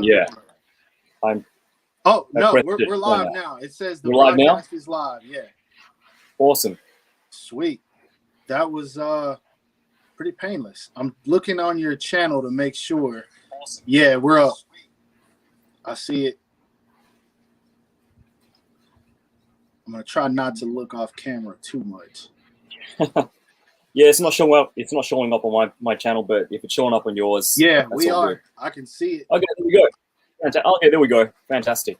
Yeah, I'm. Oh I no, pressed we're it right live now. now. It says the We're live now. broadcast is live. Yeah, Awesome. sweet. That was pretty painless. I'm looking on your channel to make sure. Yeah, we're up. I see it. I'm gonna try not to look off camera too much. Yeah, it's not showing up. It's not showing up on my channel, but if it's showing up on yours, Yeah, that's we all are. good. I can see it. Okay, there we go. Okay, there we go. Fantastic.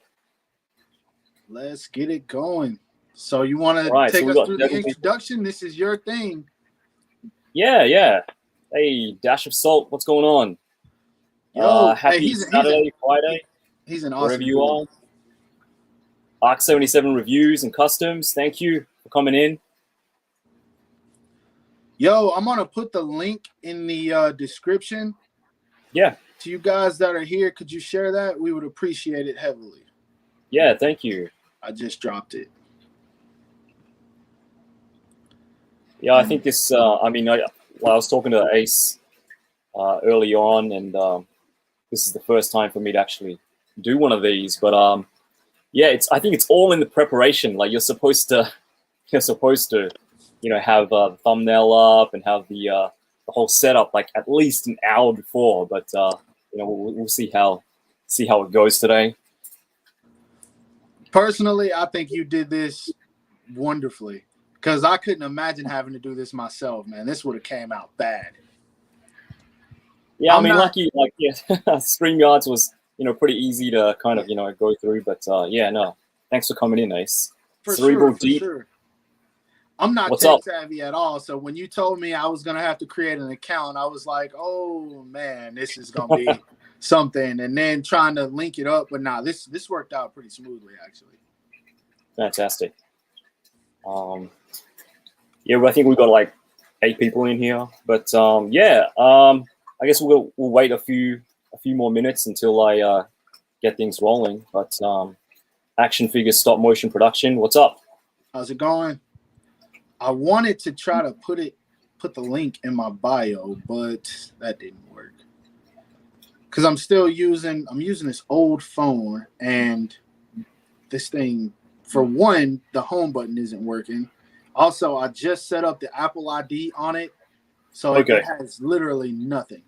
Let's get it going. So you want to All right, take so we us got through the introduction? This is your thing. Yeah. Hey, Dash of Salt, what's going on? Yo, Happy Saturday, Friday, he's an wherever awesome you dude. are. Arc 77 Reviews and Customs, thank you for coming in. Yo, I'm gonna put the link in the description. Yeah. To you guys that are here, could you share that? We would appreciate it heavily. Yeah, thank you. I just dropped it. Yeah, I think this. I was talking to Ace early on, and this is the first time for me to actually do one of these. But yeah, I think it's all in the preparation. Like you're supposed to, have the thumbnail up and have the whole setup like at least an hour before. But we'll see how it goes today. Personally, I think you did this wonderfully because I couldn't imagine having to do this myself, man. This would have came out bad. Yeah, StreamYards was pretty easy to kind of go through. But yeah, no, thanks for coming in, Ace. For Cerebral Deep. sure. I'm not tech savvy at all, so when you told me I was gonna have to create an account, I was like, "Oh man, this is gonna be something." And then trying to link it up, but nah, this worked out pretty smoothly, actually. Fantastic. Yeah, I think we've got like 8 people in here, but I guess we'll wait a few more minutes until I get things rolling. But Action Figure Stop Motion Production, what's up? How's it going? I wanted to try to put the link in my bio, but that didn't work. Because I'm using this old phone, and this thing, for one, the home button isn't working. Also, I just set up the Apple ID on it, so it has literally nothing.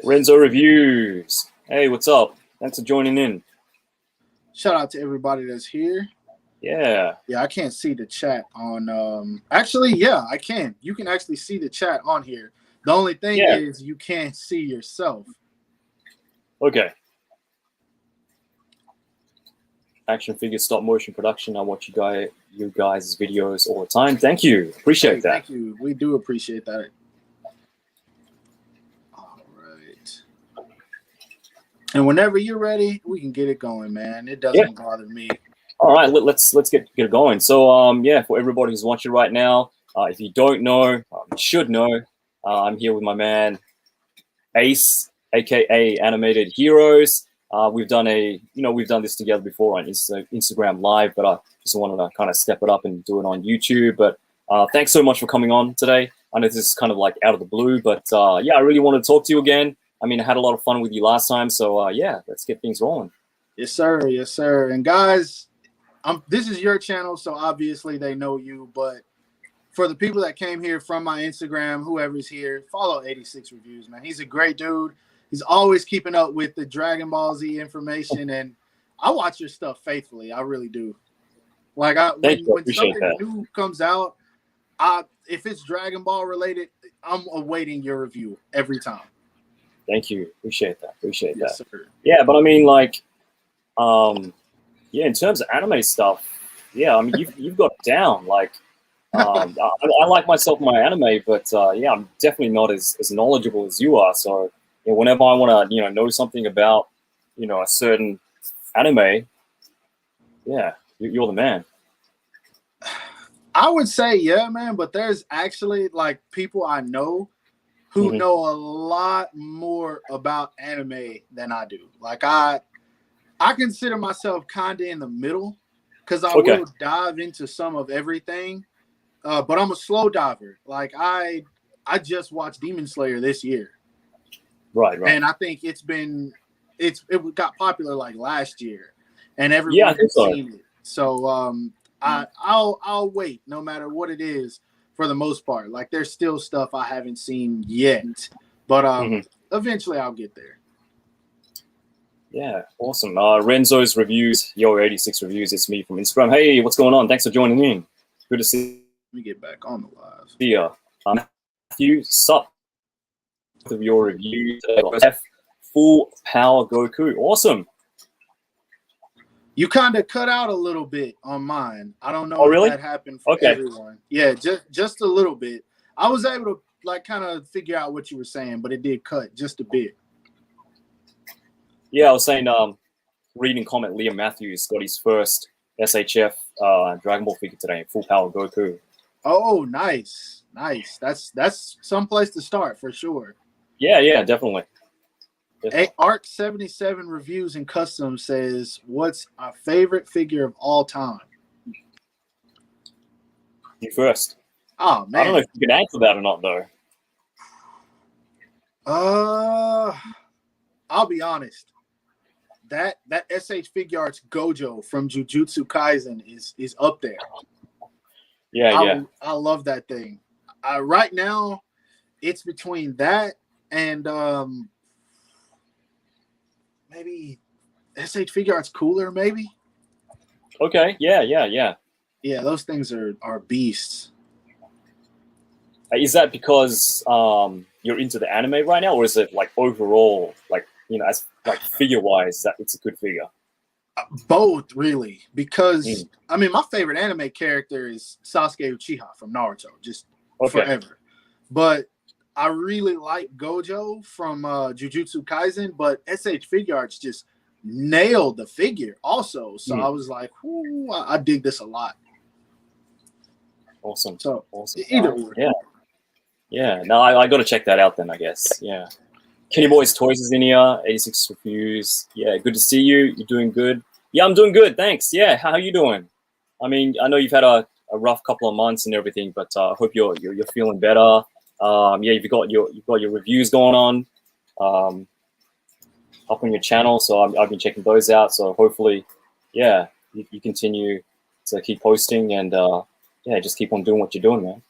Renzo Reviews. Hey, what's up? Thanks for joining in. Shout out to everybody that's here. Yeah. Yeah, I can't see the chat on actually, yeah, I can. You can actually see the chat on here. The only thing is you can't see yourself. Okay. Action Figure Stop Motion Production. I watch you guys' videos all the time. Thank you. Appreciate that. Thank you. We do appreciate that. All right. And whenever you're ready, we can get it going, man. It doesn't bother me. All right, let's get it going. So for everybody who's watching right now, if you don't know, you should know. I'm here with my man Ace, aka Animated Heroes. We've done this together before on Instagram Live, but I just wanted to kind of step it up and do it on YouTube. But thanks so much for coming on today. I know this is kind of like out of the blue, but yeah, I really wanted to talk to you again. I mean, I had a lot of fun with you last time, so yeah, let's get things rolling. Yes, sir. Yes, sir. And guys, this is your channel, so obviously they know you. But for the people that came here from my Instagram, whoever's here, follow 86 Reviews, man. He's a great dude. He's always keeping up with the Dragon Ball Z information, and I watch your stuff faithfully. I really do. Like when something new comes out, if it's Dragon Ball related, I'm awaiting your review every time. Thank you. Appreciate that. Yes, sir. Yeah, but I mean, like, in terms of anime stuff, yeah, I mean, you've got it down. Like, I like myself my anime, but yeah, I'm definitely not as knowledgeable as you are. So whenever I want to, know something about, a certain anime, yeah, you're the man. I would say, yeah, man, but there's actually like people I know who know a lot more about anime than I do. Like I consider myself kind of in the middle because I will dive into some of everything, but I'm a slow diver. Like I I just watched Demon Slayer this year. Right. And I think it got popular like last year, and Yeah, I everyone think has so. seen it. So I'll wait no matter what it is for the most part. Like there's still stuff I haven't seen yet, but eventually I'll get there. Yeah, awesome. Renzo's reviews, Yo 86 reviews. It's me from Instagram. Hey, what's going on? Thanks for joining in. Good to see Let me get back on the live. you. Matthew, sup of your review. Full power Goku. Awesome. You kind of cut out a little bit on mine. I don't know Oh, if really? that happened for everyone. Yeah, just a little bit. I was able to like kind of figure out what you were saying, but it did cut just a bit. Yeah, I was saying, reading comment, Liam Matthews got his first SHF Dragon Ball figure today, full power Goku. Oh, nice. That's some place to start for sure. Yeah, definitely. Arc 77 Reviews and Custom says, "What's our favorite figure of all time?" You first. Oh man, I don't know if you can answer that or not, though. I'll be honest. That SH Figure Arts Gojo from Jujutsu Kaisen is up there. Yeah. I love that thing. Right now, it's between that and maybe SH Figure Arts Cooler, maybe. Okay. Yeah. Yeah, those things are beasts. Is that because you're into the anime right now, or is it like overall, like as like figure wise, that it's a good figure? Both, really, because I mean, my favorite anime character is Sasuke Uchiha from Naruto, just forever. But I really like Gojo from Jujutsu Kaisen, but SH Figure Arts just nailed the figure also. So I was like, ooh, I dig this a lot. Awesome. So awesome. Either way. Yeah. No, I got to check that out then, I guess. Yeah. Kenny Boy's Toys is in here. 86 reviews. Yeah, good to see you. You're doing good. Yeah, I'm doing good. Thanks. Yeah, how are you doing? I mean, I know you've had a rough couple of months and everything, but I hope you're feeling better. Yeah, you've got your reviews going on up on your channel, so I've been checking those out. So hopefully, yeah, you continue to keep posting and just keep on doing what you're doing, man.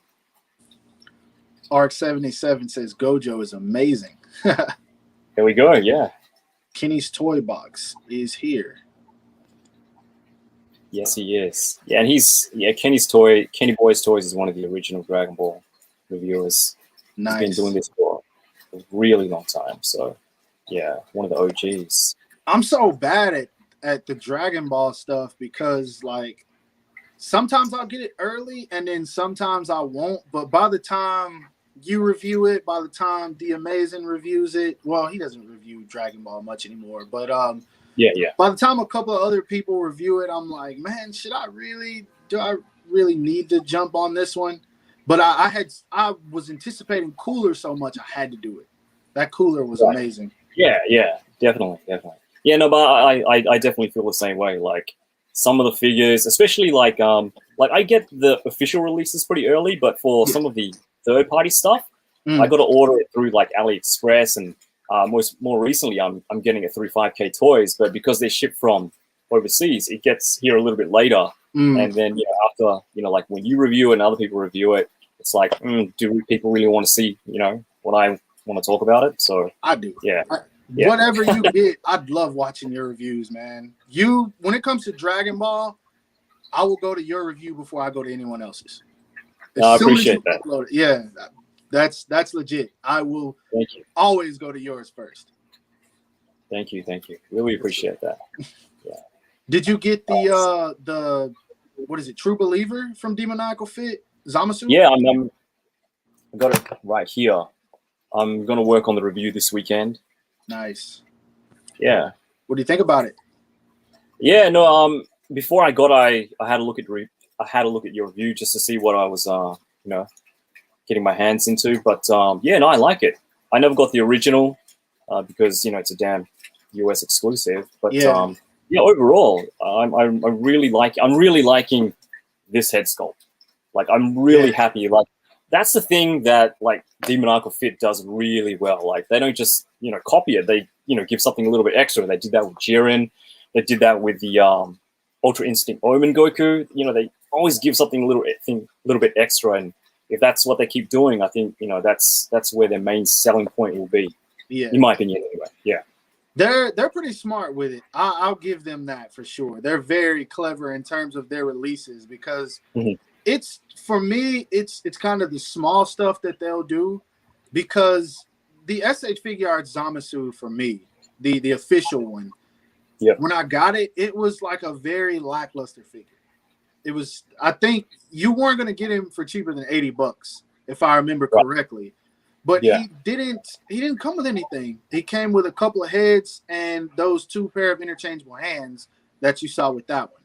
Arc 77 says Gojo is amazing. There we go. Yeah. Kenny's Toy Box is here. Yes, he is. Yeah, and Kenny Boy's Toys is one of the original Dragon Ball reviewers. Nice. He's been doing this for a really long time. So, yeah, one of the OGs. I'm so bad at the Dragon Ball stuff because, like, sometimes I'll get it early and then sometimes I won't. But by the time you review it, by the time The Amazing reviews it, well, he doesn't review Dragon Ball much anymore. But yeah. By the time a couple of other people review it, I'm like, man, do I really need to jump on this one? But I was anticipating Cooler so much I had to do it. That Cooler was amazing. Yeah, definitely. Yeah, no, but I definitely feel the same way. Like some of the figures, especially like I get the official releases pretty early, but for some of the third-party stuff, I got to order it through like AliExpress, and more recently, I'm getting it through 5K Toys. But because they ship from overseas, it gets here a little bit later. And then after like when you review it and other people review it, it's like, do people really want to see what I want to talk about it? So I do. Yeah. Whatever you get, I'd love watching your reviews, man. When it comes to Dragon Ball, I will go to your review before I go to anyone else's. I appreciate that. Yeah, that's legit. I will always go to yours first. Thank you. Really appreciate that. Yeah. Did you get the what is it, True Believer from Demoniacal Fit? Zamasu? Yeah, I got it right here. I'm gonna work on the review this weekend. Nice. Yeah. What do you think about it? Yeah, no. Before I had a look at your review just to see what I was getting my hands into. But I like it. I never got the original because it's a damn US exclusive. But overall, I'm really liking this head sculpt. Like I'm really happy. Like that's the thing that like Demoniacal Fit does really well. Like they don't just copy it. They give something a little bit extra. They did that with Jiren. They did that with the Ultra Instinct Omen Goku. They always give something a little bit extra. And if that's what they keep doing, I think that's where their main selling point will be. Yeah, in my opinion, anyway. Yeah. They're pretty smart with it. I'll give them that for sure. They're very clever in terms of their releases because it's for me, it's kind of the small stuff that they'll do because the SH Figure Arts Zamasu for me, the official one, when I got it, it was like a very lackluster figure. It was, I think you weren't going to get him for cheaper than $80 if I remember correctly. But he didn't come with anything. He came with a couple of heads and those 2 pair of interchangeable hands that you saw with that one.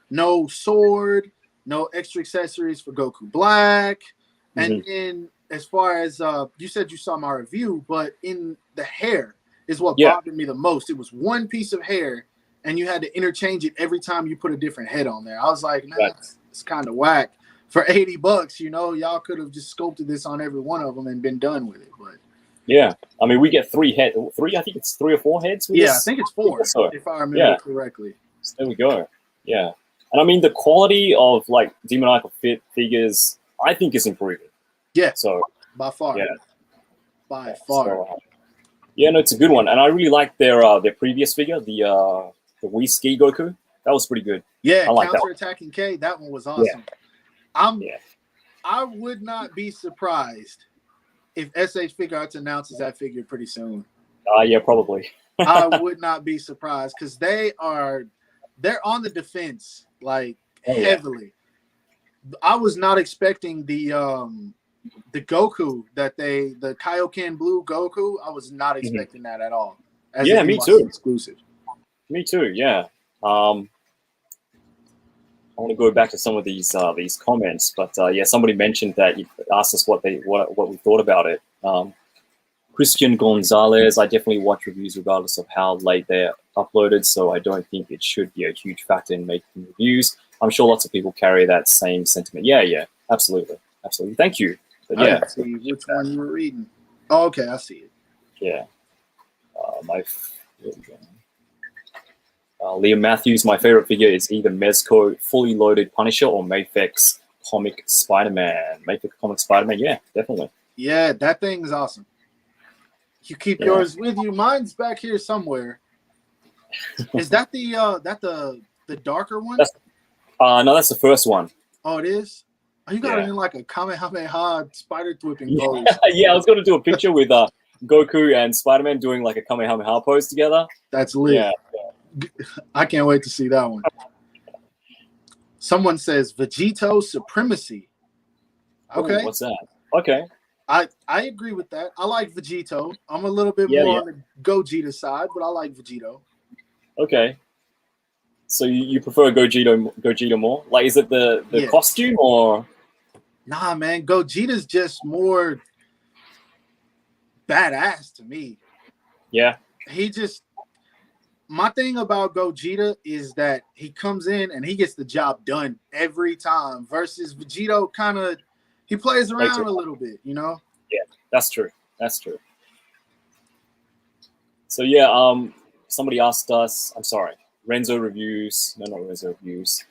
No sword, no extra accessories for Goku Black. And then as far as you said you saw my review, but in the hair is what bothered me the most. It was one piece of hair and you had to interchange it every time you put a different head on there. I was like, nah, it's kind of whack. For $80, y'all could have just sculpted this on every one of them and been done with it. But yeah, I mean, we get 3 heads. 3, I think it's 3 or 4 heads. With this. I think it's 4, if I remember correctly. So there we go. Yeah, and I mean, the quality of like Demoniacal Fit figures, I think, is improving. Yeah. So by far. Yeah. By far. So, no, it's a good one, and I really like their previous figure, the Wii Ski Goku. That was pretty good. Yeah, I like counter-attacking K. That one was awesome. I would not be surprised if SH Figure Arts announces that figure pretty soon. Yeah, probably. I would not be surprised because they're on the defense like heavily. I was not expecting the Goku the Kaioken Blue Goku. I was not expecting that at all. Me too. Exclusive. Me too. Yeah. I want to go back to some of these comments, but somebody mentioned that you asked us what we thought about it. Christian Gonzalez, I definitely watch reviews regardless of how late they're uploaded, so I don't think it should be a huge factor in making reviews. I'm sure lots of people carry that same sentiment. Yeah, absolutely. Thank you. But I didn't see which one you were reading. Oh, okay, I see it. Yeah. Liam Matthews, my favorite figure is either Mezco Fully Loaded Punisher or Mafek's Comic Spider-Man. Yeah, definitely. Yeah, that thing is awesome. You keep yours with you. Mine's back here somewhere. Is that the darker one? No, that's the first one. Oh, it is? Oh, you got it in like a Kamehameha spider whipping pose. Yeah, I was going to do a picture with Goku and Spider-Man doing like a Kamehameha pose together. That's lit. Yeah. I can't wait to see that one. Someone says Vegito Supremacy. Okay. Ooh, what's that? Okay. I agree with that. I like Vegito. I'm a little bit more on the Gogeta side, but I like Vegito. Okay. So you prefer Gogeta more? Like, is it the costume or? Nah, man. Gogeta's just more badass to me. Yeah. My thing about Gogeta is that he comes in and he gets the job done every time versus Vegito he plays around a little bit, Yeah, that's true. So somebody asked us, I'm sorry, Renzo Reviews, no, not Renzo Reviews,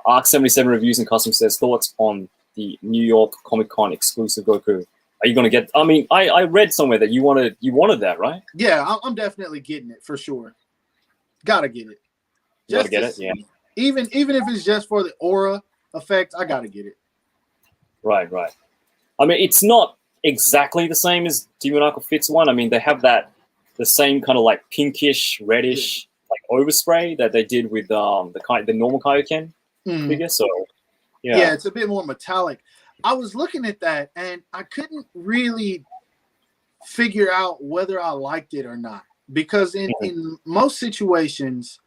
Arc77 Reviews and Custom says, thoughts on the New York Comic-Con exclusive Goku. Are you going to get, I read somewhere that you wanted that, right? Yeah, I'm definitely getting it for sure. Gotta get it. Gotta get it, yeah. Even if it's just for the aura effect, I gotta get it. Right. I mean, it's not exactly the same as Demoniacal Fit's one. I mean, they have the same kind of like pinkish, reddish, like overspray that they did with the normal Kaioken figure. So yeah, it's a bit more metallic. I was looking at that and I couldn't really figure out whether I liked it or not. Because in most situations,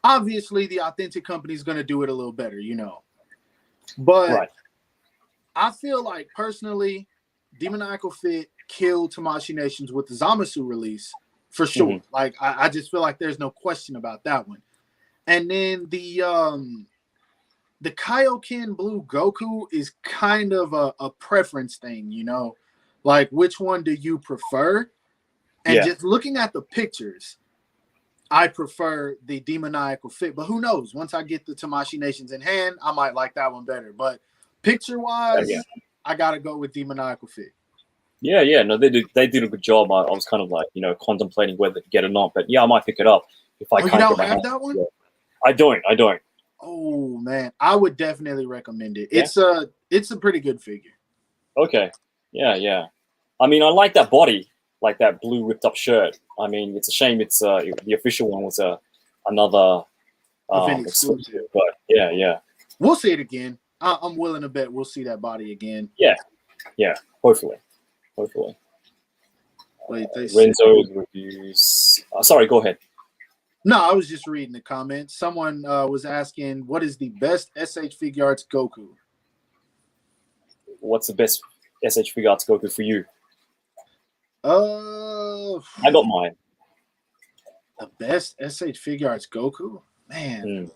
obviously the authentic company is going to do it a little better, But I feel like personally, Demoniacal Fit killed Tamashii Nations with the Zamasu release for sure. Like I just feel like there's no question about that one. And then the the Kaioken Blue Goku is kind of a preference thing, you know, like which one do you prefer? And just looking at the pictures, I prefer the demoniacal fit, but who knows? Once I get the Tamashii Nations in hand, I might like that one better. But picture-wise, I gotta go with demoniacal fit. Yeah. No, they did a good job. I was kind of like, you know, contemplating whether to get it or not, but yeah, I might pick it up if I can't you don't get my have hand. that one? Yeah. I don't. Oh man, I would definitely recommend it. It's a pretty good figure. Okay. Yeah. I mean, I like that body, like that blue ripped up shirt. I mean, it's a shame it's the official one was another exclusive, but yeah. We'll see it again. I'm willing to bet we'll see that body again. Yeah. Hopefully. Wait, Renzo's reviews. Sorry, go ahead. No, I was just reading the comments. Someone was asking, what is the best SH Figure Arts Goku? What's the best SH Figure Arts Goku for you? I got mine. The best SH Figure Arts Goku? Man.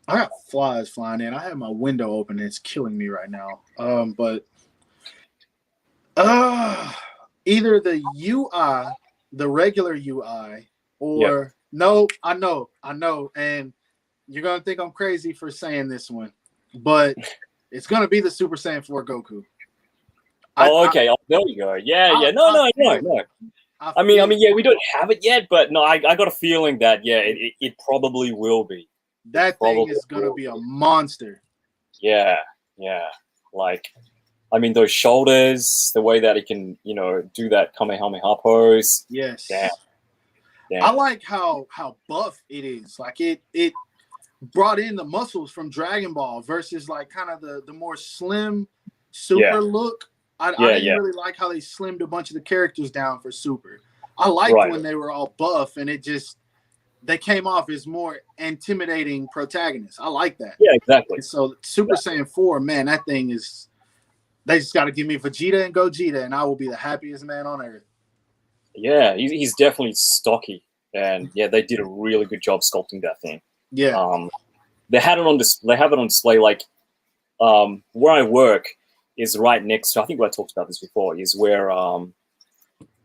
I got flies flying in. I have my window open and it's killing me right now. But either the UI, the regular UI, or no, I know, and you're gonna think I'm crazy for saying this one, but it's gonna be the Super Saiyan 4 Goku. Okay. There we go. Yeah. No. I mean, yeah, we don't have it yet, but no, I got a feeling that it probably will be. That thing is gonna be a monster. Yeah. Like, I mean, those shoulders, the way that it can, you know, do that Kamehameha pose. Yes. Damn. I like how buff it is. Like it brought in the muscles from Dragon Ball versus like kind of the more slim Super look. I didn't really like how they slimmed a bunch of the characters down for Super. I liked when they were all buff and they came off as more intimidating protagonists. I like that. Yeah, exactly. And so Super Saiyan 4, man, that thing is, they just got to give me Vegeta and Gogeta and I will be the happiest man on earth. Yeah, he's definitely stocky. And yeah, they did a really good job sculpting that thing. Yeah. They have it on display like where I work is right next to, I think I talked about this before, is where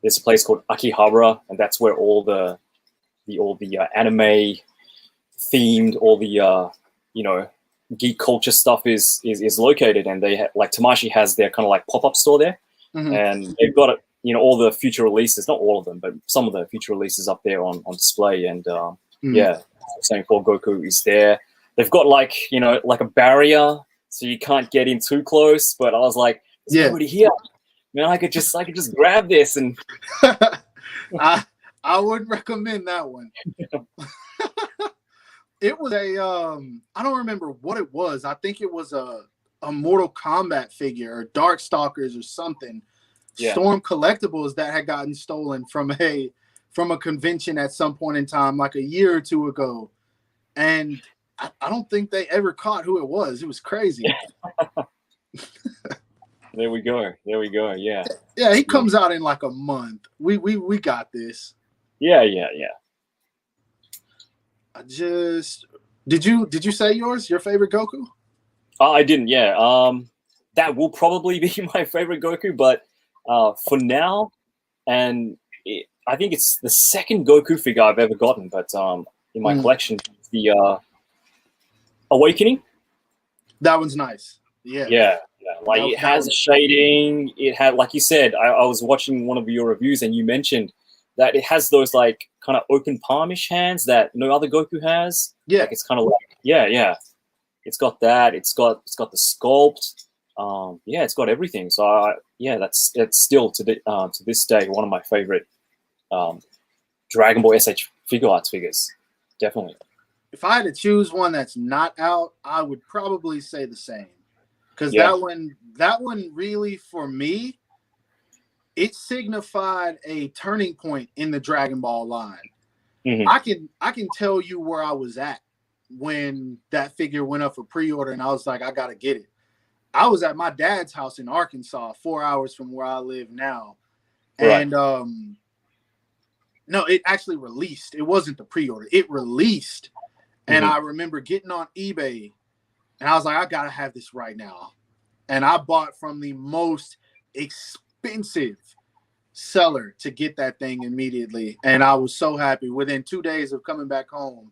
there's a place called Akihabara, and that's where all the anime themed, all the you know, geek culture stuff is located, and they like Tamashii has their kind of like pop-up store there, and they've got it, you know, all the future releases, not all of them, but some of the future releases up there on display, and saying for Goku is there. They've got like, you know, like a barrier so you can't get in too close, but I was like, there's nobody here. Man, I could just grab this and I would recommend that one. It was I don't remember what it was. I think it was a Mortal Kombat figure or Darkstalkers or something. Storm Collectibles that had gotten stolen from a convention at some point in time, like a year or two ago. And I don't think they ever caught who it was. It was crazy. There we go. Yeah. Yeah, he comes out in like a month. We got this. Yeah. Did you say your favorite Goku? I didn't. Yeah. That will probably be my favorite Goku, but for now, and I think it's the second Goku figure I've ever gotten, but in my collection, the Awakening. That one's nice. Yeah. Like it has shading. It had, like you said, I was watching one of your reviews and you mentioned that it has those like kind of open palmish hands that no other Goku has. Yeah. Like it's kind of like, yeah. It's got that. It's got the sculpt. It's got everything. So that's still to this day one of my favorite Dragon Ball SH figure arts figures. Definitely. If I had to choose one that's not out, I would probably say the same. Because that one really, for me, it signified a turning point in the Dragon Ball line. I can tell you where I was at when that figure went up for pre-order, and I was like, I gotta get it. I was at my dad's house in Arkansas, 4 hours from where I live now, and no, it actually released. It wasn't the pre-order; it released. And I remember getting on eBay, and I was like, I gotta have this right now. And I bought from the most expensive seller to get that thing immediately. And I was so happy. Within 2 days of coming back home,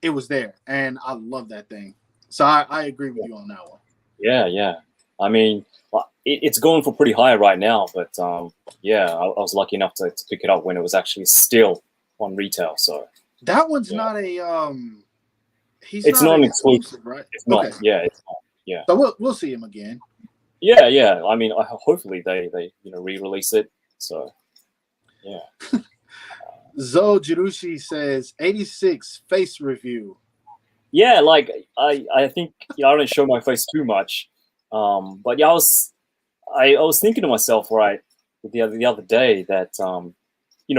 it was there. And I love that thing. So I agree with you on that one. Yeah, yeah. I mean, it's going for pretty high right now, but yeah, I was lucky enough to pick it up when it was actually still on retail. So that one's not a it's not an exclusive, right? It's not. Okay. Yeah, it's not. Yeah. So we'll see him again. Yeah, yeah. I mean, hopefully they re-release it. So yeah. Zo Jirushi says 86 face review. Yeah, like I think I don't show my face too much, but yeah, I was thinking to myself the other day that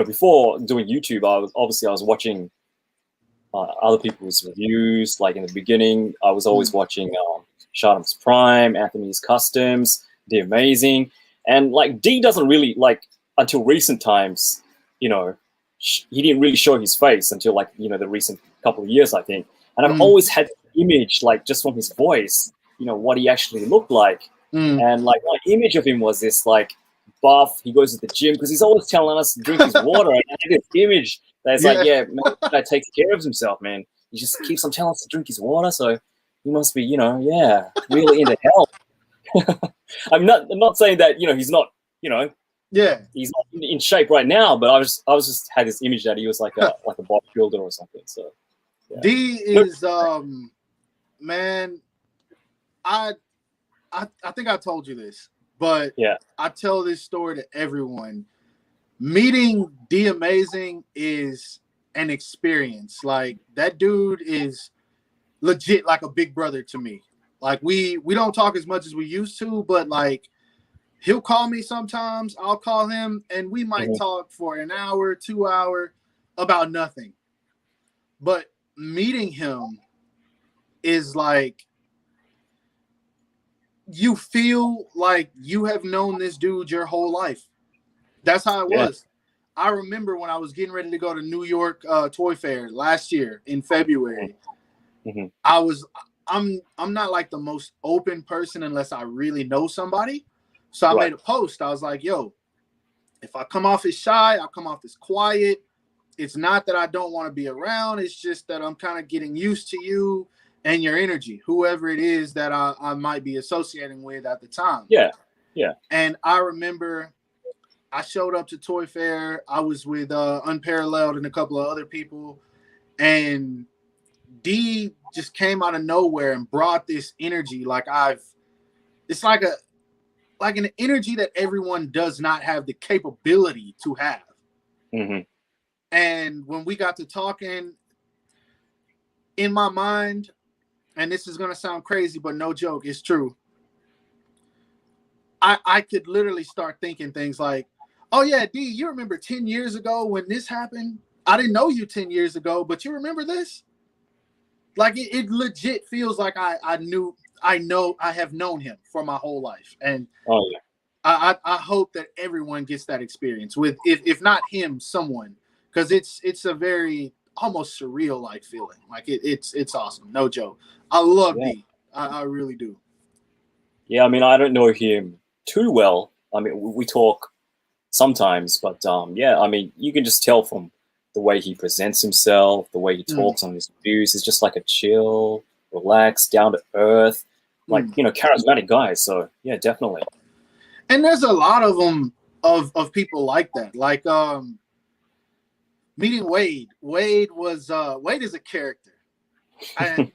before doing YouTube, I was watching other people's reviews. Like in the beginning, I was always watching Shadam's Prime, Anthony's Customs, The Amazing, and like D doesn't really like until recent times. He didn't really show his face until like the recent couple of years, I think. And I've always had the image, like just from his voice, what he actually looked like. And like my image of him was this like buff. He goes to the gym because he's always telling us to drink his water. And I had this image that's like, yeah, man, that takes care of himself, man. He just keeps on telling us to drink his water. So he must be, really into health. I'm not saying that, he's not, he's not in shape right now, but I was just had this image that he was like a bodybuilder or something. So yeah. D is man, I think I told you this, but yeah, I tell this story to everyone. Meeting D Amazing is an experience. Like that dude is legit like a big brother to me. Like we don't talk as much as we used to, but like he'll call me sometimes, I'll call him, and we might talk for an hour, 2 hours about nothing. But meeting him is like you feel like you have known this dude your whole life. That's how it was. I remember when I was getting ready to go to New York Toy Fair last year in February. I'm not like the most open person unless I really know somebody. So I made a post. I was like, yo, if I come off as shy, I come off as quiet. It's not that I don't want to be around. It's just that I'm kind of getting used to you and your energy, whoever it is that I might be associating with at the time. Yeah, yeah. And I remember I showed up to Toy Fair. I was with Unparalleled and a couple of other people. And D just came out of nowhere and brought this energy. It's like an energy that everyone does not have the capability to have. And when we got to talking, in my mind, and this is going to sound crazy, but no joke, it's true. I could literally start thinking things like, oh yeah, D, you remember 10 years ago when this happened? I didn't know you 10 years ago, but you remember this? Like it legit feels like I have known him for my whole life. And I hope that everyone gets that experience with, if not him, someone, because it's a very almost surreal like feeling. Like it's awesome. No joke. I love D. I really do. Yeah, I mean, I don't know him too well. I mean, we talk sometimes, but yeah, I mean, you can just tell from the way he presents himself, the way he talks on his views. It's just like a chill, relaxed, down to earth, like charismatic guy. So yeah, definitely. And there's a lot of them of people like that. Like meeting Wade. Wade is a character, and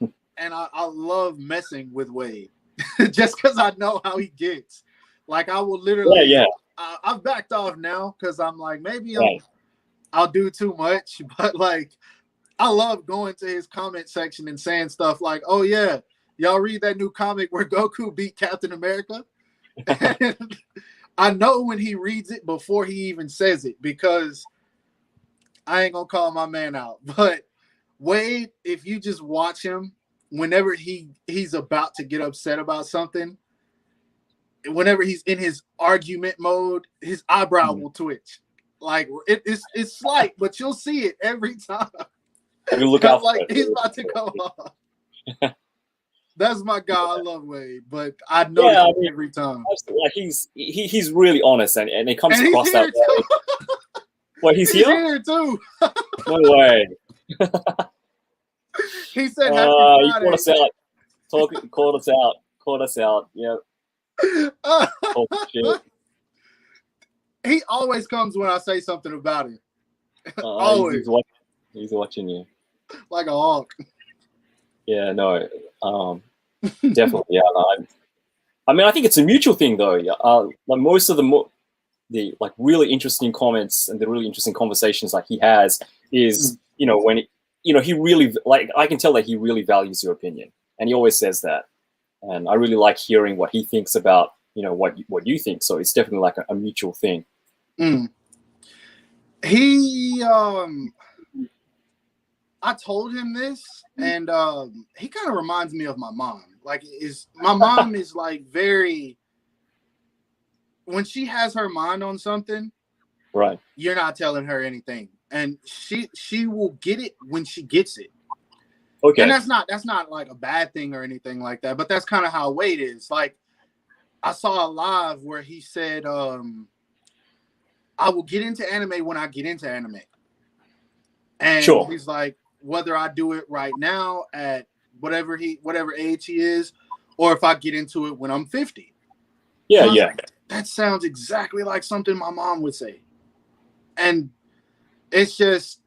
I love messing with Wade just because I know how he gets. Like I will literally, I've backed off now because I'm like maybe I'll do too much, but like I love going to his comment section and saying stuff like, "Oh yeah, y'all read that new comic where Goku beat Captain America?" And I know when he reads it before he even says it, because I ain't gonna call my man out. But Wade, if you just watch him, whenever he's about to get upset about something, whenever he's in his argument mode, his eyebrow will twitch. Like it's slight, but you'll see it every time. You look out like for he's it. about to go off. That's my guy. I love Wade, but I notice Yeah, I it mean, every time. absolutely. Like he's really honest, and it comes And he's across that here too. way. Wait, he's He's here? here too. No way. He said happy You Friday. caught us out. Caught us out. Caught us out. Yeah. Oh shit. He always comes when I say something about him. Always. He's watching you. Like a hawk. Yeah. No. Definitely. Yeah. No, I mean, I think it's a mutual thing, though. Like most of the like really interesting comments and the really interesting conversations like he has is, when he really, like, I can tell that he really values your opinion, and he always says that, and I really like hearing what he thinks about what you think. So it's definitely like a mutual thing. He I told him this, and he kind of reminds me of my mom. Like, my mom is like very, when she has her mind on something, right? You're not telling her anything, and she will get it when she gets it. Okay. And that's not like a bad thing or anything like that, but that's kind of how Wade is. Like, I saw a live where he said, I will get into anime when I get into anime. And sure. He's like, whether I do it right now at whatever age he is, or if I get into it when I'm 50. Yeah, yeah. Like, that sounds exactly like something my mom would say. And it's just,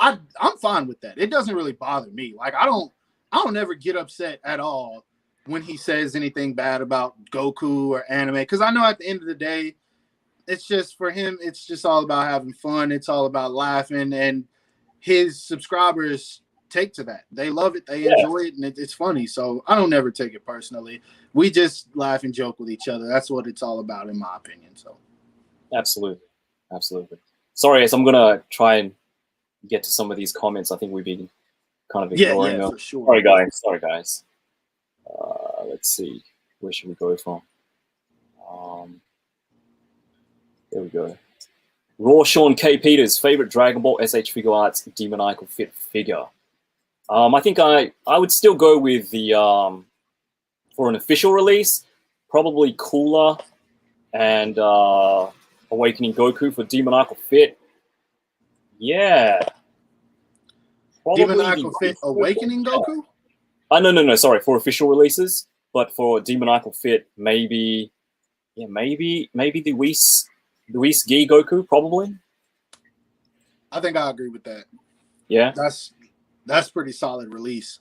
I'm fine with that. It doesn't really bother me. Like, I don't ever get upset at all when he says anything bad about Goku or anime, because I know at the end of the day, it's just, for him, it's just all about having fun. It's all about laughing, and his subscribers take to that. They love it. They enjoy it, and it's funny. So I don't ever take it personally. We just laugh and joke with each other. That's what it's all about, in my opinion. So Absolutely. Sorry, as I'm gonna try and get to some of these comments. I think we've been kind of ignoring them. For sure. Sorry, guys. Let's see. Where should we go from? There we go. Raw Sean K. Peters, favorite Dragon Ball SH Figure Arts Demoniacal Fit figure. I think I would still go with the for an official release, probably Cooler and Awakening Goku for Demoniacal Fit. Yeah. Demoniacal Fit Awakening Goku? No. Sorry, for official releases, but for Demoniacal Fit, maybe the Whis Gi Goku, probably. I think I agree with that. Yeah, that's pretty solid release.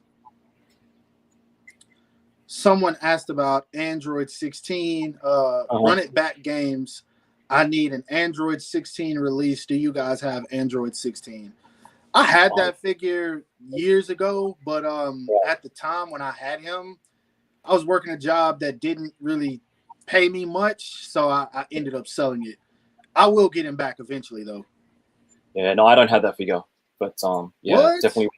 Someone asked about Android 16. Run It Back Games. I need an Android 16 release. Do you guys have Android 16? I had that figure years ago, but at the time when I had him, I was working a job that didn't really pay me much, so I ended up selling it. I will get him back eventually, though. Yeah, no, I don't have that figure, but yeah, what? definitely.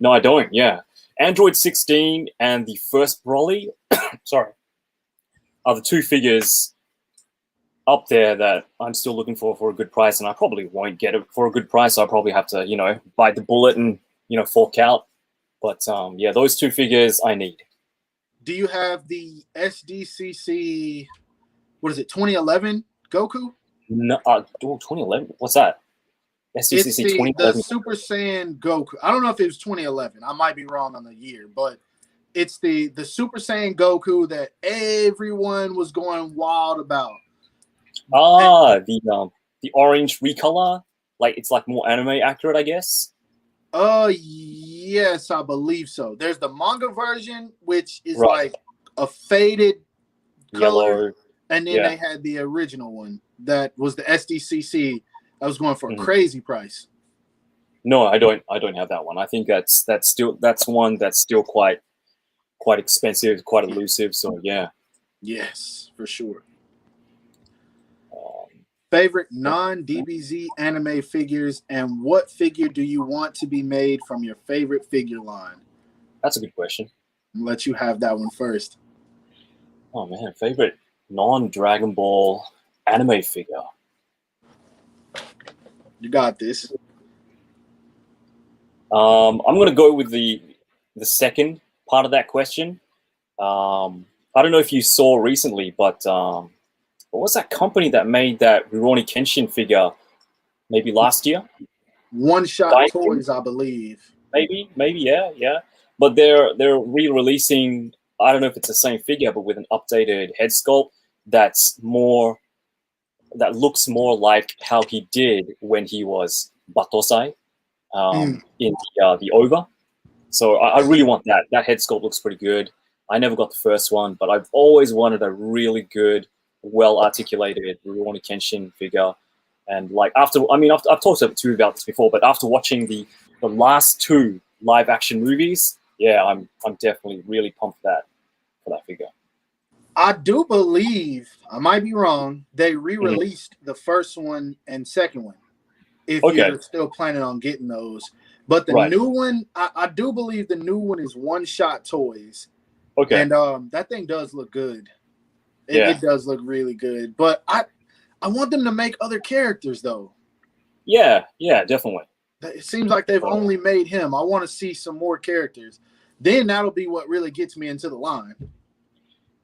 No, I don't. Yeah, Android 16 and the first Broly, sorry, are the two figures up there that I'm still looking for a good price, and I probably won't get it for a good price. I'll probably have to, bite the bullet and fork out. But yeah, those two figures I need. Do you have the SDCC? What is it? 2011 Goku? No, 2011. What's that? It's the 2011. Super Saiyan Goku. I don't know if it was 2011. I might be wrong on the year, but it's the Super Saiyan Goku that everyone was going wild about. The orange recolor, like it's like more anime accurate, I guess. Yes, I believe so. There's the manga version, which is like a faded color, and then they had the original one that was the SDCC. I was going for a crazy price. No, I don't have that one. I think that's one that's still quite expensive, quite elusive. So yeah. Yes, for sure. Favorite non-DBZ anime figures, and what figure do you want to be made from your favorite figure line? That's a good question. I'll let you have that one first. Oh man, favorite non-Dragon Ball anime figure. You got this. I'm gonna go with the second part of that question. I don't know if you saw recently, but what was that company that made that Rurouni Kenshin figure maybe last year? One Shot Daikin? Toys, I believe. Maybe, yeah. But they're re-releasing. I don't know if it's the same figure, but with an updated head sculpt that's more that looks more like how he did when he was Batosai in the OVA. So I really want that. That head sculpt looks pretty good. I never got the first one, but I've always wanted a really good, well-articulated Rurouni Kenshin figure. And like I've talked to you about this before, but after watching the last two live-action movies, yeah, I'm definitely really pumped for that figure. I do believe, I might be wrong, they re-released the first one and second one. If you're still planning on getting those. But the new one, I do believe the new one is One Shot Toys. Okay. And that thing does look good. It does look really good. But I want them to make other characters, though. Yeah, definitely. It seems like they've only made him. I want to see some more characters. Then that'll be what really gets me into the line.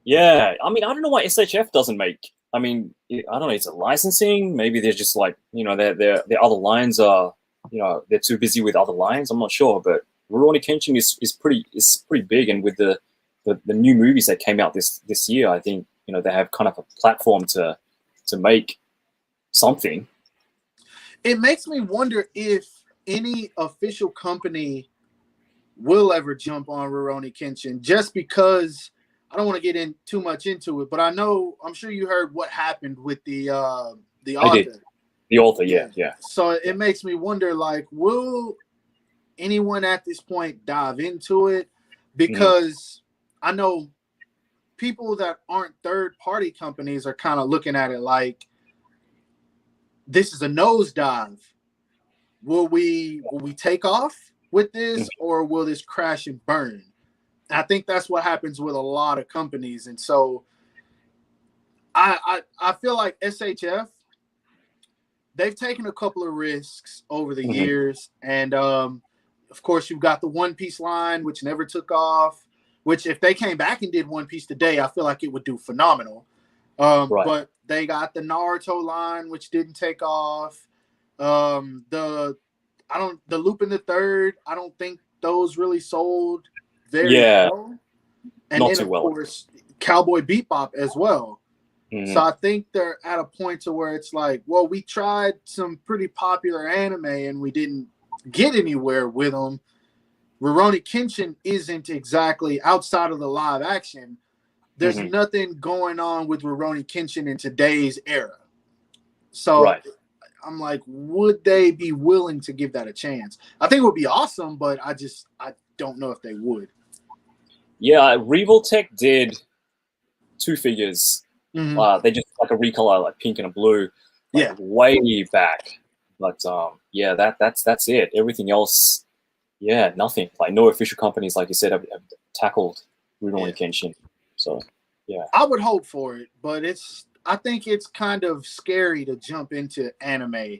Yeah, I mean, I don't know why SHF doesn't make. I mean, I don't know. Is it licensing? Maybe they're just like, their other lines are, they're too busy with other lines. I'm not sure, but Rurouni Kenshin is pretty big, and with the new movies that came out this year, I think they have kind of a platform to make something. It makes me wonder if any official company will ever jump on Rurouni Kenshin, just because. I don't want to get in too much into it, but I'm sure you heard what happened with the author. The author, yeah. So it makes me wonder, like, will anyone at this point dive into it? Because I know people that aren't third-party companies are kind of looking at it like, this is a nosedive. Will we take off with this, or will this crash and burn? I think that's what happens with a lot of companies. And so I feel like SHF, they've taken a couple of risks over the years. And, of course, you've got the One Piece line, which never took off, which if they came back and did One Piece today, I feel like it would do phenomenal. But they got the Naruto line, which didn't take off. The Lupin the Third, I don't think those really sold very well. And not then, too of well. course, Cowboy Bebop as well. So I think they're at a point to where it's like, well, we tried some pretty popular anime and we didn't get anywhere with them. Rurouni Kenshin isn't exactly outside of the live action. There's nothing going on with Rurouni Kenshin in today's era. So I'm like, would they be willing to give that a chance? I think it would be awesome, but I don't know if they would. Yeah, Revoltech did two figures. They just like a recolor, like pink and a blue, way back. But that's it. Everything else, nothing. Like no official companies, like you said, have tackled Rurouni Kenshin. So I would hope for it, but I think it's kind of scary to jump into anime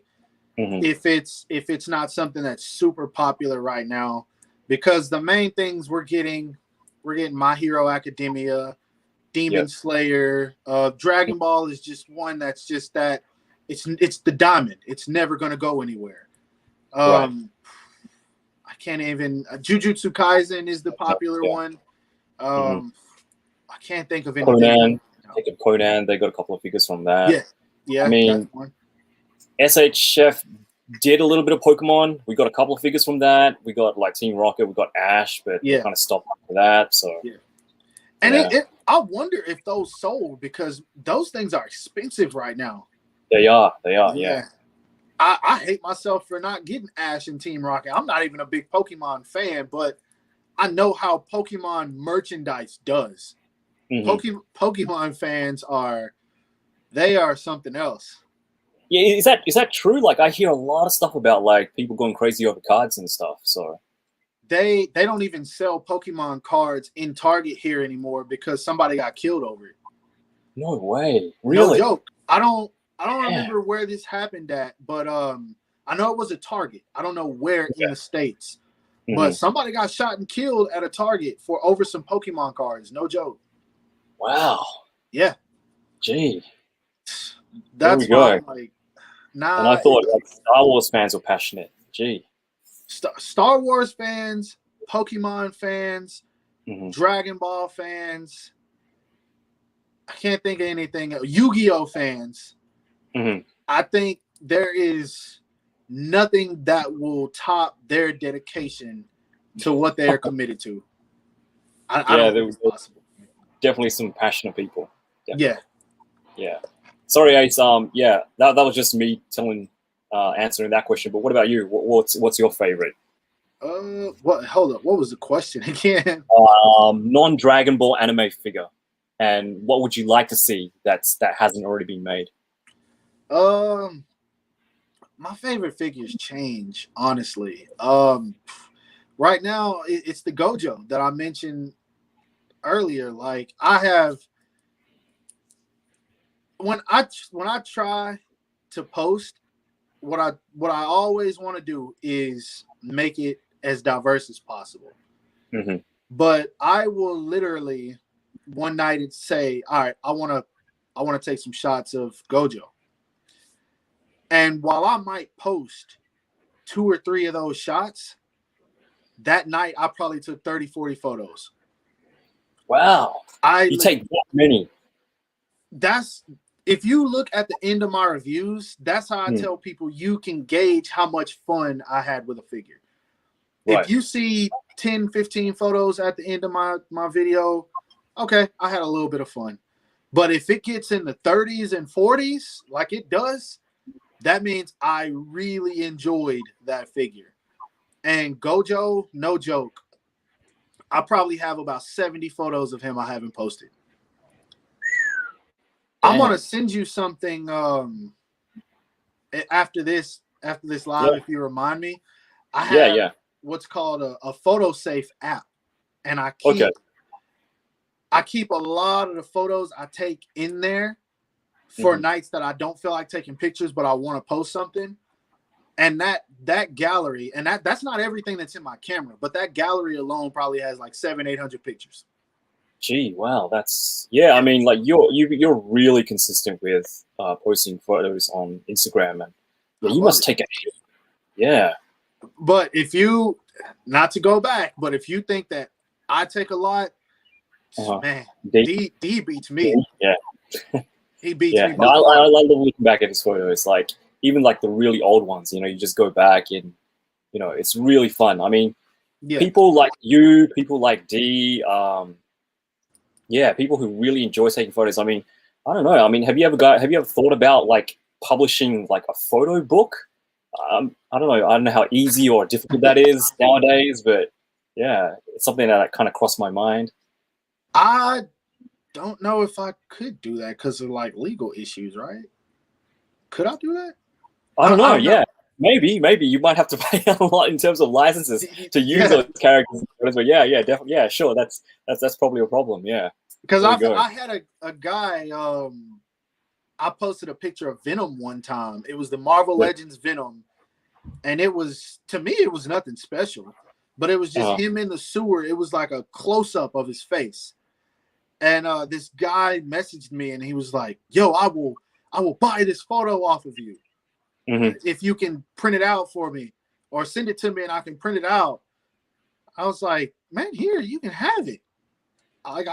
if it's not something that's super popular right now, because the main things we're getting My Hero Academia, Demon Slayer, Dragon Ball is just one that's just that it's the diamond. It's never going to go anywhere. I can't even. Jujutsu Kaisen is the popular one. I can't think of any. Conan, think of Conan. They got a couple of figures from that. Yeah. I mean, SHF did a little bit of Pokemon. We got a couple of figures from that. We got like Team Rocket. We got Ash, but we kind of stopped after that. So and I wonder if those sold, because those things are expensive right now. They are. Yeah. I hate myself for not getting Ash and Team Rocket. I'm not even a big Pokemon fan, but I know how Pokemon merchandise does. Pokemon fans are something else. Yeah, is that true? Like I hear a lot of stuff about like people going crazy over cards and stuff. So they don't even sell Pokemon cards in Target here anymore because somebody got killed over it. No way. Really? No joke. I don't remember where this happened at, but I know it was a Target. I don't know where in the States. But somebody got shot and killed at a Target for over some Pokemon cards. No joke. Wow. Yeah. Gee. That's why I'm like, nah. And I thought like Star Wars fans were passionate. Gee. Star Wars fans, Pokemon fans, Dragon Ball fans. I can't think of anything. Yu-Gi-Oh fans. I think there is nothing that will top their dedication to what they are committed to. I don't think it's possible. Definitely some passionate people. Definitely. Yeah. Sorry, Ace. Yeah, that was just me answering that question. But what about you? What's your favorite? What? Hold up. What was the question again? Non-Dragon Ball anime figure, and what would you like to see that hasn't already been made? My favorite figures change, honestly. Right now it's the Gojo that I mentioned earlier. Like when I try to post, what I always want to do is make it as diverse as possible. But I will literally one night say, all right, I want to take some shots of Gojo. And while I might post 2 or 3 of those shots, that night I probably took 30, 40 photos. Wow. You take that many. That's, if you look at the end of my reviews, that's how I tell people you can gauge how much fun I had with a figure. Right. If you see 10, 15 photos at the end of my video, okay, I had a little bit of fun. But if it gets in the 30s and 40s, like it does, that means I really enjoyed that figure. And Gojo, no joke, I probably have about 70 photos of him I haven't posted. I'm gonna send you something after this live, if you remind me. I have what's called a photo safe app, and I keep a lot of the photos I take in there for nights that I don't feel like taking pictures, but I want to post something. And that gallery, and that's not everything that's in my camera, but that gallery alone probably has like 700-800 pictures. Gee, wow, that's I mean, like you're really consistent with posting photos on Instagram, and you must take a hit. Yeah. But if you, not to go back, but if you think that I take a lot, man, D beats me. Yeah. He beats me. No, I love looking back at his photos, like even like the really old ones. You just go back and it's really fun. I mean, people like you, people like D. People who really enjoy taking photos. I mean, I don't know. I mean, have you ever thought about like publishing like a photo book? I don't know. I don't know how easy or difficult that is nowadays, but yeah, it's something that kind of crossed my mind. I don't know if I could do that because of like legal issues, right? Could I do that? I don't know. Yeah, maybe you might have to pay a lot in terms of licenses to use those characters. But yeah, definitely. Yeah, sure. That's probably a problem. Yeah. Because I had a guy. I posted a picture of Venom one time. It was the Marvel Legends Venom, and it was, to me, it was nothing special, but it was just him in the sewer. It was like a close up of his face, and this guy messaged me, and he was like, "Yo, I will buy this photo off of you if you can print it out for me, or send it to me, and I can print it out." I was like, "Man, here, you can have it." Like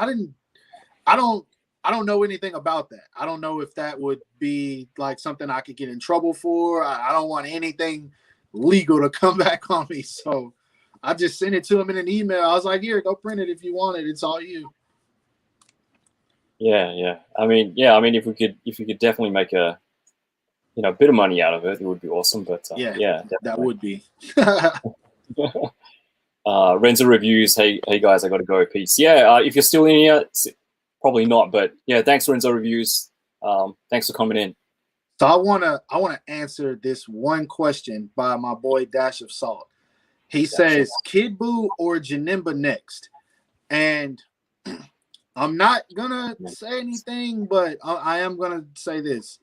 I don't know anything about that. I don't know if that would be like something I could get in trouble for. I don't want anything legal to come back on me. So I just sent it to him in an email. I was like, here, go print it if you want it. It's all you. Yeah. I mean, if we could definitely make a bit of money out of it, it would be awesome. But that would be. Renzo Reviews. Hey guys, I got to go. Peace. Yeah. If you're still in here, probably not, but yeah, thanks Renzo Reviews. Thanks for coming in. So I wanna answer this one question by my boy Dash of Salt. He says Kid Buu or Janemba next, and I'm not gonna say anything, but I am gonna say this: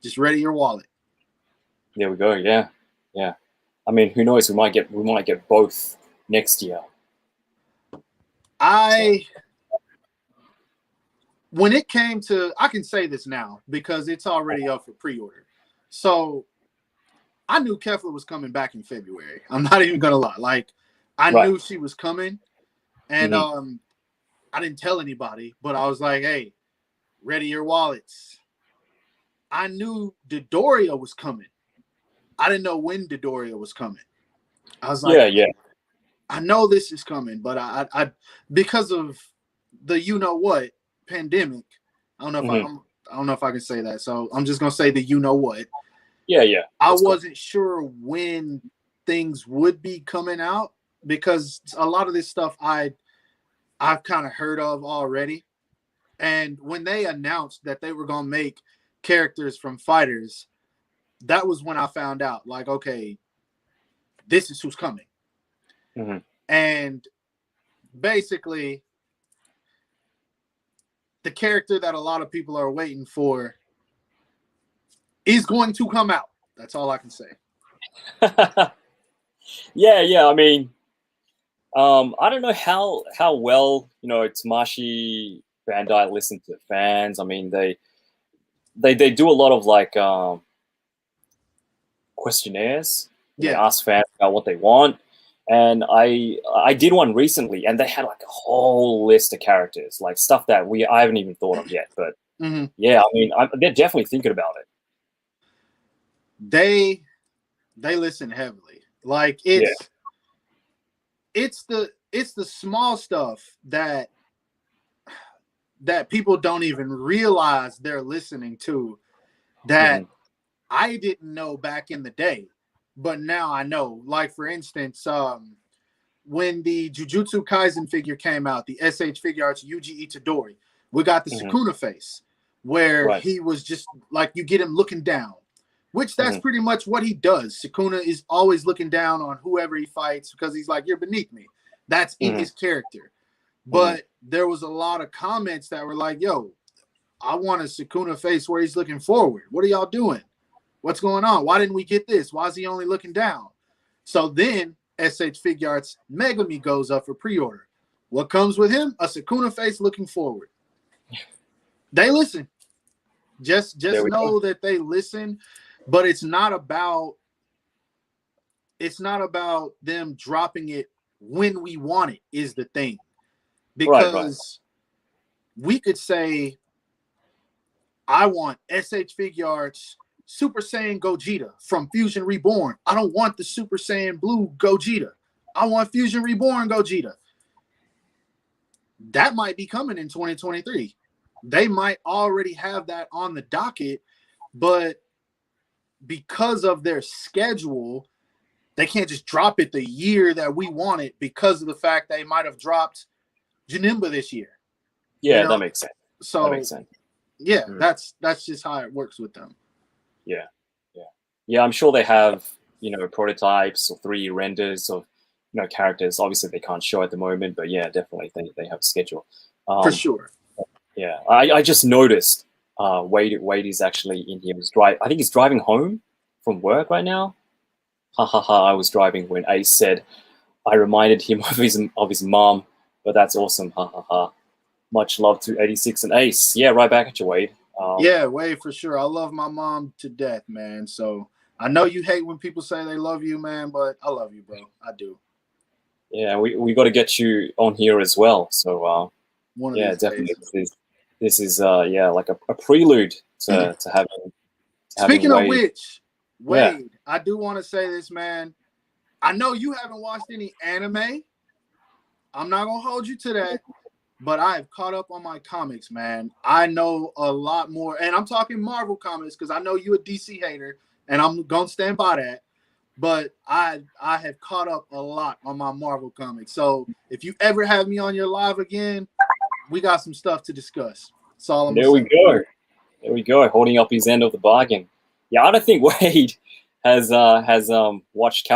just ready your wallet. There we go. Yeah. I mean, who knows? We might get both next year? When it came to, I can say this now because it's already up for pre-order. So I knew Kefla was coming back in February. I'm not even gonna lie. Like, I knew she was coming, and I didn't tell anybody, but I was like, "Hey, ready your wallets." I knew Dodoria was coming. I didn't know when Dodoria was coming. I was like, yeah. I know this is coming, but I because of the what pandemic. I don't know I don't know if I can say that, so I'm just gonna say the what. Yeah. I wasn't sure when things would be coming out because a lot of this stuff I've kind of heard of already. And when they announced that they were gonna make characters from fighters, that was when I found out, like, okay, this is who's coming. And basically, the character that a lot of people are waiting for is going to come out. That's all I can say. Yeah. I mean, I don't know how well, Tamashi Bandai listen to fans. I mean, they do a lot of like questionnaires. They ask fans about what they want. And I did one recently, and they had like a whole list of characters, like stuff that I haven't even thought of yet. But yeah, I mean, they're definitely thinking about it. They listen heavily. Like it's the small stuff that people don't even realize they're listening to, that I didn't know back in the day, but now I know. Like, for instance, when the Jujutsu Kaisen figure came out, the SH Figure Arts Yuji Itadori, we got the Sukuna face, where he was just like, you get him looking down, which that's pretty much what he does. Sukuna is always looking down on whoever he fights because he's like, you're beneath me. That's in his character. But there was a lot of comments that were like, yo, I want a Sukuna face where he's looking forward. What are y'all doing? What's going on? Why didn't we get this? Why is he only looking down? So then SH Figure Arts Megami goes up for pre-order. What comes with him? A Sukuna face looking forward. They listen. Just know that they listen, but it's not about them dropping it when we want it is the thing. Because we could say, I want SH Figure Arts Super Saiyan Gogeta from Fusion Reborn. I don't want the Super Saiyan Blue Gogeta. I want Fusion Reborn Gogeta. That might be coming in 2023. They might already have that on the docket, but because of their schedule, they can't just drop it the year that we want it because of the fact they might have dropped Janemba this year. Yeah, that makes sense. So that makes sense. Yeah, that's just how it works with them. Yeah. I'm sure they have prototypes or 3D renders of characters. Obviously, they can't show at the moment, but yeah, definitely they have a schedule for sure. Yeah, I just noticed Wade is actually in here. I think he's driving home from work right now. I was driving when Ace said I reminded him of his mom, but that's awesome. Much love to 86 and Ace. Yeah, right back at you, Wade. Yeah, Wade, for sure. I love my mom to death, man. So I know you hate when people say they love you, man, but I love you, bro. I do. Yeah, we got to get you on here as well. So yeah, definitely. This is like a prelude to having. Speaking of which, Wade, I do want to say this, man. I know you haven't watched any anime. I'm not gonna hold you to that, but I have caught up on my comics, man. I know a lot more, and I'm talking Marvel comics because I know you a DC hater, and I'm gonna stand by that. But I have caught up a lot on my Marvel comics. So if you ever have me on your live again, we got some stuff to discuss. That's all I'm saying. There we go. Holding up his end of the bargain. Yeah, I don't think Wade has watched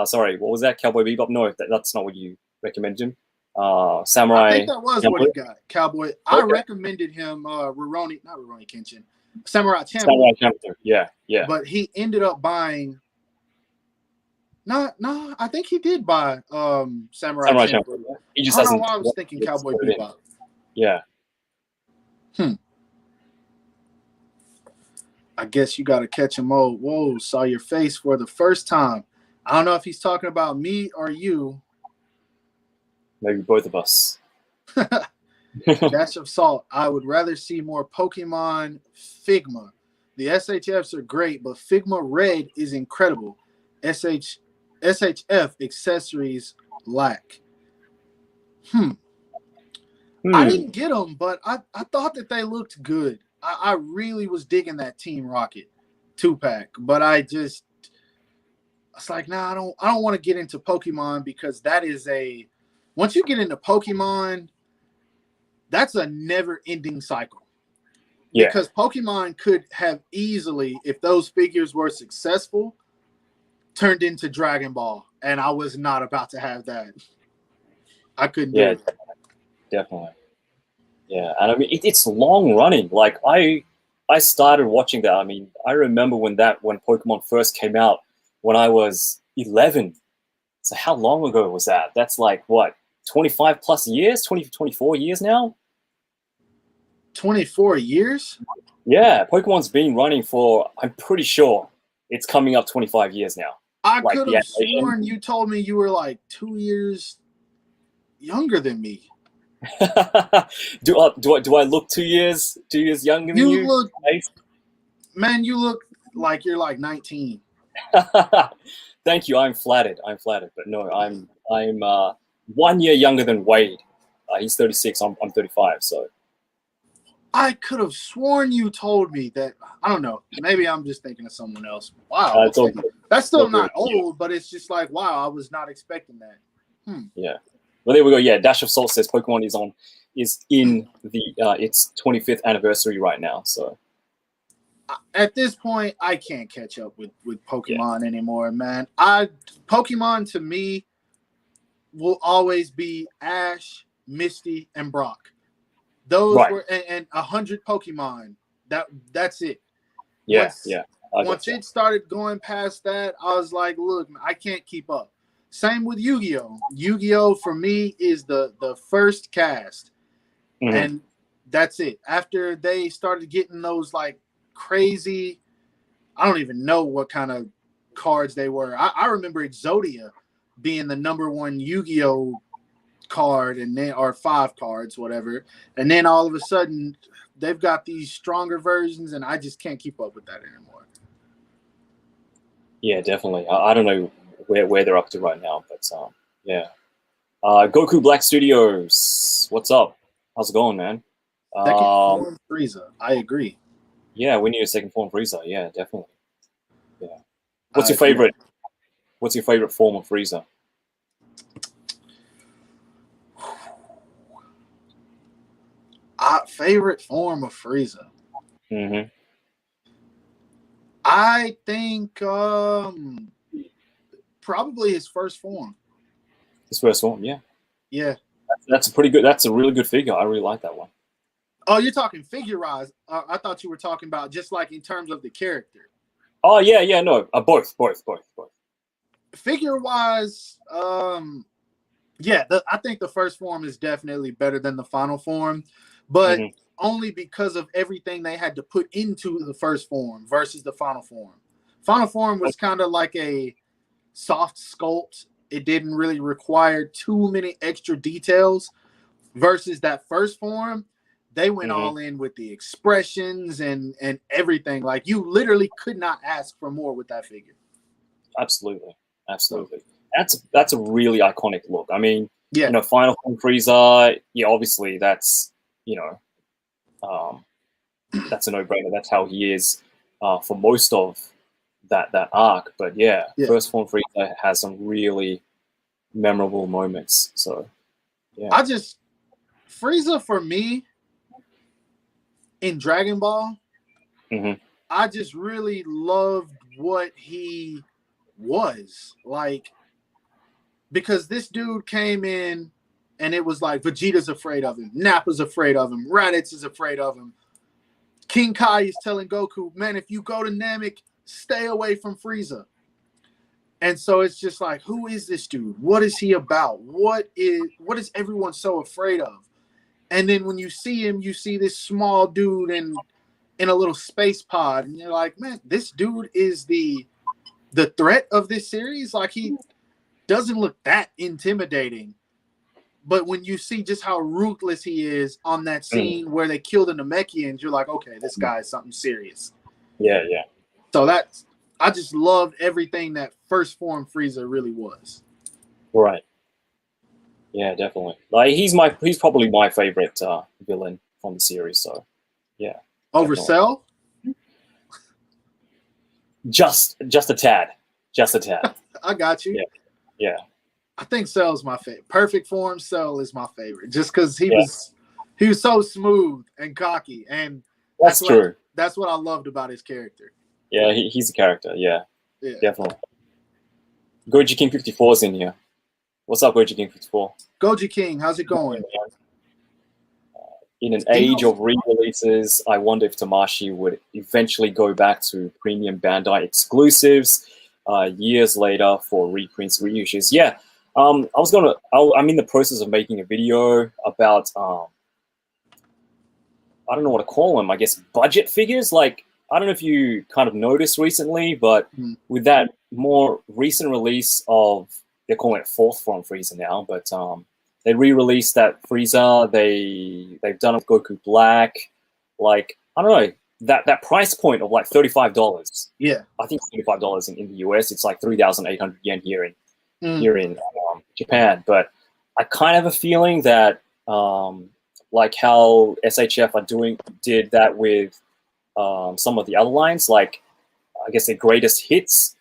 sorry, what was that? Cowboy Bebop? No, that's not what you recommended him. Samurai. I think that was what he got. Cowboy. Okay. I recommended him not Rurouni Kenshin. Samurai Champloo. Samurai Champloo. Yeah. But he ended up buying No, I think he did buy Samurai Samurai Champloo. Champloo. Yeah. He just I don't know hasn't. why I was thinking Cowboy put it in. Bebop. Yeah. I guess you got to catch him. Oh, whoa, saw your face for the first time. I don't know if he's talking about me or you. Maybe both of us. Dash of salt. I would rather see more Pokemon Figma. The SHFs are great, but Figma Red is incredible. SHF accessories lack. I didn't get them, but I thought that they looked good. I really was digging that Team Rocket 2-pack, but it's like, nah, I don't want to get into Pokemon because that is once you get into Pokemon, that's a never-ending cycle. Yeah. Because Pokemon could have easily, if those figures were successful, turned into Dragon Ball, and I was not about to have that. I couldn't do it. Definitely. Yeah, and I mean it's long running. Like I started watching that. I mean, I remember when Pokemon first came out when I was 11. So how long ago was that? That's like what, 25 plus years, 24 years now? 24 years? Yeah, Pokemon's been running for, I'm pretty sure it's coming up 25 years now. I could have sworn you told me you were like 2 years younger than me. do I look 2 years younger than you? You look like you're like 19. Thank you. I'm flattered. But no, I'm 1 year younger than Wade. He's 36. I'm 35. So I could have sworn you told me that. I don't know. Maybe I'm just thinking of someone else. Wow. That's still not old, but it's just like, wow, I was not expecting that. Yeah. Well, there we go. Yeah, Dash of Salt says Pokemon is in the its 25th anniversary right now. So at this point, I can't catch up with Pokemon anymore, man. Pokemon to me will always be Ash, Misty, and Brock. Those were and 100 Pokemon. That's it. Yeah, Once it started going past that, I was like, look, I can't keep up. Same with Yu-Gi-Oh! Yu-Gi-Oh! For me is the first cast. And that's it. After they started getting those like crazy, I don't even know what kind of cards they were. I remember Exodia being the #1 Yu-Gi-Oh! Card, and then or 5 cards, whatever. And then all of a sudden they've got these stronger versions, and I just can't keep up with that anymore. Yeah, definitely. I don't know where they're up to right now, but yeah. Goku Black Studios, what's up? How's it going, man? Second form Frieza. I agree. Yeah, we need a second form Frieza. Yeah, definitely. Yeah. What's your favorite? What's your favorite form of Frieza? Favorite form of Frieza. I think probably his first form. His first form, yeah. Yeah. That's a really good figure. I really like that one. Oh, you're talking figure-wise. I thought you were talking about just like in terms of the character. Oh yeah, no. Both. Figure-wise, yeah, I think the first form is definitely better than the final form, but only because of everything they had to put into the first form versus the final form. Final form was kind of like a soft sculpt. It didn't really require too many extra details versus that first form. They went all in with the expressions and everything. Like, you literally could not ask for more with that figure. Absolutely. That's a really iconic look. I mean, you know, Final Form Frieza, yeah, obviously that's, you know, that's a no-brainer. That's how he is for most of that arc. But yeah, First Form Frieza has some really memorable moments. So yeah, Frieza for me in Dragon Ball, I just really loved what he was like, because this dude came in and it was like Vegeta's afraid of him, Nappa's afraid of him, Raditz is afraid of him. King Kai is telling Goku, man, if you go to Namek, stay away from Frieza. And so it's just like, who is this dude? What is he about? What is everyone so afraid of? And then when you see him, you see this small dude in a little space pod, and you're like, man, this dude is the threat of this series. Like, he doesn't look that intimidating. But when you see just how ruthless he is on that scene where they killed the Namekians, you're like, okay, this guy is something serious. Yeah. So I just loved everything that first form Frieza really was. Right. Yeah, definitely. Like he's probably my favorite villain from the series. So yeah. Over definitely. Cell? Just a tad. Just a tad. I got you. Yeah. I think Cell's my favorite. Perfect form Cell is my favorite. Just because he was so smooth and cocky, and that's true. That's what I loved about his character. Yeah, he's a character. Yeah, definitely. Goji King 54 is in here. What's up, Goji King 54? Goji King, how's it going? In an age of re-releases, I wonder if Tamashii would eventually go back to premium Bandai exclusives years later for reprints, reissues. Yeah, I'm in the process of making a video about I don't know what to call them. I guess budget figures. Like, I don't know if you kind of noticed recently, but with that more recent release of, they're calling it fourth form Frieza now, but they re-released that Frieza. They've done it with Goku Black. Like, I don't know, that price point of like $35. Yeah, I think it's $35 in the US. It's like 3,800 yen here in Japan. But I kind of have a feeling that like how SHF did that with some of the other lines, like I guess their greatest hits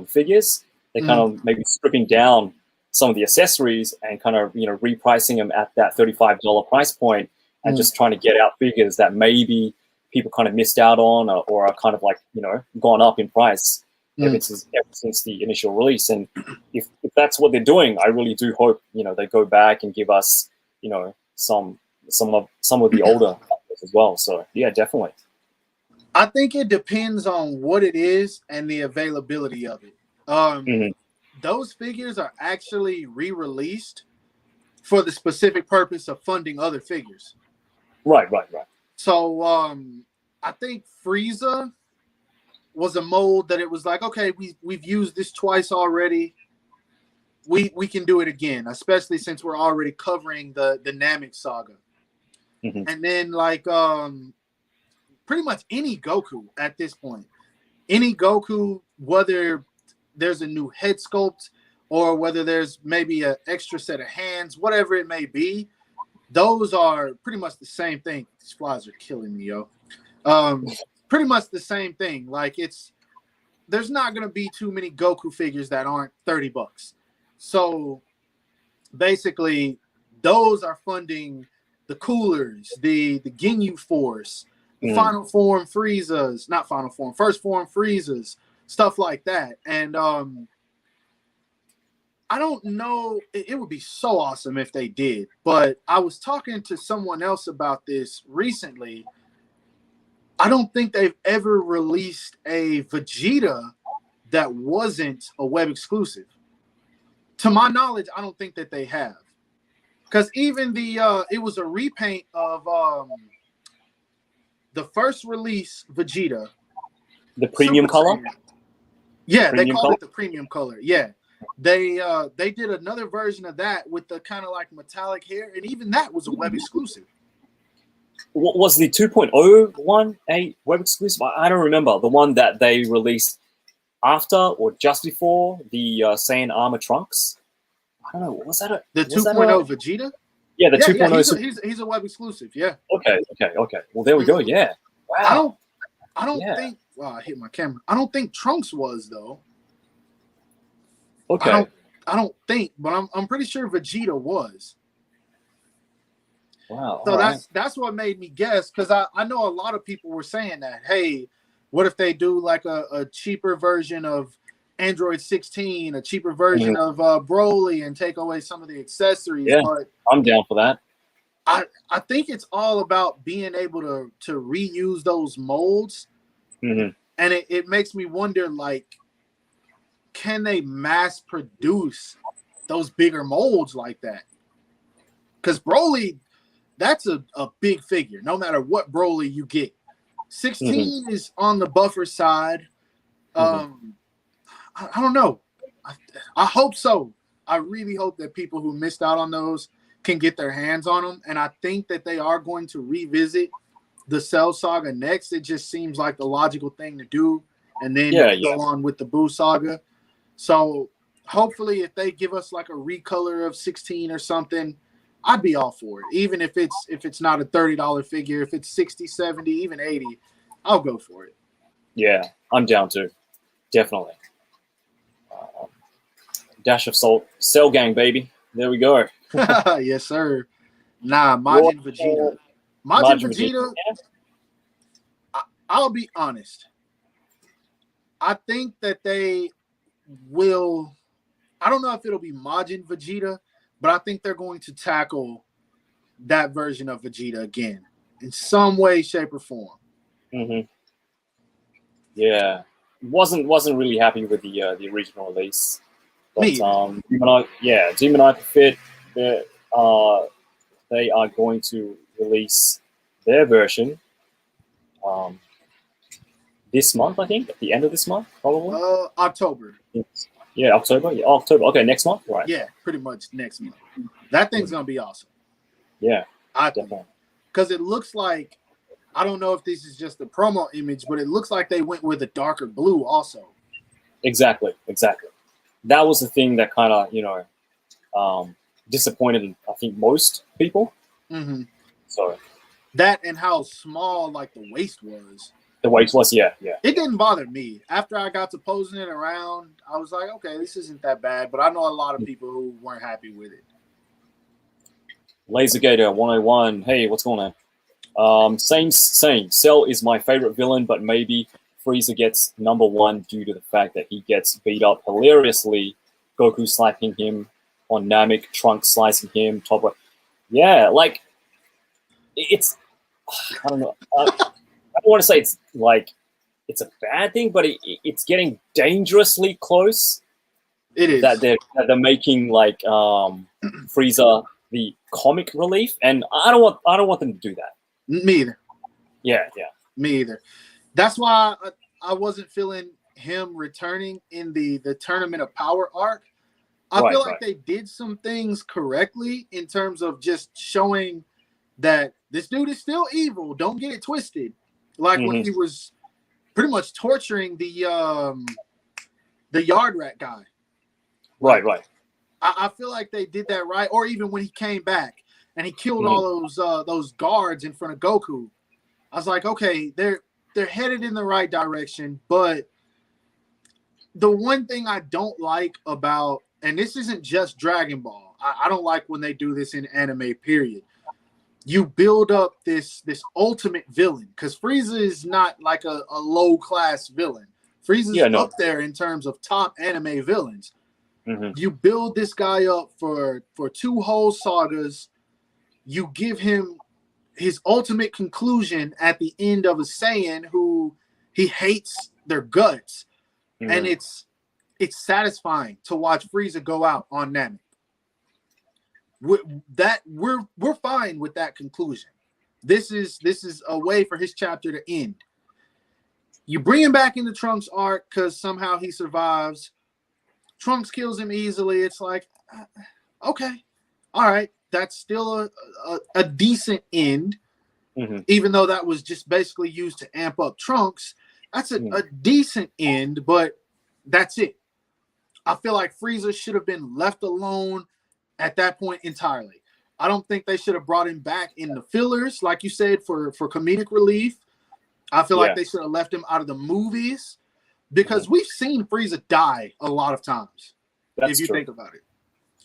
figures. They're kind of maybe stripping down some of the accessories and kind of repricing them at that $35 price point, and just trying to get out figures that maybe people kind of missed out on or are kind of like gone up in price ever since the initial release. And if that's what they're doing, I really do hope they go back and give us some of the older as well. So yeah, definitely. I think it depends on what it is and the availability of it. Those figures are actually re-released for the specific purpose of funding other figures. Right. So I think Frieza was a mold that it was like, okay, we've used this twice already. We can do it again, especially since we're already covering the Namek saga. And then like pretty much any Goku at this point. Any Goku, whether there's a new head sculpt or whether there's maybe an extra set of hands, whatever it may be, those are pretty much the same thing. These flies are killing me, yo. Pretty much the same thing. Like, there's not going to be too many Goku figures that aren't $30. So basically, those are funding the coolers, the Ginyu Force, the Final Form Friezas, not Final Form, First Form Friezas, stuff like that. And I don't know, it would be so awesome if they did, but I was talking to someone else about this recently. I don't think they've ever released a Vegeta that wasn't a web exclusive. To my knowledge, I don't think that they have. Because even it was a repaint of the first release Vegeta. The premium color? Yeah, they called it the premium color. Yeah. They did another version of that with the kind of like metallic hair, and even that was a web exclusive. What was the 2.0 one a web exclusive? I don't remember. The one that they released after or just before the Saiyan Armor Trunks? I don't know. Was that the 2.0 Vegeta? Yeah, the 2.0. He's a web exclusive. Yeah. Okay. Well, there we go. Yeah. Wow. I don't think. Wow, I hit my camera. I don't think Trunks was though. Okay. I don't think, but I'm pretty sure Vegeta was. Wow. So that's what made me guess, because I know a lot of people were saying that. Hey, what if they do like a cheaper version of Android 16, a cheaper version of Broly, and take away some of the accessories? Yeah, but I'm down for that. I think it's all about being able to reuse those molds, and it makes me wonder, like, can they mass produce those bigger molds like that? Because Broly, that's a big figure, no matter what Broly you get. 16 is on the buffer side. I don't know. I hope so. I really hope that people who missed out on those can get their hands on them. And I think that they are going to revisit the Cell Saga next. It just seems like the logical thing to do. And then go on with the Buu Saga. So hopefully if they give us like a recolor of 16 or something, I'd be all for it. Even if it's not a $30 figure, if it's 60, 70, even 80, I'll go for it. Yeah, I'm down too. Definitely. Dash of salt. Cell Gang, baby. There we go. Yes, sir. Nah, Majin Vegeta. Majin Vegeta, I'll be honest. I think that they will, I don't know if it'll be Majin Vegeta, but I think they're going to tackle that version of Vegeta again in some way, shape, or form. Yeah. Wasn't really happy with the original release. But Demon Eye Fit, they are going to release their version this month, I think, at the end of this month, probably. October. Yeah, October. Yeah, October. Okay, next month, right? Yeah, pretty much next month. That thing's gonna be awesome. Yeah, I think, because it looks like, I don't know if this is just a promo image, but it looks like they went with a darker blue also. Exactly. That was the thing that kind of, disappointed, I think, most people. So that and how small like the waist was. The waist was, yeah. It didn't bother me. After I got to posing it around, I was like, okay, this isn't that bad. But I know a lot of people who weren't happy with it. Laser Gator 101. Hey, what's going on? Same. Cell is my favorite villain, but maybe Frieza gets #1 due to the fact that he gets beat up hilariously. Goku slapping him on Namek, Trunks slicing him, top. Yeah, like it's. I don't know. I don't want to say it's like it's a bad thing, but it's getting dangerously close. It is that they're making like Frieza the comic relief, and I don't want them to do that. Me either. Yeah. Me either. That's why I wasn't feeling him returning in the Tournament of Power arc. I feel like they did some things correctly in terms of just showing that this dude is still evil. Don't get it twisted. Like when he was pretty much torturing the yard rat guy. Right. I feel like they did that right. Or even when he came back and he killed all those guards in front of Goku. I was like, okay, they're headed in the right direction. But the one thing I don't like about, and this isn't just Dragon Ball, I don't like when they do this in anime, period. You build up this ultimate villain, because Frieza is not like a low-class villain. Frieza's up there in terms of top anime villains. You build this guy up for 2 whole sagas. You give him his ultimate conclusion at the end of a Saiyan who he hates their guts. And it's satisfying to watch Frieza go out on Namek. We're fine with that conclusion. This is a way for his chapter to end. You bring him back into Trunks' arc because somehow he survives. Trunks kills him easily. It's like, okay, all right, that's still a decent end, even though that was just basically used to amp up Trunks. That's a decent end, but that's it. I feel like Frieza should have been left alone at that point entirely. I don't think they should have brought him back in the fillers, like you said, for comedic relief. I feel like they should have left him out of the movies, because we've seen Frieza die a lot of times. That's if you true. think about it.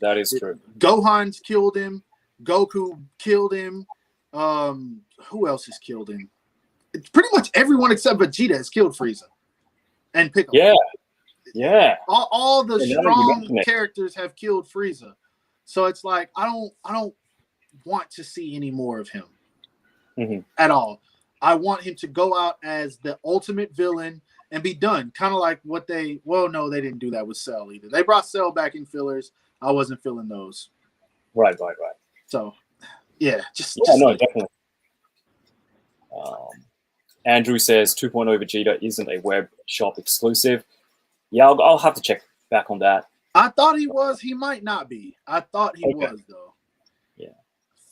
That is true. Gohan's killed him. Goku killed him. Who else has killed him? It's pretty much everyone except Vegeta has killed Frieza and Piccolo. Yeah. All the strong characters have killed Frieza. So it's like I don't want to see any more of him at all. I want him to go out as the ultimate villain, and be done. Kind of like what they. Well, no, they didn't do that with Cell either. They brought Cell back in fillers. I wasn't feeling those. Right. So, yeah, no, definitely. Andrew says 2.0 Vegeta isn't a web shop exclusive. Yeah, I'll have to check back on that. I thought he was. He might not be. I thought he was, though. Yeah.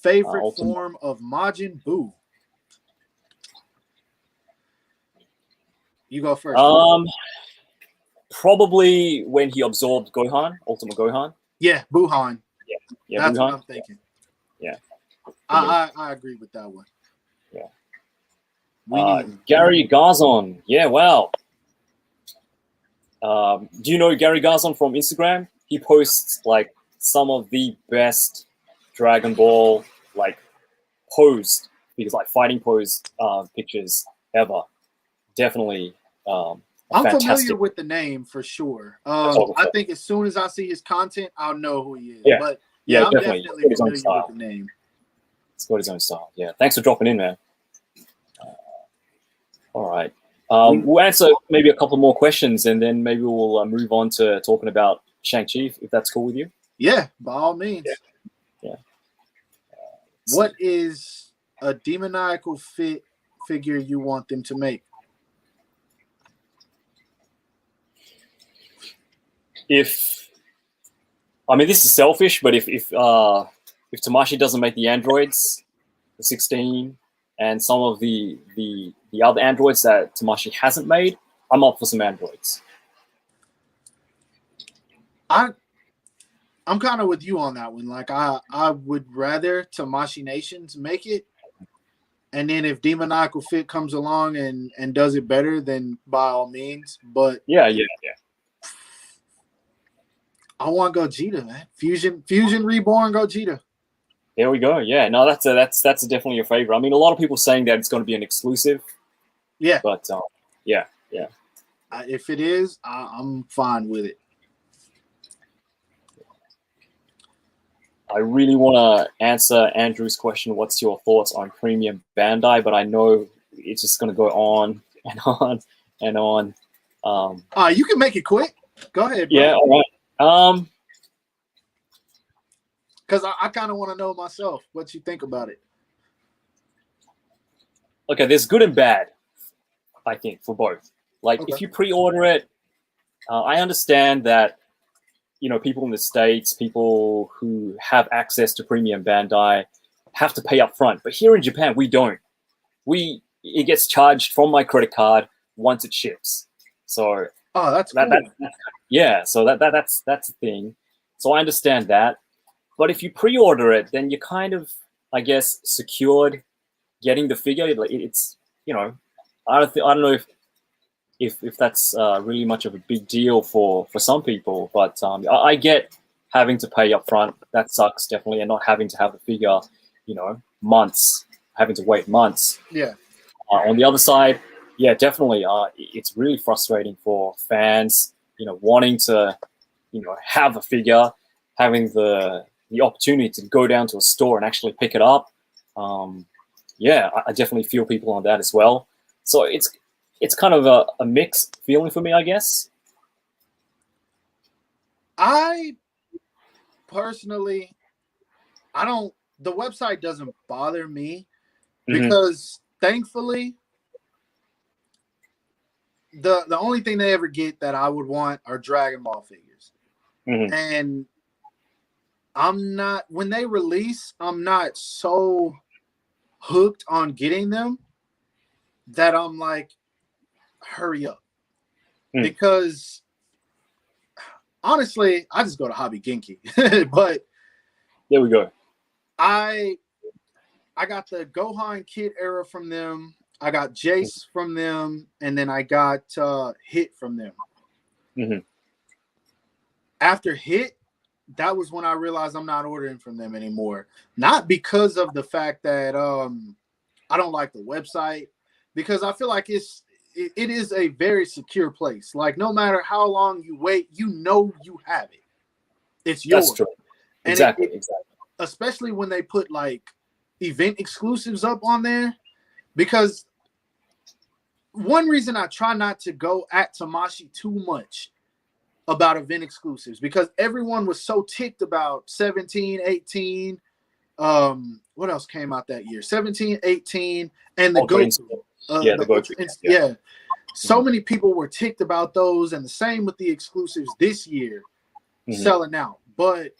Favorite form of Majin Buu? You go first. Probably when he absorbed Gohan, Ultimate Gohan. Yeah, Buhan. Yeah, that's Buhan. what I'm thinking. Yeah. I agree with that one. Yeah. Gary Garzon. Yeah, wow. Do you know Gary Garzon from Instagram? He posts like some of the best Dragon Ball like posed, because like fighting pose pictures ever. Definitely. I'm familiar with the name for sure. I think as soon as I see his content, I'll know who he is. Yeah. But yeah, I'm definitely familiar with the name. He's got his own style. Yeah. Thanks for dropping in, man. All right. We'll answer maybe a couple more questions, and then maybe we'll move on to talking about Shang-Chi, if that's cool with you. Yeah, by all means. Yeah. What is a demoniacal figure you want them to make? This is selfish, but if Tamashii doesn't make the androids, the 16, and some of the other androids that Tamashii hasn't made, I'm up for some androids. I'm kind of with you on that one. Like I would rather Tamashii Nations make it, and then if Demoniacal Fit comes along and does it better, then by all means. But yeah. I want Gogeta, man. Fusion Reborn Gogeta. There we go. Yeah, no, that's definitely your favorite. I mean, a lot of people saying that it's going to be an exclusive. Yeah, but yeah. If it is, I'm fine with it. I really want to answer Andrew's question. What's your thoughts on Premium Bandai? But I know it's just going to go on and on and on. You can make it quick. Go ahead, bro. Yeah. All right. Because I kind of want to know myself what you think about it. Okay, there's good and bad, I think, for both. Like, if you pre-order it, I understand that, people in the States, people who have access to Premium Bandai have to pay up front. But here in Japan, we don't. It gets charged from my credit card once it ships. So that's cool. So that's the thing. So I understand that. But if you pre-order it, then you're kind of, I guess, secured getting the figure. It's, I don't know if that's really much of a big deal for some people. But I get having to pay up front. That sucks, definitely, and not having to have the figure, months, having to wait months. Yeah. On the other side, yeah, definitely, it's really frustrating for fans, wanting to, have a figure, having the opportunity to go down to a store and actually pick it up. I definitely feel people on that as well. So it's kind of a mixed feeling for me, I guess. I personally, the website doesn't bother me because thankfully the only thing they ever get that I would want are Dragon Ball figures. And when they release, I'm not so hooked on getting them that I'm like, hurry up. Because honestly, I just go to Hobby Genki. But there we go. I got the Gohan Kid era from them. I got Jace from them, and then I got Hit from them. After Hit, that was when I realized I'm not ordering from them anymore. Not because of the fact that I don't like the website, because I feel like it is a very secure place. Like, no matter how long you wait, you have it. It's yours. That's true. And exactly. Especially when they put like event exclusives up on there, because one reason I try not to go at Tamashi too much about event exclusives, because everyone was so ticked about 17, 18. What else came out that year? 17, 18, and the Goku. The Goku. Yeah. So many people were ticked about those, and the same with the exclusives this year selling out. But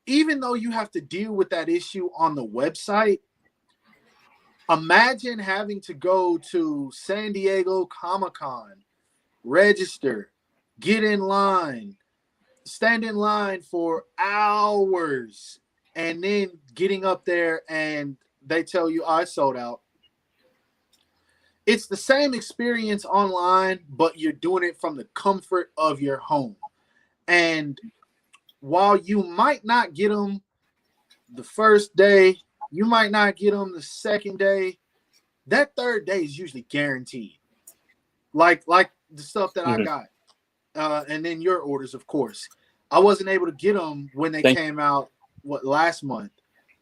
even though you have to deal with that issue on the website, imagine having to go to San Diego Comic-Con, register, get in line, stand in line for hours, and then getting up there and they tell you, I sold out. It's the same experience online, but you're doing it from the comfort of your home. And while you might not get them the first day, you might not get them the second day, that third day is usually guaranteed. Like the stuff that I got. And then your orders, of course. I wasn't able to get them when they came out last month,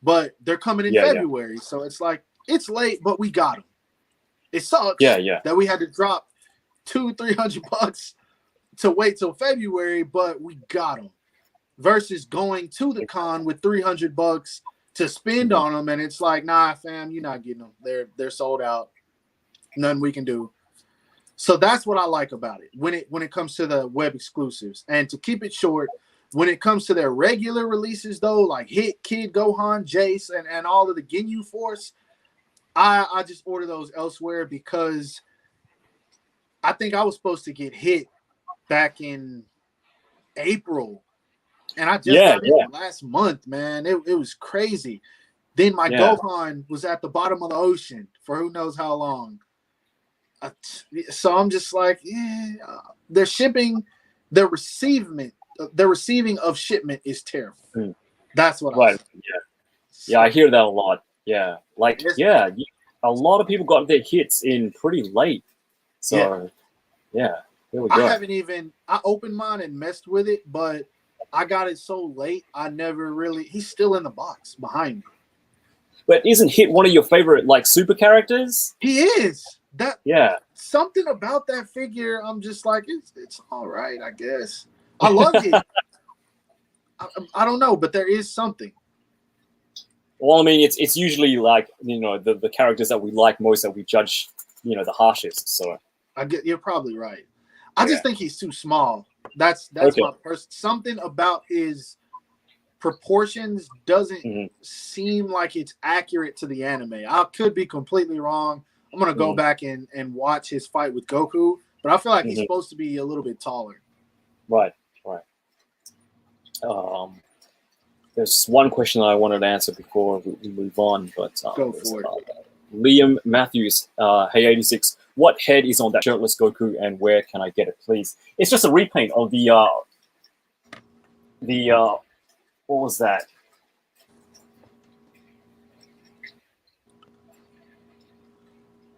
but they're coming in February. So it's like, it's late, but we got them. It sucks that we had to drop $200-300 to wait till February, but we got them. Versus going to the con with $300 to spend on them, and it's like, nah, fam, you're not getting them. They're sold out. Nothing we can do. So that's what I like about it when it comes to the web exclusives. And to keep it short, when it comes to their regular releases, though, like Hit, Kid, Gohan, Jace, and all of the Ginyu Force, I just order those elsewhere, because I think I was supposed to get Hit back in April, and I just got it last month, man. It was crazy. Then my Gohan was at the bottom of the ocean for who knows how long. So I'm just like, their shipping, their receiving of shipment is terrible. That's what I say. Yeah, I hear that a lot. Yeah, like a lot of people got their hits in pretty late. So here we go. I opened mine and messed with it, but I got it so late. He's still in the box behind me. But isn't Hit one of your favorite like super characters? He is. Something about that figure, I'm just like, it's all right, I guess. I love it. I don't know, but there is something. Well, I mean, it's usually like, the characters that we like most that we judge, the harshest. So you're probably right. I just think he's too small. That's my something about his proportions doesn't seem like it's accurate to the anime. I could be completely wrong. I'm gonna go back and watch his fight with Goku, but I feel like he's supposed to be a little bit taller. Right. There's one question that I wanted to answer before we move on, but go for it. Liam Matthews, hey 86, what head is on that shirtless Goku, and where can I get it, please? It's just a repaint of the what was that?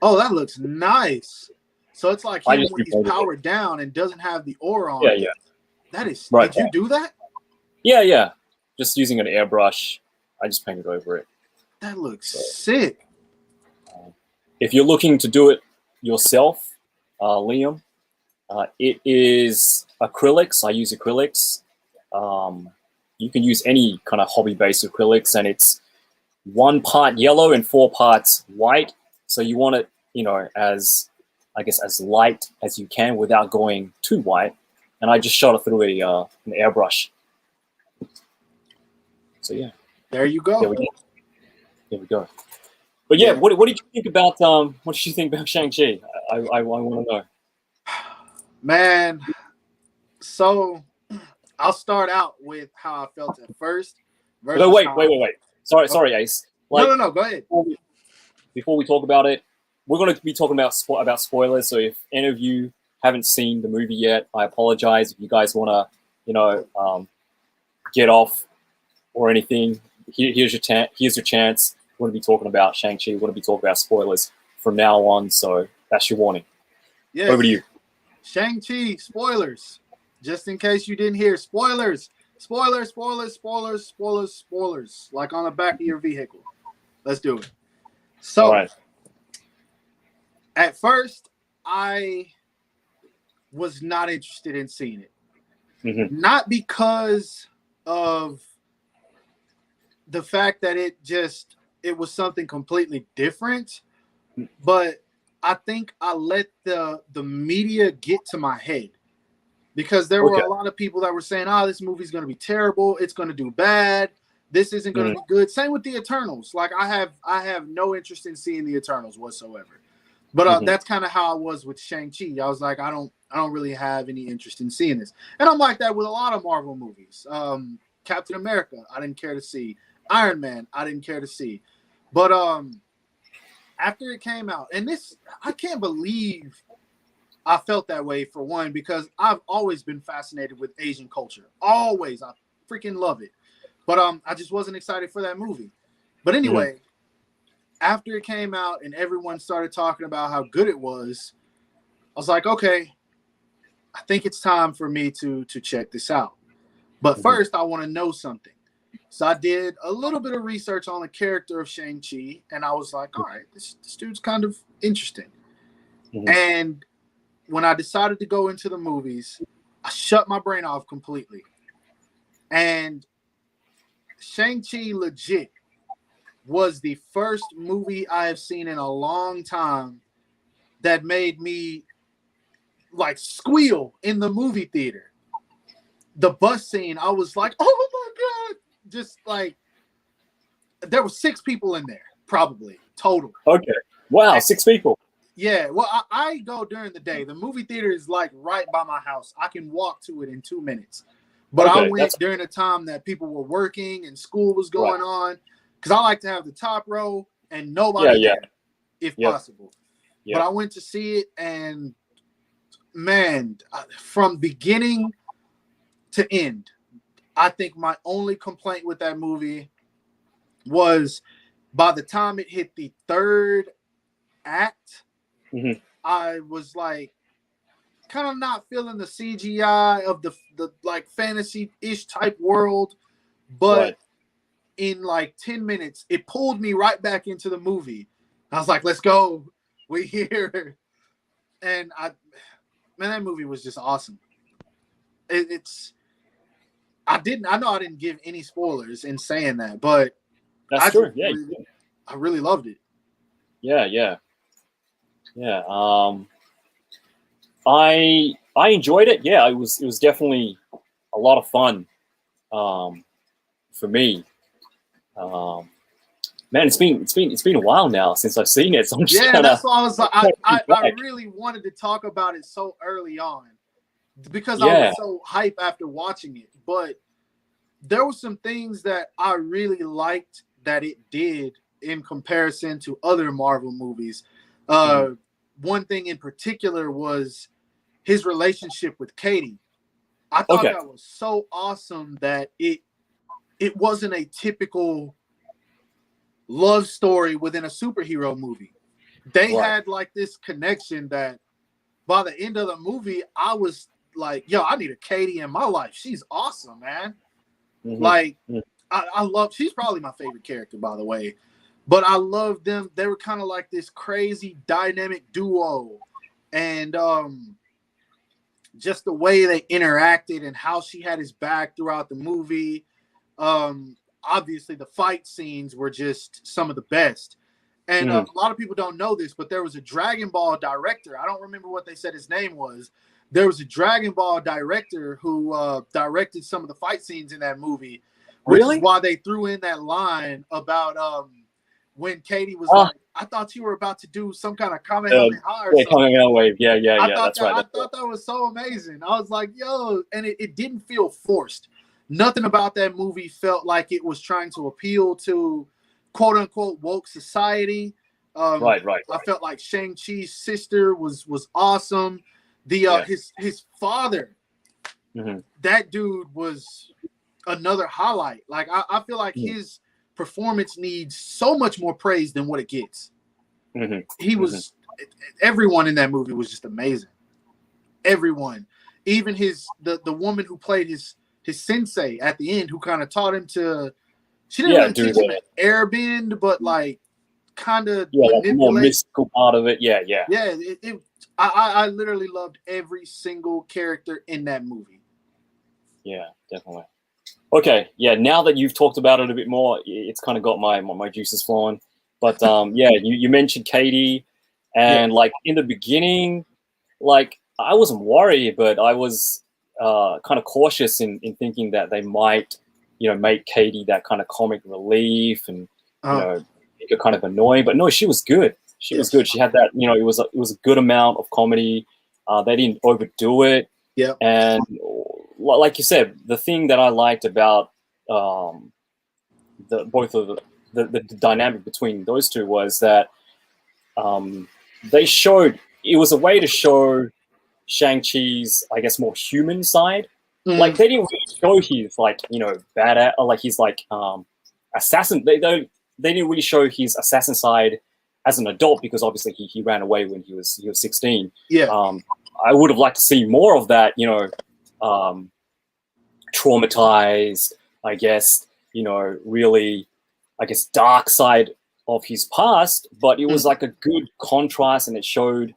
Oh, that looks nice. So it's like him when he's powered down and doesn't have the aura on. Yeah. That is. Did you do that? Yeah. Just using an airbrush, I just painted over it. That looks sick. If you're looking to do it yourself, Liam, it is acrylics. I use acrylics. You can use any kind of hobby-based acrylics, and it's 1 part yellow and 4 parts white. So you want it, as light as you can without going too white. And I just shot it through an airbrush. So there you go. There we go. But what did you think about Shang-Chi? I want to know. Man, so I'll start out with how I felt at first. No, wait. Sorry, Ace. No. Go ahead. Before we talk about it, we're going to be talking about spoilers. So if any of you haven't seen the movie yet, I apologize. If you guys want to, get off or anything, here's your chance. We're going to be talking about Shang-Chi. We're going to be talking about spoilers from now on. So that's your warning. Yes. Over to you. Shang-Chi spoilers. Just in case you didn't hear, spoilers. Spoilers. Like on the back of your vehicle. Let's do it. So, At first, I was not interested in seeing it. Not because of the fact that it was something completely different, but I think I let the media get to my head, because there were a lot of people that were saying, "Oh, this movie's going to be terrible. It's going to do bad. This isn't going to be good." Same with the Eternals. Like I have no interest in seeing the Eternals whatsoever. But that's kind of how I was with Shang-Chi. I was like, I don't really have any interest in seeing this. And I'm like that with a lot of Marvel movies. Captain America, I didn't care to see. Iron Man, I didn't care to see. But after it came out, and this, I can't believe I felt that way, for one, because I've always been fascinated with Asian culture. Always. I freaking love it. But I just wasn't excited for that movie. But anyway, after it came out and everyone started talking about how good it was, I was like, okay, I think it's time for me to check this out. But first, I want to know something. So I did a little bit of research on the character of Shang-Chi, and I was like, all right, this dude's kind of interesting. And when I decided to go into the movies, I shut my brain off completely. And Shang-Chi legit was the first movie I have seen in a long time that made me like squeal in the movie theater. The bus scene, I was like, oh my God. Just like, there were 6 people in there, probably, total. Okay. Wow, 6 people. Yeah, well, I go during the day. The movie theater is like right by my house. I can walk to it in 2 minutes. But I went during the time that people were working and school was going on, because I like to have the top row and nobody there, if possible. But I went to see it, and man, from beginning to end, I think my only complaint with that movie was by the time it hit the 3rd act, I was like kind of not feeling the CGI of the like fantasy-ish type world, but in like 10 minutes, it pulled me right back into the movie. I was like, let's go. We here. And that movie was just awesome. I know I didn't give any spoilers in saying that, but that's true. I really loved it. Yeah. I enjoyed it. Yeah, it was definitely a lot of fun for me. Man, it's been a while now since I've seen it. So I'm just that's why I was like, I really wanted to talk about it so early on, because I was so hyped after watching it. But there were some things that I really liked that it did in comparison to other Marvel movies. One thing in particular was his relationship with Katie. I thought that was so awesome that it wasn't a typical love story within a superhero movie. They had like this connection that by the end of the movie, I was like, yo, I need a Katie in my life. She's awesome, man. Like, I love, she's probably my favorite character, by the way. But I love them. They were kind of like this crazy dynamic duo. And just the way they interacted and how she had his back throughout the movie. Obviously, the fight scenes were just some of the best. And a lot of people don't know this, but there was a Dragon Ball director. I don't remember what they said his name was. There was a Dragon Ball director who directed some of the fight scenes in that movie. Which is why they threw in that line about when Katie was like, I thought you were about to do some kind of Kamehameha or something. Kamehameha wave. Yeah, that's right. I thought that was so amazing. I was like, yo, and it didn't feel forced. Nothing about that movie felt like it was trying to appeal to quote unquote woke society. Right. I felt like Shang-Chi's sister was awesome. His father, that dude was another highlight. Like I feel like his performance needs so much more praise than what it gets. He was everyone in that movie was just amazing. Everyone, even the woman who played his sensei at the end, who kind of taught him to. She didn't really teach him an airbend, but like kind of like the more manipulate. mystical part of it. Yeah. Yeah, I literally loved every single character in that movie. Yeah, definitely. Okay, yeah. Now that you've talked about it a bit more, it's kind of got my juices flowing. But yeah, you mentioned Katie, and like in the beginning, like I wasn't worried, but I was kind of cautious in thinking that they might, make Katie that kind of comic relief and make her kind of annoying. But no, she was good. She was good. She had that, it was a good amount of comedy. They didn't overdo it. Yeah. And like you said, the thing that I liked about both of the dynamic between those two was that they showed, it was a way to show Shang-Chi's, I guess, more human side. Like they didn't really show his badass, or like he's like assassin. They didn't really show his assassin side as an adult because obviously he ran away when he was 16. Yeah. I would have liked to see more of that, traumatized, I guess, really, I guess, dark side of his past, but it was like a good contrast, and it showed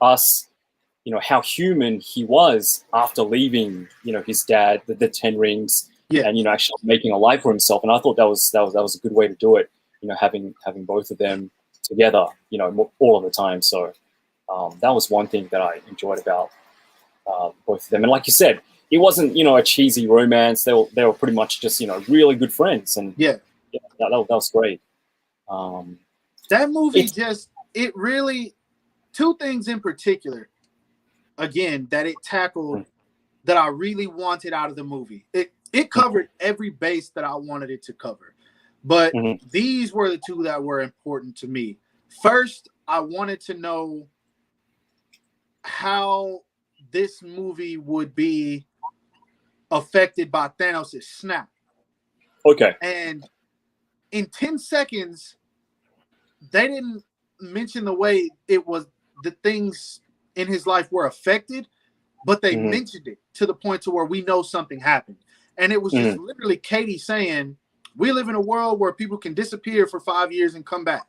us, how human he was after leaving, his dad, the 10 rings, and actually making a life for himself. And I thought that was a good way to do it, having both of them together, all of the time. So that was one thing that I enjoyed about both of them. And like you said, it wasn't, a cheesy romance. They were pretty much just, really good friends. And that was great. That movie it really, two things in particular, again, that it tackled that I really wanted out of the movie. It covered every base that I wanted it to cover. But these were the two that were important to me. First, I wanted to know how this movie would be affected by Thanos' snap. Okay. And in 10 seconds, they didn't mention the way it was, the things in his life were affected, but they mentioned it to the point to where we know something happened. And it was just literally Katie saying, we live in a world where people can disappear for 5 years and come back.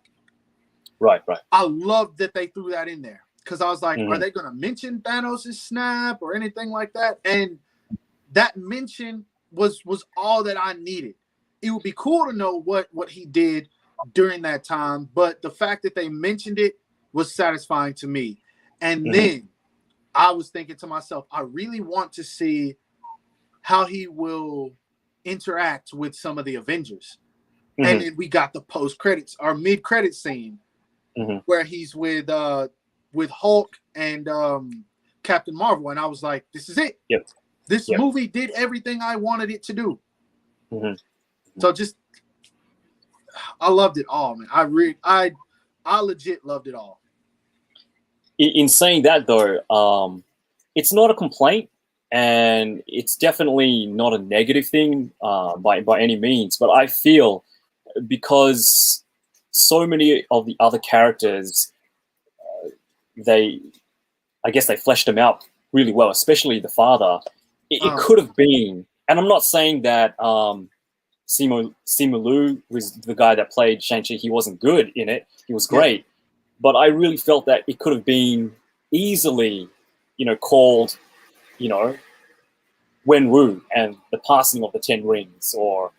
Right. I loved that they threw that in there because I was like, are they going to mention Thanos' snap or anything like that? And that mention was all that I needed. It would be cool to know what he did during that time, but the fact that they mentioned it was satisfying to me. And then I was thinking to myself, I really want to see how he will interact with some of the Avengers. And then we got the post-credits, our mid-credit scene, where he's with Hulk and Captain Marvel. And I was like, this is it. This movie did everything I wanted it to do. So just, I loved it all, man. I legit loved it all. In saying that, though, it's not a complaint, and it's definitely not a negative thing by any means. But I feel because so many of the other characters, I guess they fleshed them out really well, especially the father. It could have been, and I'm not saying that Simu Liu was the guy that played Shang-Chi. He wasn't good in it. He was great. But I really felt that it could have been easily, called, Wenwu and the passing of the 10 rings, or,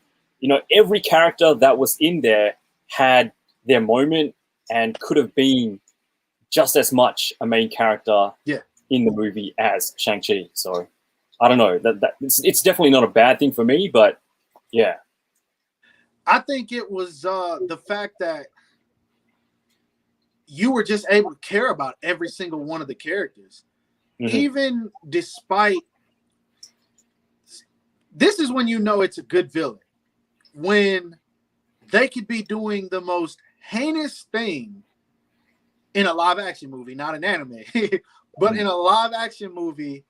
every character that was in there had their moment and could have been just as much a main character in the movie as Shang-Chi. So I don't know, that it's definitely not a bad thing for me, but yeah. I think it was the fact that you were just able to care about every single one of the characters. Even despite, this is when you know it's a good villain. When they could be doing the most heinous thing in a live action movie, not an anime, but in a live action movie,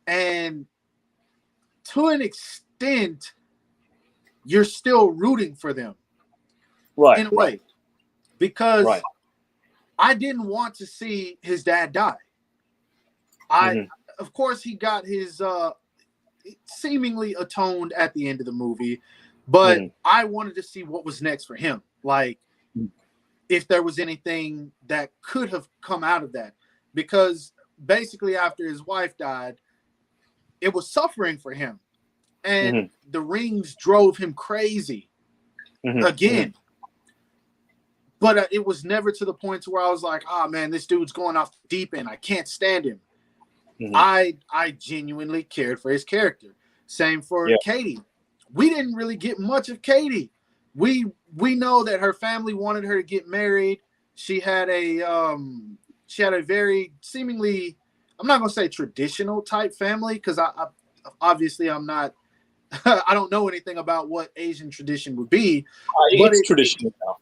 and to an extent, you're still rooting for them. In a way. Because I didn't want to see his dad die. Of course, he got his seemingly atoned at the end of the movie, but I wanted to see what was next for him. Like, if there was anything that could have come out of that, because basically after his wife died, it was suffering for him, and the rings drove him crazy again. But it was never to the point to where I was like, oh man, this dude's going off the deep end. I can't stand him. I genuinely cared for his character. Same for Katie. We didn't really get much of Katie. We know that her family wanted her to get married. She had a very seemingly, I'm not gonna say traditional type family, because I obviously I'm not I don't know anything about what Asian tradition would be. But it's traditional now.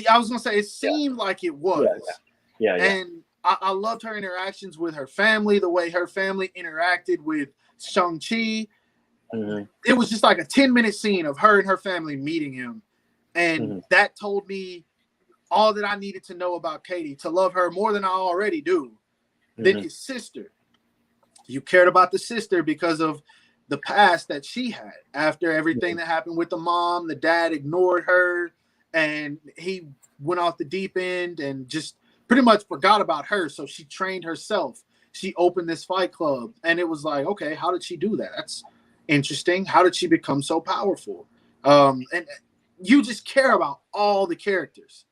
I was gonna say it seemed like it was. Yeah. And I loved her interactions with her family, the way her family interacted with Shang-Chi. It was just like a 10-minute scene of her and her family meeting him. And that told me all that I needed to know about Katie, to love her more than I already do, than his sister. You cared about the sister because of the past that she had. After everything that happened with the mom, the dad ignored her, and he went off the deep end and just pretty much forgot about her. So she trained herself. She opened this fight club, and it was like, okay, how did she do that? That's interesting. How did she become so powerful? And you just care about all the characters.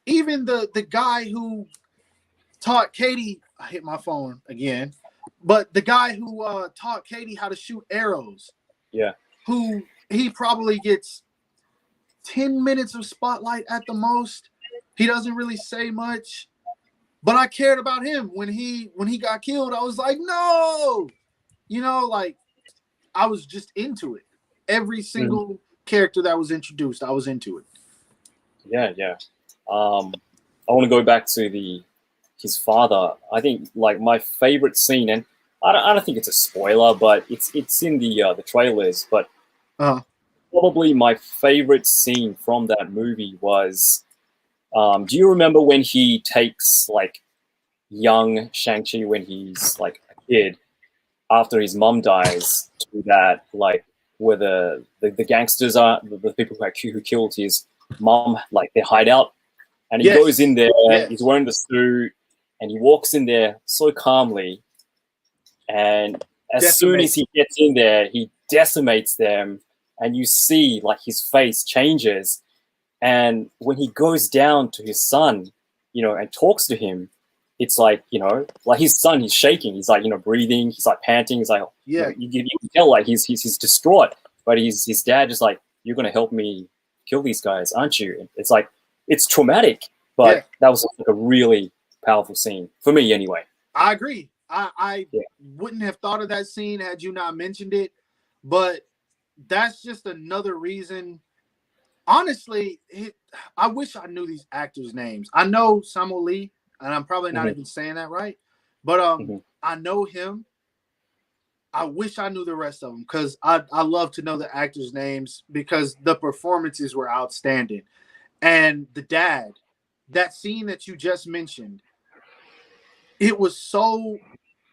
Even the guy who taught Katie, I hit my phone again, but the guy who taught Katie how to shoot arrows, who he probably gets 10 minutes of spotlight at the most. He doesn't really say much, but I cared about him when he got killed. I was like, no, like I was just into it. Every single character that was introduced, I was into it. Yeah. I want to go back to his father. I think like my favorite scene, and I don't think it's a spoiler, but it's in the trailers. But probably my favorite scene from that movie was, do you remember when he takes like young Shang-Chi when he's like a kid after his mom dies to that, like where the gangsters are, the people who killed his mom, like their hideout, and he goes in there, he's wearing the suit, and he walks in there so calmly, and as soon as he gets in there, he decimates them, and you see like his face changes, and when he goes down to his son, and talks to him, it's like, like his son, he's shaking, he's like, breathing, he's like panting, he's like, you can tell like he's distraught, but his dad just like, you're gonna help me kill these guys, aren't you? And it's like, it's traumatic, but that was like a really powerful scene for me anyway. I agree. I wouldn't have thought of that scene had you not mentioned it, but that's just another reason. Honestly, I wish I knew these actors' names. I know Samuel Lee, and I'm probably not even saying that right, but I know him. I wish I knew the rest of them, because I love to know the actors' names, because the performances were outstanding. And the dad, that scene that you just mentioned, it was so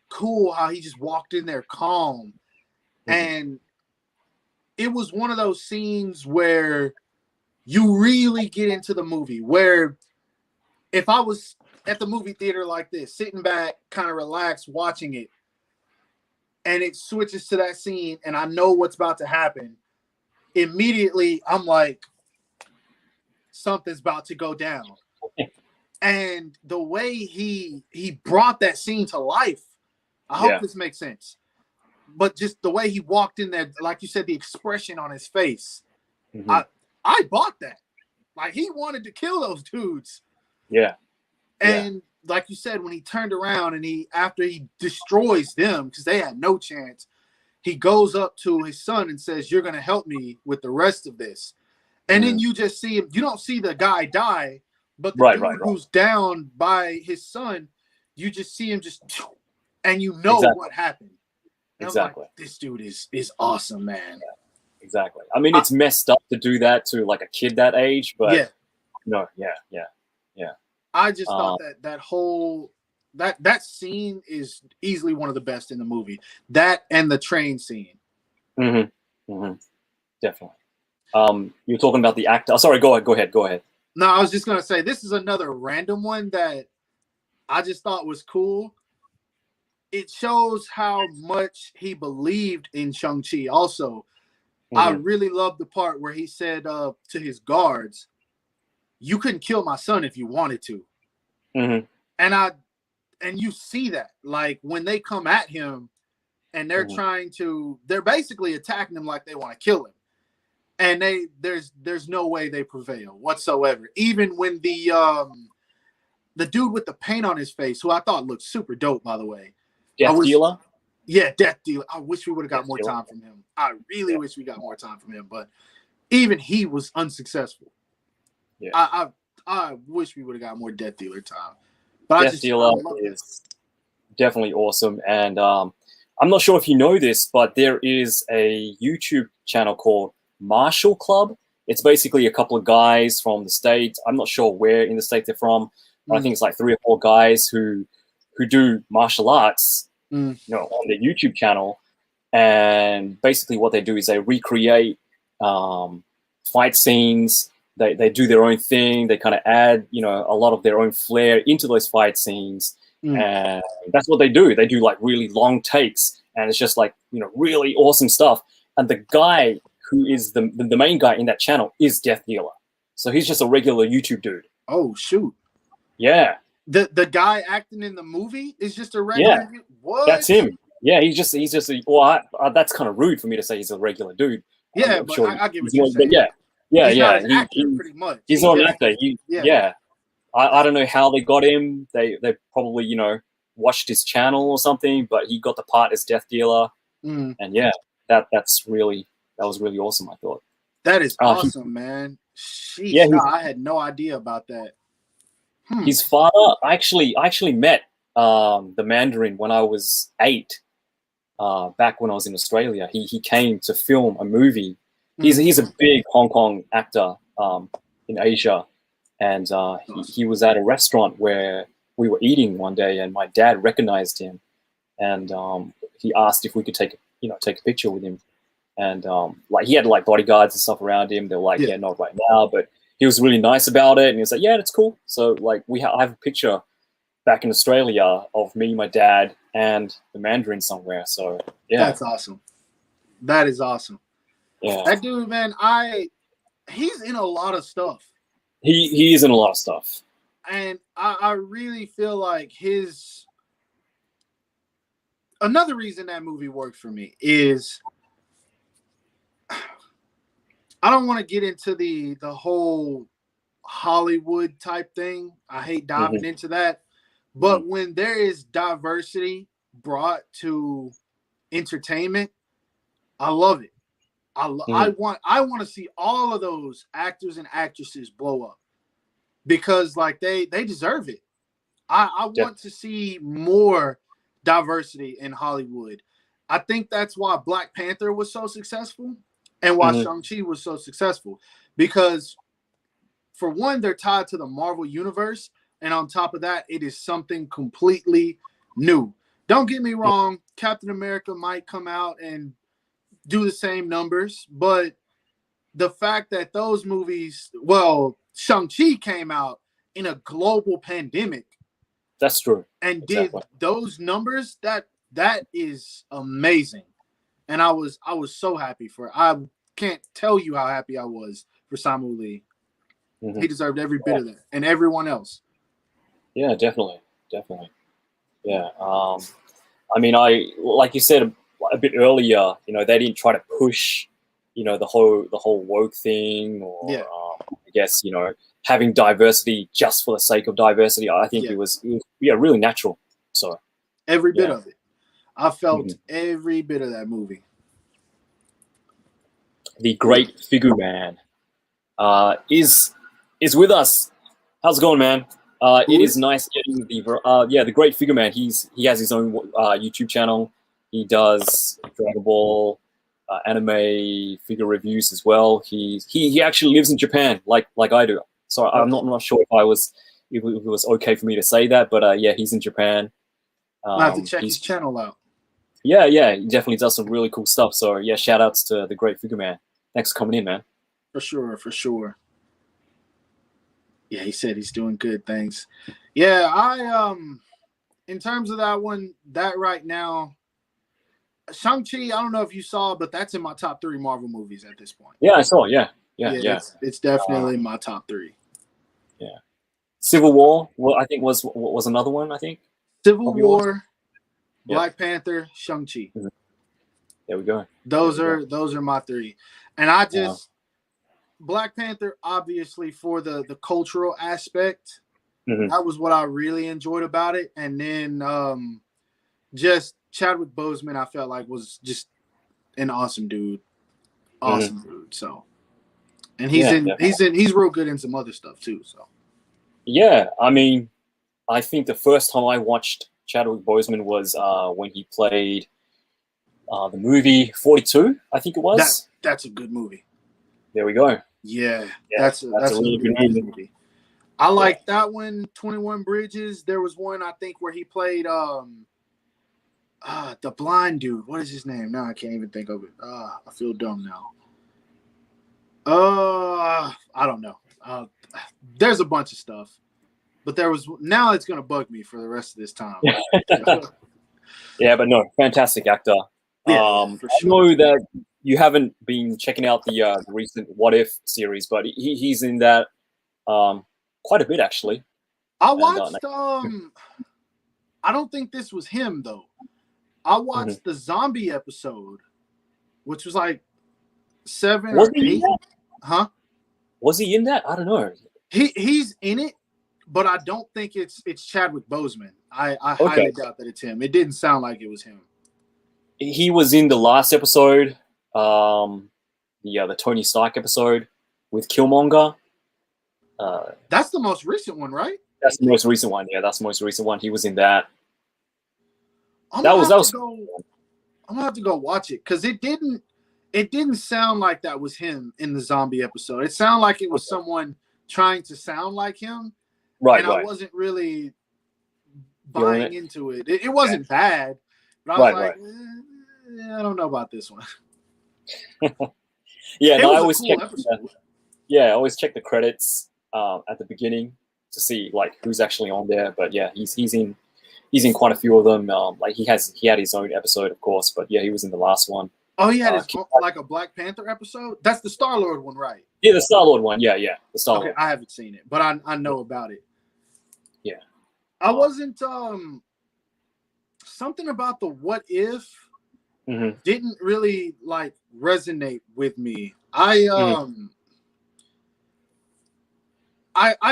cool how he just walked in there calm. And it was one of those scenes where you really get into the movie, where if I was at the movie theater like this, sitting back, kind of relaxed, watching it, and it switches to that scene, and I know what's about to happen, immediately I'm like, something's about to go down. And the way he brought that scene to life, I hope this makes sense. But just the way he walked in there, like you said, the expression on his face, I bought that. Like, he wanted to kill those dudes. And like you said, when he turned around and after he destroys them, because they had no chance, he goes up to his son and says, you're going to help me with the rest of this. And then you just see him. You don't see the guy die, but the dude who's down by his son, you just see him just, and you know what happened. And I'm like, this dude is awesome, man. Exactly. I mean, it's messed up to do that to like a kid that age, but no, I just thought that whole that scene is easily one of the best in the movie. That and the train scene. Definitely. You're talking about the actor. Oh, sorry, go ahead. No, I was just gonna say this is another random one that I just thought was cool. It shows how much he believed in Shang-Chi. Also, I really love the part where he said to his guards, "You couldn't kill my son if you wanted to." And you see that, like, when they come at him and they're they're basically attacking him like they want to kill him. And there's no way they prevail whatsoever. Even when the dude with the paint on his face, who I thought looked super dope, by the way. Death Dealer? Yeah, Death Dealer. I wish we would have got more time from him. I really wish we got more time from him, but even he was unsuccessful. Yeah. I wish we would have got more Death Dealer time. But Death Dealer is definitely awesome. And I'm not sure if you know this, but there is a YouTube channel called Martial Club. It's basically a couple of guys from the States. I'm not sure where in the States they're from. I think it's like 3 or 4 guys who do martial arts, on their YouTube channel. And basically what they do is they recreate fight scenes. They do their own thing. They kind of add, a lot of their own flair into those fight scenes. And that's what they do. They do like really long takes, and it's just like, really awesome stuff. And the guy who is the main guy in that channel is Death Dealer. So he's just a regular YouTube dude. Oh, shoot. Yeah. The guy acting in the movie is just a regular dude? What? That's him. Yeah, he's just that's kind of rude for me to say he's a regular dude. Yeah, but sure I get what you're saying. Yeah, he's not an actor, pretty much. He's not an actor. I don't know how they got him. They probably, watched his channel or something, but he got the part as Death Dealer. And that was really awesome, I thought. That is awesome, man. Sheesh, I had no idea about that. His father, I actually met the Mandarin when I was 8, back when I was in Australia. He came to film a movie. He's a big Hong Kong actor in Asia, and he was at a restaurant where we were eating one day, and my dad recognized him, and he asked if we could take a picture with him, and like he had like bodyguards and stuff around him. They were like, yeah, not right now, but he was really nice about it, and he was like, yeah, that's cool. So like I have a picture back in Australia of me, my dad, and the Mandarin somewhere. So yeah, that's awesome. That is awesome. Yeah, that dude, man, he's in a lot of stuff. He is in a lot of stuff, and I really feel like another reason that movie worked for me is I don't want to get into the whole Hollywood type thing. I hate diving into that. But when there is diversity brought to entertainment, I love it. I want to see all of those actors and actresses blow up, because like they deserve it. I want to see more diversity in Hollywood. I think that's why Black Panther was so successful and why Shang-Chi was so successful, because for one, they're tied to the Marvel universe, and on top of that, it is something completely new. Don't get me wrong, Captain America might come out and do the same numbers, but the fact that those movies, Shang-Chi came out in a global pandemic. That's true. And did those numbers, that is amazing. And I was so happy for it. I can't tell you how happy I was for Simu Lee. He deserved every bit of that, and everyone else. Yeah, definitely. Yeah. I mean, like you said a bit earlier, they didn't try to push, the whole woke thing, or I guess, having diversity just for the sake of diversity. I think it was really natural. So every bit of it. I felt every bit of that movie. The great Figure Man is with us. How's it going, man? It is nice getting the great Figure Man. He has his own YouTube channel. He does Dragon Ball anime figure reviews as well. He actually lives in Japan, like I do. So I'm not sure if it was okay for me to say that, but he's in Japan. I have to check his channel out. Yeah, he definitely does some really cool stuff. So yeah, shout outs to the great Figure Man. Thanks for coming in, man. For sure. Yeah, he said he's doing good. Thanks. Yeah, in terms of that one, that right now, Shang-Chi, I don't know if you saw, but that's in my top 3 Marvel movies at this point. Yeah, I saw. Yeah, Yeah, yeah. it's definitely my top 3. Yeah. Civil War, well, I think was another one. I think Civil of yours. War, Yeah. Black Panther, Shang-Chi. There we go. Those are my 3. And I just Black Panther, obviously, for the cultural aspect. That was what I really enjoyed about it. And then just Chadwick Boseman, I felt like was just an awesome dude. Awesome dude. So, and he's real good in some other stuff too. So yeah, I mean, I think the first time I watched Chadwick Boseman was when he played the movie 42, I think it was. That's a good movie. There we go. Yeah, that's a really good movie. I like that one, 21 Bridges. There was one, I think, where he played the blind dude. What is his name? No, I can't even think of it. I feel dumb now. I don't know. There's a bunch of stuff. But now it's going to bug me for the rest of this time. Yeah, but no, fantastic actor. Yeah, for sure. I know that you haven't been checking out the recent What If series, but he's in that quite a bit, actually. I watched, I don't think this was him, though. I watched the zombie episode, which was like 7 or 8. Huh? Was he in that? I don't know. He's in it, but I don't think it's Chadwick Boseman. I highly doubt that it's him. It didn't sound like it was him. He was in the last episode, the Tony Stark episode with Killmonger. That's the most recent one, right? That's the most recent one. Yeah, that's the most recent one. He was in that. I'm gonna have to go watch it because it didn't sound like that was him in the zombie episode. It sounded like it was someone trying to sound like him. Right. I wasn't really buying into it. It wasn't bad, but I was I don't know about this one. Yeah, no, I always check. I always check the credits at the beginning to see like who's actually on there. But yeah, he's in quite a few of them. Like he had his own episode, of course, but yeah, he was in the last one. Oh, he had like a Black Panther episode. That's the Star-Lord one, right? Yeah, the Star-Lord one. Yeah, the Star-Lord. Okay, I haven't seen it, but I know about it. Yeah, I wasn't something about the What If didn't really like resonate with me. I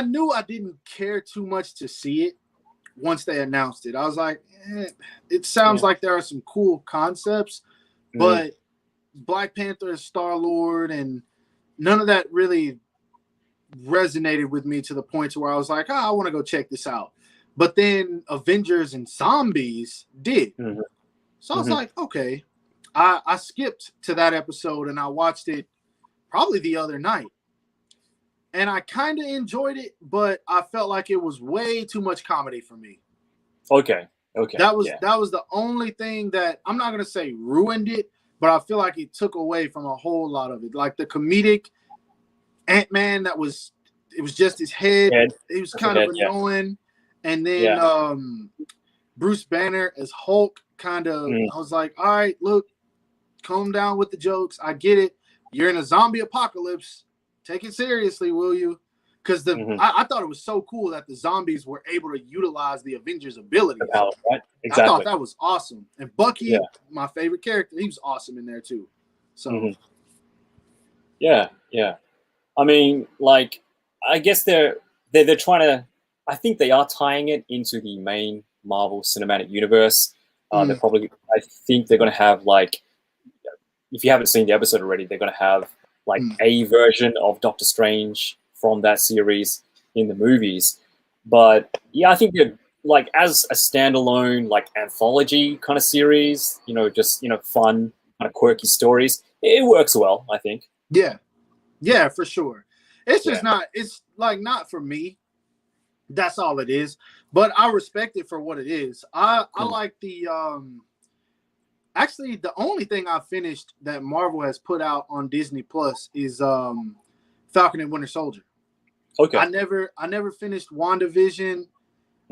knew I didn't care too much to see it once they announced it. I was like, it sounds like there are some cool concepts, but Black Panther is Star-Lord, and none of that really resonated with me to the point to where I was like, I want to go check this out. But then Avengers and Zombies did. So I was like, okay. I skipped to that episode and I watched it probably the other night. And I kind of enjoyed it, but I felt like it was way too much comedy for me. Okay. That was the only thing that I'm not gonna say ruined it, but I feel like it took away from a whole lot of it. Like the comedic Ant-Man, it was just his head. It was kind of annoying. And then Bruce Banner as Hulk kind of I was like, all right, look, calm down with the jokes. I get it. You're in a zombie apocalypse. Take it seriously, will you? Because I thought it was so cool that the zombies were able to utilize the Avengers' abilities. Right? Exactly. I thought that was awesome. And Bucky, my favorite character, he was awesome in there too. So, yeah. I mean, like, I guess they're trying to. I think they are tying it into the main Marvel Cinematic Universe. They're probably. I think they're going to have like. If you haven't seen the episode already, they're going to have like a version of Doctor Strange from that series in the movies. But yeah, I think they're like as a standalone like anthology kind of series, just fun kind of quirky stories. It works well, I think. Yeah, for sure. It's just not. It's like not for me. That's all it is. But I respect it for what it is. I like the actually the only thing I finished that Marvel has put out on Disney Plus is Falcon and Winter Soldier. Okay. I never finished WandaVision,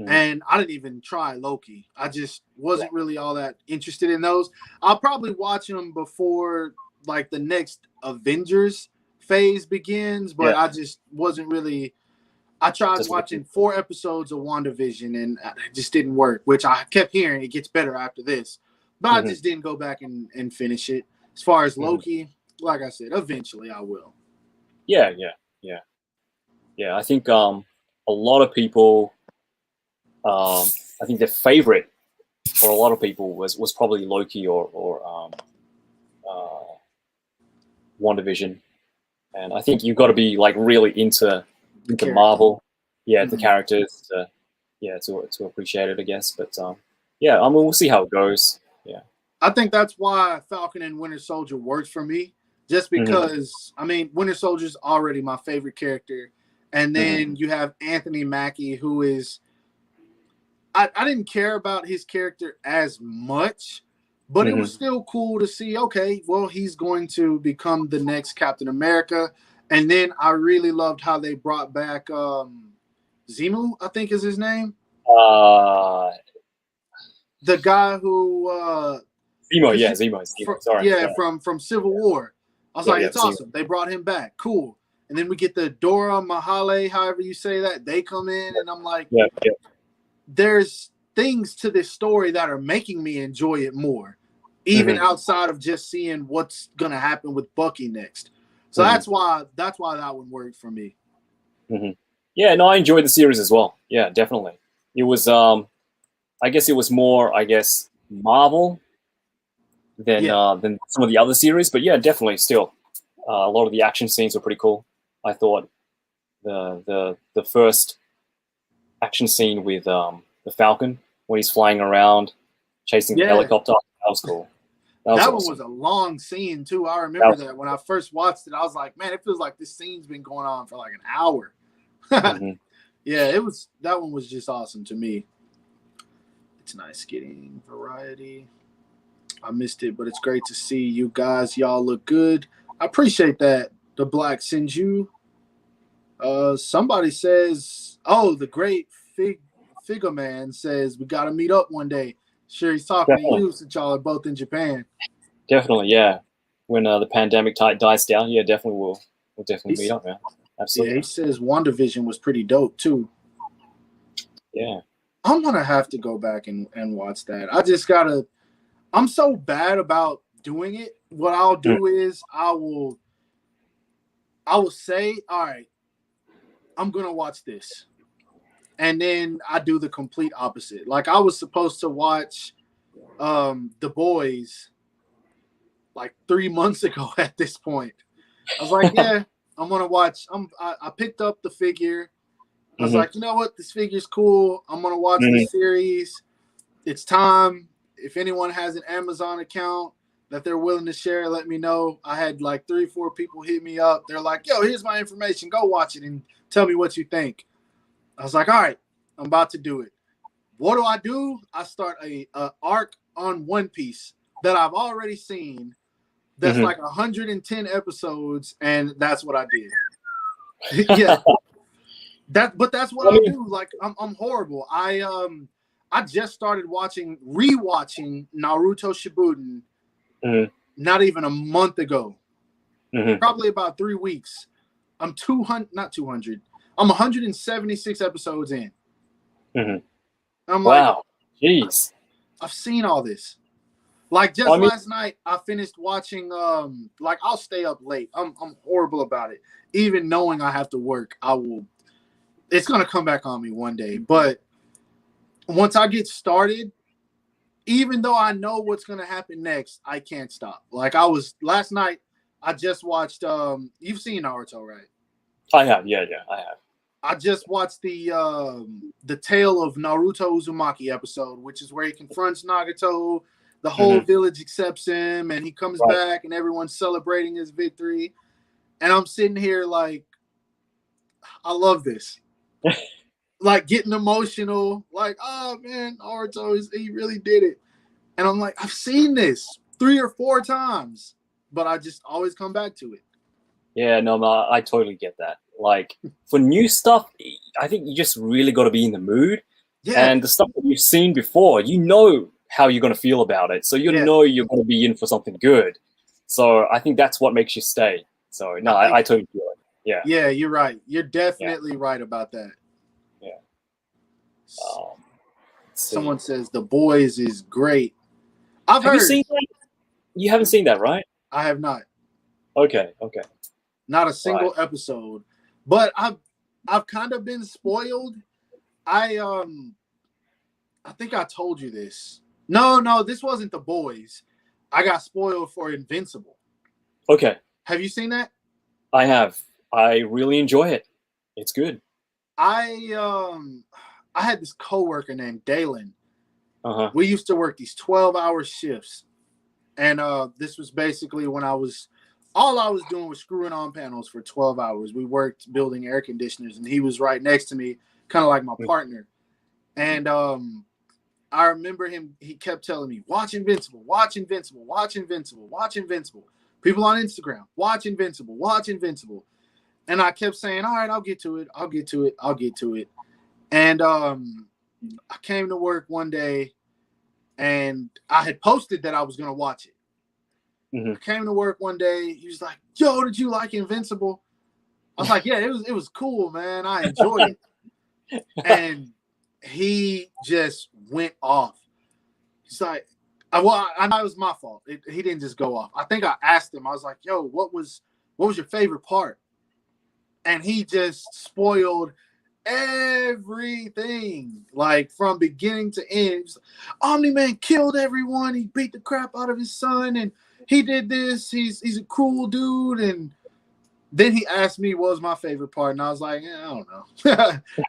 and I didn't even try Loki. I just wasn't really all that interested in those. I'll probably watch them before like the next Avengers phase begins, but I just wasn't really. I tried watching 4 episodes of WandaVision and it just didn't work, which I kept hearing it gets better after this. But I just didn't go back and finish it. As far as Loki, like I said, eventually I will. Yeah. I think a lot of people, I think their favorite for a lot of people was probably Loki or WandaVision, and I think you've got to be like really into Marvel, the characters, to appreciate it, I guess. But yeah, I mean, we'll see how it goes. Yeah, I think that's why Falcon and Winter Soldier works for me, just because I mean, Winter Soldier's already my favorite character, and then you have Anthony Mackie, who is. I didn't care about his character as much, but it was still cool to see, okay, well, he's going to become the next Captain America. And then I really loved how they brought back Zemu, I think is his name. The guy who Zemo. Sorry. From Civil War. I was like, it's awesome. They brought him back. Cool. And then we get the Dora Mahale, however you say that. They come in, and I'm like, there's things to this story that are making me enjoy it more, even outside of just seeing what's gonna happen with Bucky next. So that's why that one worked for me. Yeah, no, I enjoyed the series as well. Yeah, definitely. It was I guess it was more Marvel than some of the other series, but yeah, definitely still a lot of the action scenes were pretty cool. I thought the first action scene with the Falcon when he's flying around chasing the helicopter, that was cool. That awesome. One was a long scene too. I remember that when I first watched it, I was like, man, it feels like this scene's been going on for like an hour. Yeah, that one was just awesome to me. It's nice getting variety. I missed it, but it's great to see you guys. Y'all look good. I appreciate that. The Black Sinju. Somebody says, oh, the great Figure Man says we got to meet up one day. Sure, he's talking to you since y'all are both in Japan. Definitely, yeah. When the pandemic dies down, yeah, definitely we'll definitely meet up, man. Absolutely. Yeah, he says WandaVision was pretty dope too. Yeah. I'm gonna have to go back and watch that. I just gotta. I'm so bad about doing it. What I'll do is I will say, all right, I'm gonna watch this, and then I do the complete opposite. Like I was supposed to watch The Boys like 3 months ago at this point. I was like, yeah, I'm gonna watch. I picked up the figure. I was like, you know what? This figure's cool. I'm going to watch the series. It's time. If anyone has an Amazon account that they're willing to share, let me know. I had like 3 or 4 people hit me up. They're like, yo, here's my information. Go watch it and tell me what you think. I was like, all right, I'm about to do it. What do? I start a arc on One Piece that I've already seen. That's like 110 episodes, and that's what I did. Yeah. But that's what I do. Like I'm horrible. I just started rewatching Naruto Shippuden not even a month ago. Probably about 3 weeks. I'm 176 episodes in. I'm like, wow, jeez. I've seen all this. Like just last night, I finished watching. Like I'll stay up late. I'm horrible about it. Even knowing I have to work, I will. It's going to come back on me one day. But once I get started, even though I know what's going to happen next, I can't stop. Like last night, I just watched, you've seen Naruto, right? I have. Yeah, I have. I just watched the Tale of Naruto Uzumaki episode, which is where he confronts Nagato. The whole village accepts him and he comes back and everyone's celebrating his victory. And I'm sitting here like, I love this. Like getting emotional, like, oh man, Naruto, he really did it. And I'm like, I've seen this 3 or 4 times, but I just always come back to it. Yeah, no, I totally get that. Like for new stuff, I think you just really got to be in the mood. Yeah, And the stuff that you've seen before, you know how you're going to feel about it. So you yeah. know you're going to be in for something good. So I think that's what makes you stay. So no, I think I totally feel it. Yeah, yeah, you're right. You're yeah, definitely right about that. yeah. Um, let's see. Someone says The Boys is great. I've Have you heard. seen that? You haven't seen that, right? I have not. Okay, okay, Not a right. single episode. But I've kind of been spoiled. I think I told you this. No, this wasn't The Boys. I got spoiled for Invincible. Okay, Have you seen that? I have. I really enjoy it. It's good. I had this coworker named Dalen. Uh-huh. We used to work these 12-hour shifts. And this was basically when all I was doing was screwing on panels for 12 hours. We worked building air conditioners, and he was right next to me, kind of like my partner. And I remember he kept telling me, watch Invincible, watch Invincible, watch Invincible, watch Invincible. People on Instagram, watch Invincible, watch Invincible. And I kept saying, all right, I'll get to it. I'll get to it. I'll get to it. And I came to work one day, and I had posted that I was going to watch it. Mm-hmm. I came to work one day. He was like, yo, did you like Invincible? I was like, yeah, it was cool, man. I enjoyed it. And he just went off. He's like, I know it was my fault. He didn't just go off. I think I asked him. I was like, yo, what was your favorite part? And he just spoiled everything, like from beginning to end. Omni-Man killed everyone. He beat the crap out of his son, and he did this. He's a cruel dude. And then he asked me what was my favorite part, and I was like, I don't know.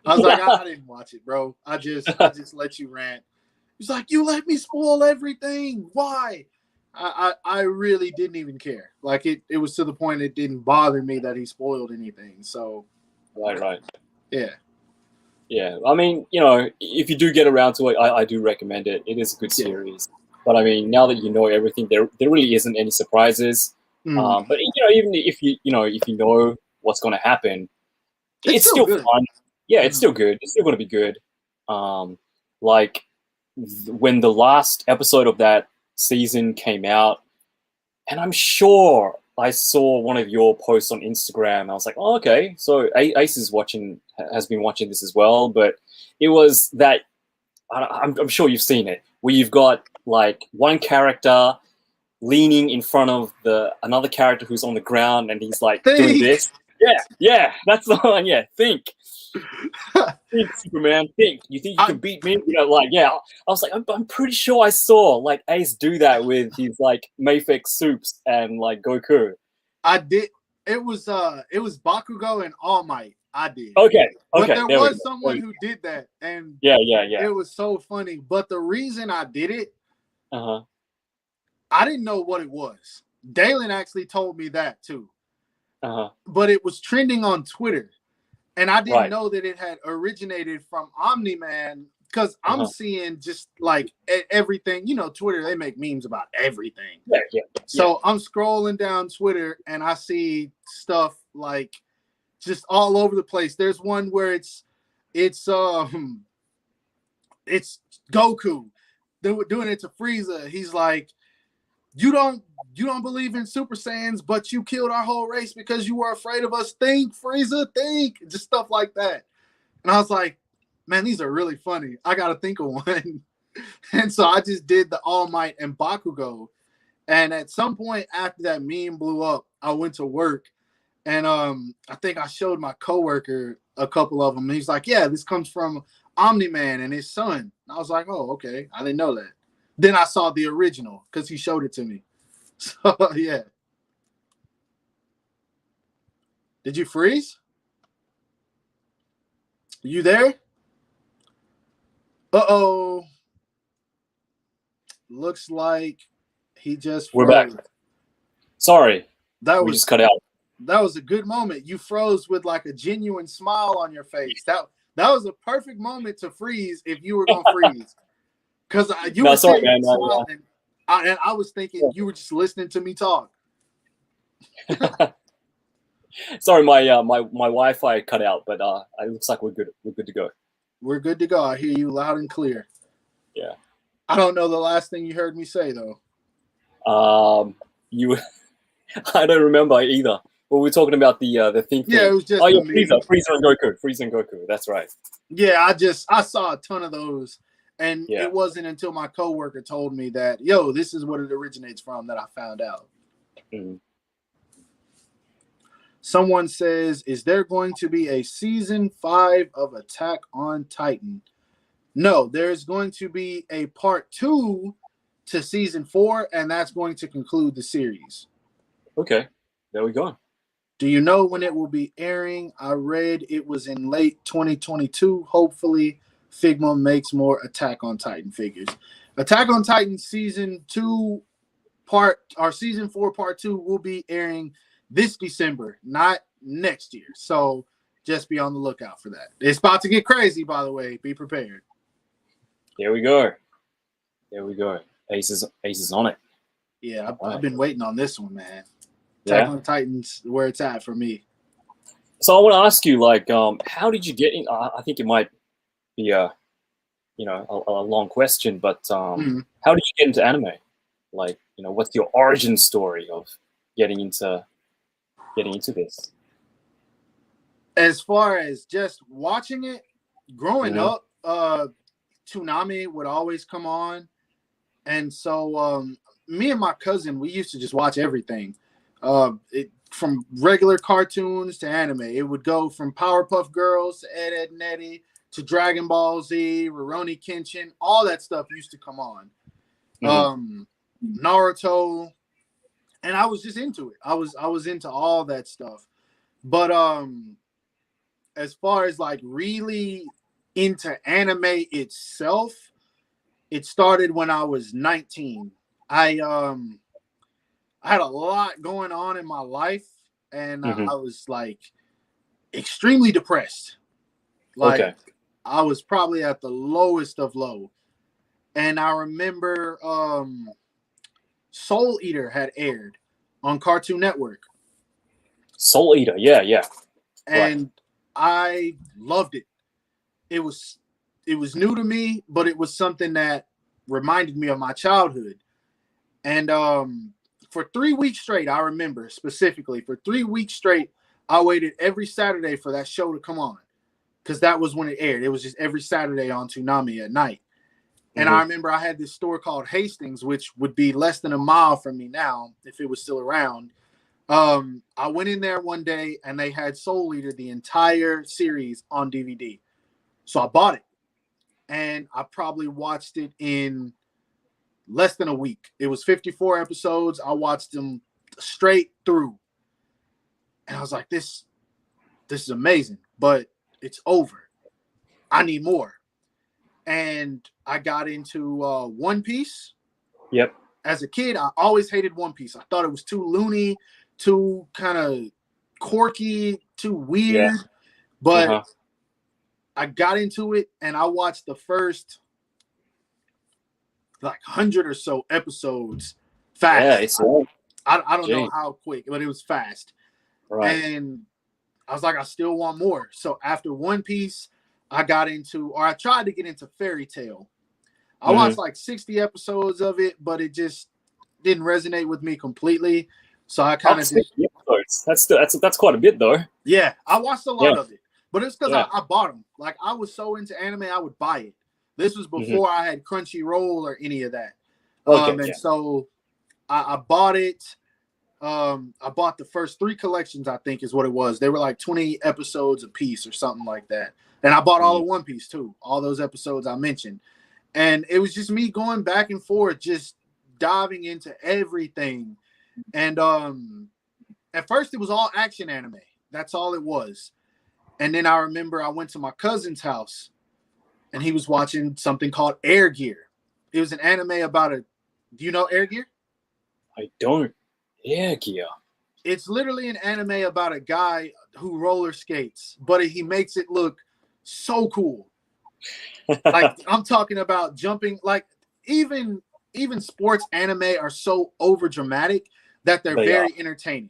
I was like, I didn't watch it, bro. I just let you rant. He's like, you let me spoil everything. Why? I really didn't even care. Like it was to the point it didn't bother me that he spoiled anything. So Right. yeah. Yeah, I mean, if you do get around to it, I do recommend it. It is a good series. But I mean, now that you know everything, there really isn't any surprises. But even if you know what's going to happen, it's still good. fun. Yeah, it's still good. It's still going to be good. Like when the last episode of that season came out, and I'm sure I saw one of your posts on Instagram. I was like, oh, okay, so Ace has been watching this as well. But it was that I'm sure you've seen it, where you've got like one character leaning in front of another character who's on the ground, and he's like doing this. Yeah, that's the one. Yeah, think, Superman, think. You think you can beat me? I was like, I'm pretty sure I saw like Ace do that with his like Mayfix Soups and like Goku. I did. It was Bakugo and All Might. I did. Okay. But there was someone who did that, and yeah. It was so funny. But the reason I did it, I didn't know what it was. Dalen actually told me that too. But it was trending on Twitter. And I didn't know that it had originated from Omni-Man, because I'm seeing just like everything. Twitter, they make memes about everything. Yeah. So I'm scrolling down Twitter and I see stuff like just all over the place. There's one where it's Goku doing it to Frieza. He's like, you don't believe in Super Saiyans, but you killed our whole race because you were afraid of us. Think, Frieza, think. Just stuff like that. And I was like, man, these are really funny. I got to think of one. And so I just did the All Might and Bakugo. And at some point after that meme blew up, I went to work. And I think I showed my coworker a couple of them. And he's like, yeah, this comes from Omni-Man and his son. And I was like, oh, okay. I didn't know that. Then I saw the original because he showed it to me. So, yeah. Did you freeze? You there? Uh-oh. Looks like he just froze. We're back. Sorry. We just cut out. That was a good moment. You froze with like a genuine smile on your face. That was a perfect moment to freeze if you were going to freeze. Because you were smiling, and I was thinking you were just listening to me talk. Sorry, my Wi-Fi cut out, but it looks like we're good. We're good to go. We're good to go. I hear you loud and clear. Yeah. I don't know the last thing you heard me say though. You, I don't remember either. But we were talking about the thing. Yeah, it was just Oh yeah, the meme. Frieza and Goku. Frieza and Goku. That's right. Yeah, I saw a ton of those, and Yeah. it wasn't until my coworker told me that, yo, this is what it originates from, that I found out. Mm. Someone says, is there going to be a season 5 of Attack on Titan? No, there's going to be a part 2 to season 4, and that's going to conclude the series. Okay, there we go. Do you know when it will be airing? I read it was in late 2022. Hopefully, Figma makes more Attack on Titan figures. Attack on Titan season 4 part 2 will be airing this December, not next year. So just be on the lookout for that. It's about to get crazy, by the way. Be prepared. There we go. There we go. Ace is on it. Yeah, I've been waiting on this one, man. Attack on Titan's where it's at for me. So I want to ask you, like, how did you get in? I think it might be a long question, but how did you get into anime? Like, what's your origin story of getting into this? As far as just watching it, growing up, Toonami would always come on, and so me and my cousin, we used to just watch everything. From regular cartoons to anime. It would go from Powerpuff Girls to Ed, Edd n Eddy to Dragon Ball Z, Rurouni Kenshin. All that stuff used to come on. Naruto, and I was just into it. I was into all that stuff. But as far as like really into anime itself, it started when I was 19. I had a lot going on in my life, and I was like extremely depressed. Like I was probably at the lowest of low. And I remember Soul Eater had aired on Cartoon Network. Soul Eater, yeah. And I loved it. It was new to me, but it was something that reminded me of my childhood. And for 3 weeks straight, I remember specifically, for 3 weeks straight, I waited every Saturday for that show to come on, because that was when it aired. It was just every Saturday on Toonami at night. And I remember I had this store called Hastings, which would be less than a mile from me now if it was still around. I went in there one day and they had Soul Eater, the entire series, on DVD. So I bought it, and I probably watched it in less than a week. It was 54 episodes. I watched them straight through. And I was like, this is amazing, but it's over. I need more. And I got into One Piece. Yep. As a kid, I always hated One Piece. I thought it was too loony, too kind of quirky, too weird. Yeah. But I got into it, and I watched the first like 100 or so episodes fast. Yeah, it's I don't know how quick, but it was fast. Right. And I was like, I still want more. So after One Piece, I tried to get into Fairy Tail. I watched like 60 episodes of it, but it just didn't resonate with me completely. So I kind of that's quite a bit though. Yeah, I watched a lot of it, but it's because I bought them. Like, I was so into anime, I would buy it. This was before I had Crunchyroll or any of that. So I bought it. I bought the first 3 collections, I think is what it was. They were like 20 episodes a piece or something like that. And I bought all of One Piece too, all those episodes I mentioned. And it was just me going back and forth, just diving into everything. And at first it was all action anime. That's all it was. And then I remember I went to my cousin's house, and he was watching something called Air Gear. It was an anime about do you know Air Gear? I don't. Air Gear. It's literally an anime about a guy who roller skates, but he makes it look so cool. Like, I'm talking about jumping. Like, even sports anime are so over dramatic that they're very entertaining.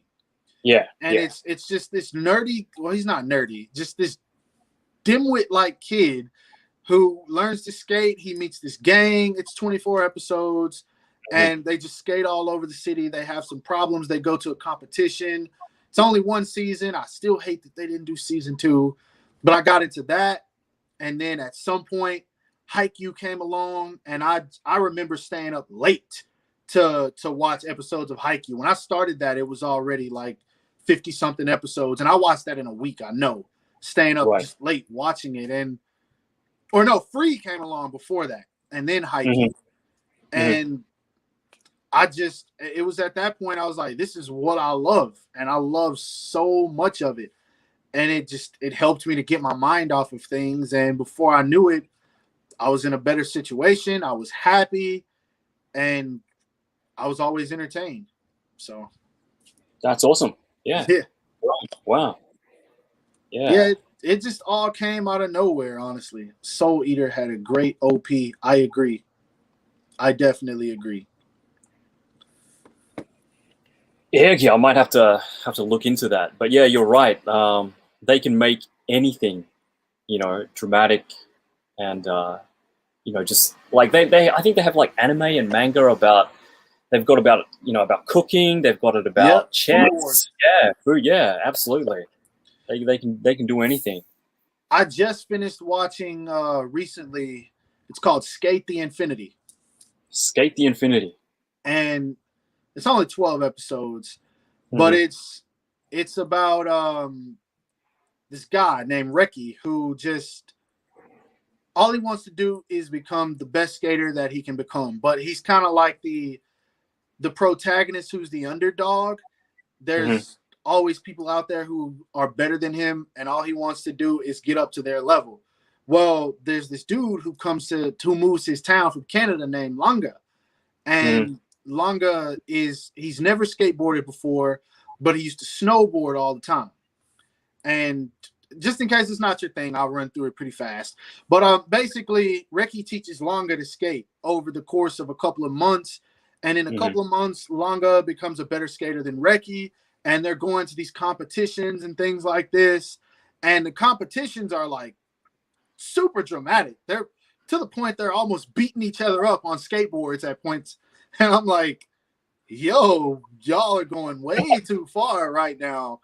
Yeah. And Yeah. it's just this nerdy. Well, he's not nerdy. Just this dimwit like kid who learns to skate. He meets this gang. It's 24 episodes, and they just skate all over the city. They have some problems. They go to a competition. It's only one season. I still hate that they didn't do season 2, but I got into that. And then at some point, Haikyuu came along, and I remember staying up late to watch episodes of Haikyuu. When I started that, it was already like 50 something episodes, and I watched that in a week. I know, staying up just late watching it, or no, Free came along before that, and then Haikyuu, and it was at that point I was like, this is what I love, and I love so much of it, and it helped me to get my mind off of things, and before I knew it, I was in a better situation. I was happy, and I was always entertained. So that's awesome. Yeah. Wow. Yeah. It just all came out of nowhere, honestly. Soul Eater had a great OP. I agree. I definitely agree. Yeah, I might have to look into that. But yeah, you're right. They can make anything, dramatic, and just like they I think they have like anime and manga about. They've got about about cooking. They've got it about chess. Yeah, food. Yeah, absolutely. They can do anything. I just finished watching recently. It's called Skate the Infinity. Skate the Infinity. And it's only 12 episodes, but it's about this guy named Reki who just all he wants to do is become the best skater that he can become. But he's kind of like the protagonist who's the underdog. There's always people out there who are better than him, and all he wants to do is get up to their level. Well, there's this dude who who moves his town from Canada named Langa. And Langa he's never skateboarded before, but he used to snowboard all the time. And just in case it's not your thing, I'll run through it pretty fast. But basically, Reki teaches Langa to skate over the course of a couple of months. And in a couple of months, Langa becomes a better skater than Reki. And they're going to these competitions and things like this. And the competitions are like super dramatic. They're to the point they're almost beating each other up on skateboards at points. And I'm like, yo, y'all are going way too far right now.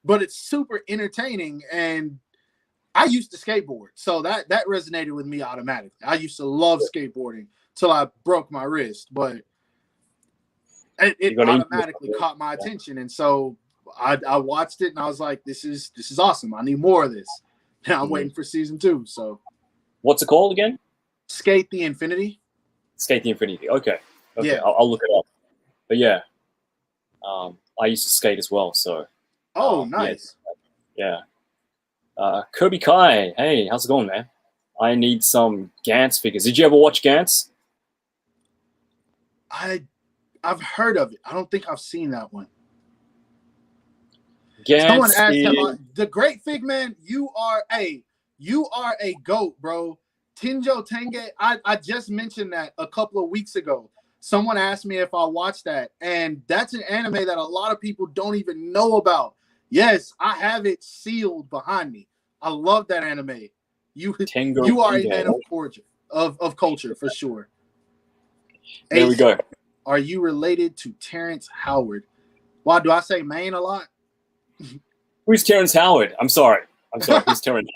But it's super entertaining. And I used to skateboard. So that resonated with me automatically. I used to love skateboarding till I broke my wrist. But it automatically caught my attention. And so I watched it and I was like, this is awesome. I need more of this. Now I'm waiting for season 2. So what's it called again? Skate the Infinity. Skate the Infinity. Okay. Yeah. I'll look it up. But yeah, I used to skate as well. So. Oh, nice. Yeah. Kirby Kai. Hey, how's it going, man? I need some Gantz figures. Did you ever watch Gantz? I've heard of it. I don't think I've seen that one. Gantz Someone asked the Great Figman. You are a goat, bro. Tenjo Tenge. I just mentioned that a couple of weeks ago. Someone asked me if I watched that, and that's an anime that a lot of people don't even know about. Yes, I have it sealed behind me. I love that anime. You are a man of culture for sure. There we go. Are you related to Terrence Howard? Why do I say Maine a lot? Who's Terrence Howard? I'm sorry. Who's Terrence?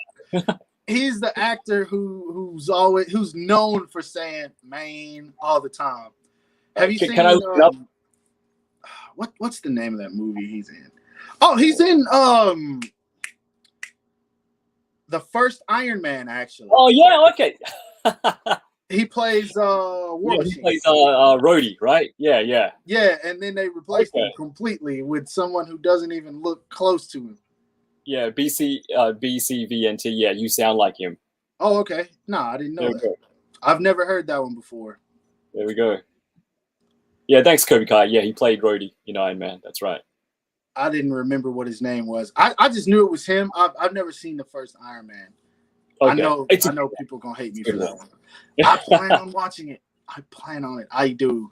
He's the actor who's known for saying Maine all the time. Have you seen? Can I look it up? What's the name of that movie he's in? Oh, he's in the first Iron Man, actually. Oh yeah, okay. He plays War Machine. He plays Rhodey, right? Yeah. Yeah, and then they replaced him completely with someone who doesn't even look close to him. Yeah, BCVNT. Yeah, you sound like him. Oh, okay. No, I didn't know that. I've never heard that one before. There we go. Yeah, thanks, Kobe Kai. Yeah, he played Rhodey in Iron Man. That's right. I didn't remember what his name was. I just knew it was him. I've never seen the first Iron Man. Okay. I know people gonna hate me for that one. I plan on watching it. I plan on it. I do.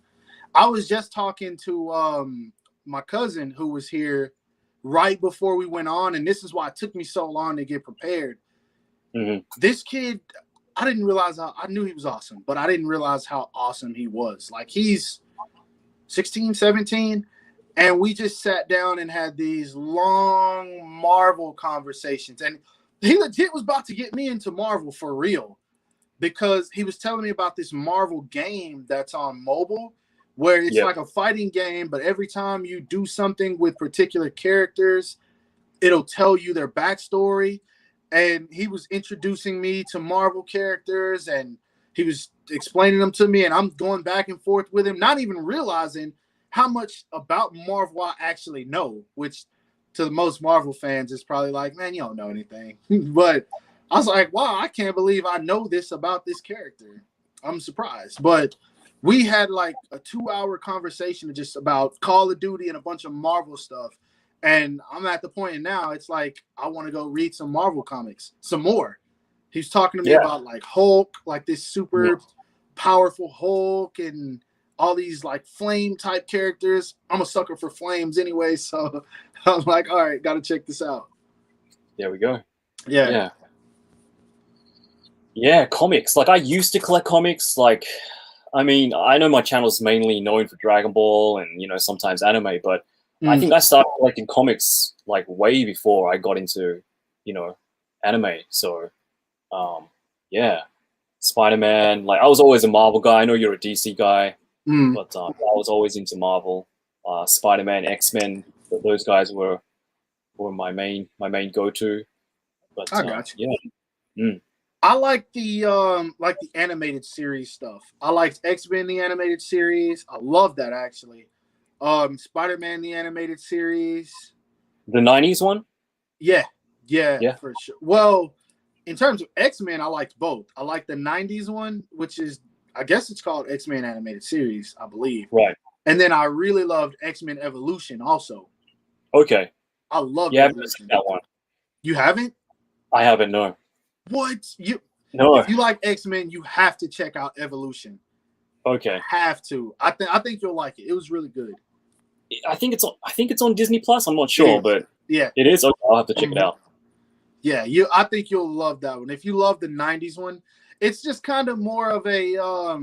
I was just talking to my cousin who was here right before we went on, and this is why it took me so long to get prepared. This kid, I didn't realize I knew he was awesome, but I didn't realize how awesome he was. Like, he's 16, 17, and we just sat down and had these long Marvel conversations. And he legit was about to get me into Marvel for real, because he was telling me about this Marvel game that's on mobile, where it's like a fighting game, but every time you do something with particular characters, it'll tell you their backstory. And he was introducing me to Marvel characters, and he was explaining them to me, and I'm going back and forth with him, not even realizing how much about Marvel I actually know, which to the most Marvel fans is probably like, man, you don't know anything. But I was like, wow, I can't believe I know this about this character. I'm surprised. But we had like a 2-hour conversation just about Call of Duty and a bunch of Marvel stuff. And I'm at the point now, it's like, I want to go read some Marvel comics, some more. He's talking to me about like Hulk, like this super powerful Hulk, and all these like flame type characters. I'm a sucker for flames anyway. So I'm like, all right, got to check this out. There we go. Yeah. Yeah, comics. Like, I used to collect comics. Like, I mean, I know my channel's mainly known for Dragon Ball and, you know, sometimes anime, but I think I started collecting comics like way before I got into, you know, anime. So, yeah, Spider-Man. Like, I was always a Marvel guy. I know you're a DC guy, but I was always into Marvel. Spider-Man, X-Men. Those guys were my main go-to. But I got you. Yeah. I like the animated series stuff. I liked X-Men the animated series. I love that, actually. Spider-Man the animated series. The 90s one? Yeah, for sure. Well, in terms of X-Men, I liked both. I liked the 90s one, which is, I guess it's called X-Men animated series, I believe. Right. And then I really loved X-Men Evolution also. Okay. I love Evolution. That one. You haven't? I haven't, no. What? No. If you like X-Men, you have to check out Evolution. Okay. Have to. I think you'll like it. It was really good. I think it's on Disney Plus. I'm not sure, but it is. Okay, I'll have to check it out. Yeah, I think you'll love that one. If you love the 90s one, it's just kind of more of a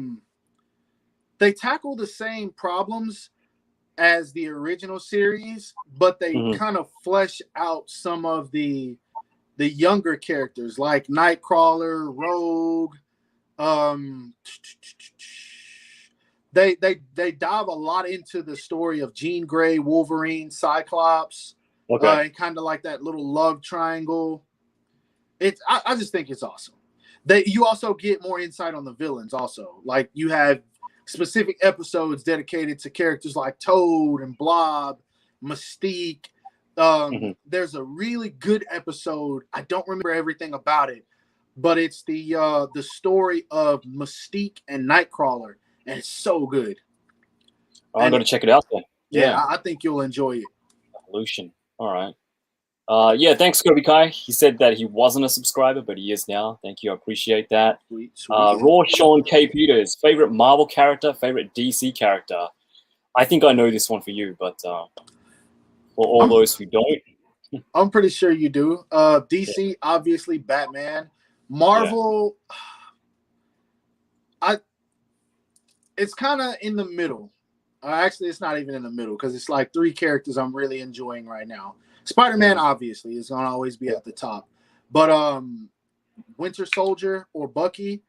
they tackle the same problems as the original series, but they kind of flesh out some of the younger characters like Nightcrawler, Rogue. They dive a lot into the story of Jean Grey, Wolverine, Cyclops, and kind of like that little love triangle. I just think it's awesome. You also get more insight on the villains also. Like, you have specific episodes dedicated to characters like Toad and Blob, Mystique. There's a really good episode. I don't remember everything about it, but it's the story of Mystique and Nightcrawler, and it's so good. I'm going to check it out then. Yeah, I think you'll enjoy it. Evolution. All right. Yeah, thanks, Kobe Kai. He said that he wasn't a subscriber, but he is now. Thank you. I appreciate that. Sweet. Raw Sean K. Peters, favorite Marvel character, favorite DC character. I think I know this one for you, but for all those who don't. I'm pretty sure you do. DC, obviously, Batman. Marvel, it's kind of in the middle. Actually, it's not even in the middle, because it's like 3 characters I'm really enjoying right now. Spider-Man, obviously, is going to always be at the top. But Winter Soldier or Bucky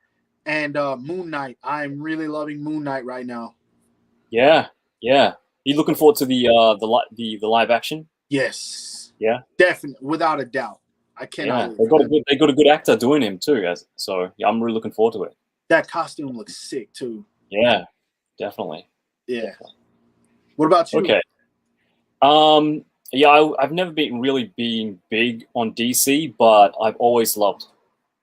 and Moon Knight. I'm really loving Moon Knight right now. Yeah. You looking forward to the live action? Yes. Yeah. Definitely, without a doubt. I cannot. Yeah, they got a good actor doing him too. So yeah, I'm really looking forward to it. That costume looks sick too. Yeah, definitely. Yeah. Definitely. What about you? Okay. Yeah, I've never been big on DC, but I've always loved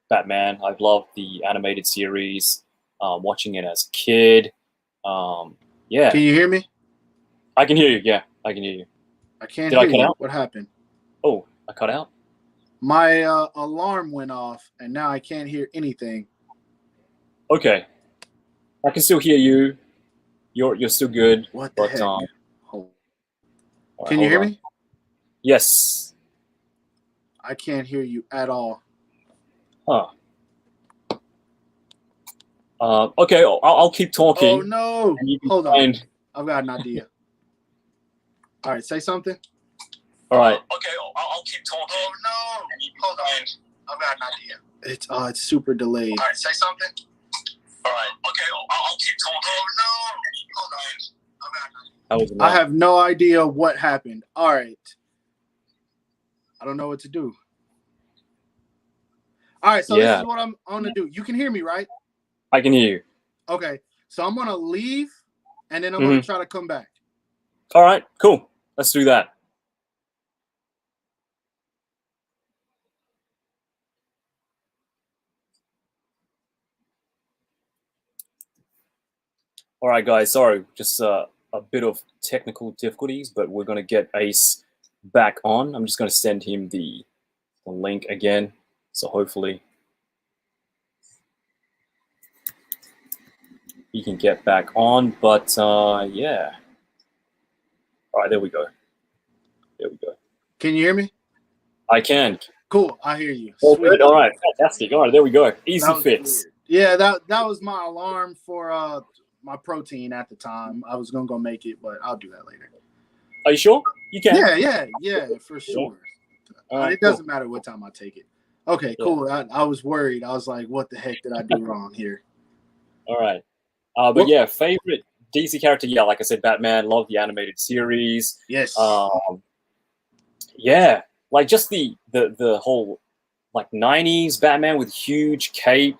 Batman. I've loved the animated series, watching it as a kid. Yeah. Can you hear me? I can hear you. Yeah, I can hear you. I can't hear you. Did I cut out? What happened? Oh, I cut out? My alarm went off, and now I can't hear anything. Okay. I can still hear you. You're still good. What the heck? Right, can you hear me? Yes. I can't hear you at all. Huh. Okay, I'll keep talking. Oh no! And you can Hold find... on. I've got an idea. All right, say something. All right. Okay, I'll keep talking. Oh no! And you can Hold on. find... I've got an idea. It's super delayed. All right, say something. All right. Okay, I'll keep talking. Oh no! And you can Hold on. find... I've got an idea. That was I enough. have no idea what happened. All right. I don't know what to do. All right, so this Yeah, is what I'm going to do. You can hear me, right? I can hear you. Okay, so I'm going to leave, and then I'm Mm-hmm. going to try to come back. All right, cool. Let's do that. All right, guys. Sorry, just a bit of technical difficulties, but we're going to get Ace back on. I'm just going to send him the link again. So hopefully he can get back on. But yeah. All right, there we go. There we go. Can you hear me? I can. Cool, I hear you. All Sweet. good. All right, fantastic. All right, there we go. Easy That was fix. weird. Yeah, that was my alarm for my protein at the time. I was going to go make it, but I'll do that later. Are you sure? You can. Yeah, for sure. All right, It doesn't matter what time I take it. Okay, cool. I was worried. I was like, what the heck did I do wrong here? All right. But yeah, favorite DC character, yeah, like I said, Batman. Love the animated series. Yes. Yeah, like just the whole like '90s Batman with huge cape.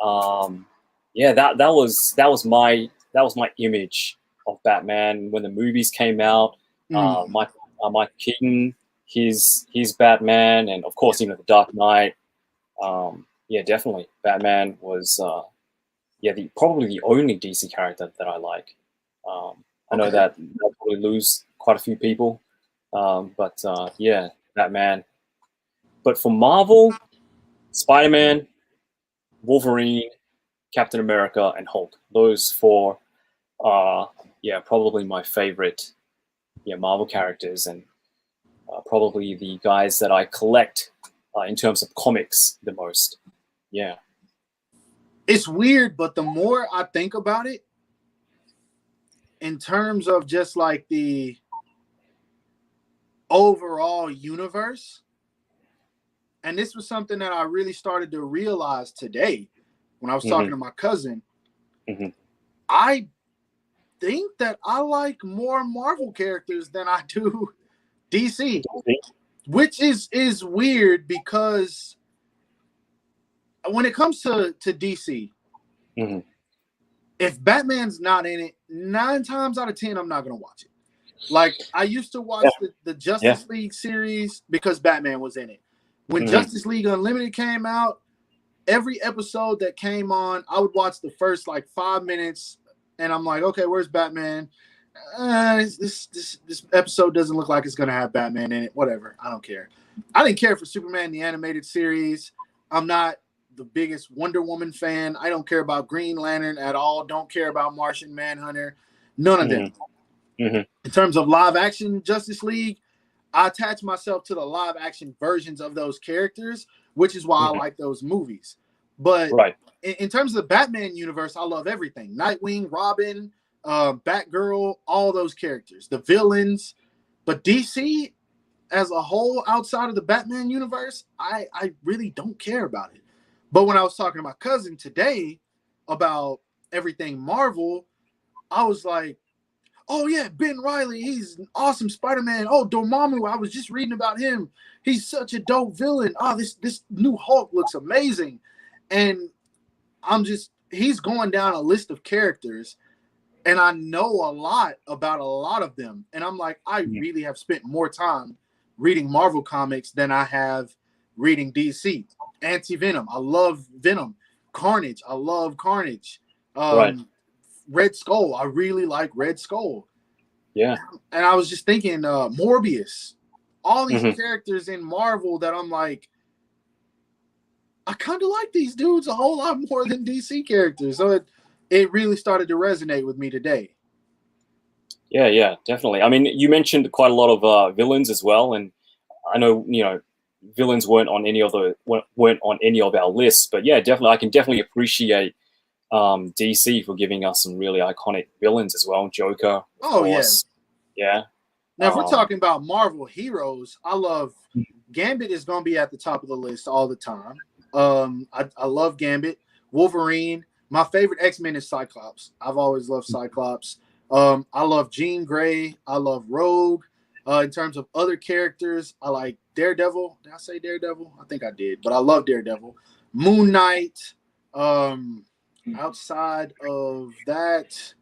Yeah, that was my image of Batman when the movies came out. Michael Keaton, his Batman, and of course, the Dark Knight. Yeah, definitely, Batman was probably the only DC character that I like. I know that I'll probably lose quite a few people, but yeah, Batman. But for Marvel, Spider-Man, Wolverine, Captain America, and Hulk. Those four are probably my favorite Marvel characters, and probably the guys that I collect in terms of comics the most. Yeah. It's weird, but the more I think about it, in terms of just like the overall universe, and this was something that I really started to realize today when I was talking to my cousin, I think that I like more Marvel characters than I do DC, which is weird because when it comes to DC, if Batman's not in it, 9 times out of 10, I'm not going to watch it. Like, I used to watch the Justice League series because Batman was in it. When Justice League Unlimited came out, every episode that came on, I would watch the first, 5 minutes, and I'm like, okay, where's Batman? This episode doesn't look like it's going to have Batman in it. Whatever. I don't care. I didn't care for Superman, the animated series. I'm not the biggest Wonder Woman fan. I don't care about Green Lantern at all. Don't care about Martian Manhunter. None of them. In terms of live action Justice League, I attach myself to the live action versions of those characters, which is why I like those movies. But in terms of the Batman universe, I love everything. Nightwing, Robin, Batgirl, all those characters, the villains. But DC as a whole, outside of the Batman universe, I really don't care about it. But when I was talking to my cousin today about everything Marvel, I was like, oh yeah, Ben Reilly, he's an awesome Spider-Man. Oh, Dormammu, I was just reading about him. He's such a dope villain. Oh, this new Hulk looks amazing. And he's going down a list of characters, and I know a lot about a lot of them. And I'm like, I really have spent more time reading Marvel comics than I have reading DC. Anti-Venom, I love Venom. Carnage, I love Carnage. Red Skull, I really like Red Skull. Yeah. And I was just thinking, Morbius, all these characters in Marvel that I'm like, I kind of like these dudes a whole lot more than DC characters. So it really started to resonate with me today. Yeah, definitely. I mean, you mentioned quite a lot of villains as well, and I know villains weren't on any of our lists, but yeah, definitely I can definitely appreciate DC for giving us some really iconic villains as well. Joker, of Oh yeah. course. Yeah. Now, if we're talking about Marvel heroes, I love Gambit is going to be at the top of the list all the time. I love Gambit. Wolverine. My favorite X-Men is Cyclops. I've always loved Cyclops. I love Jean Grey. I love Rogue. In terms of other characters, I like Daredevil. Did I say Daredevil? I think I did, but I love Daredevil. Moon Knight. Outside of that,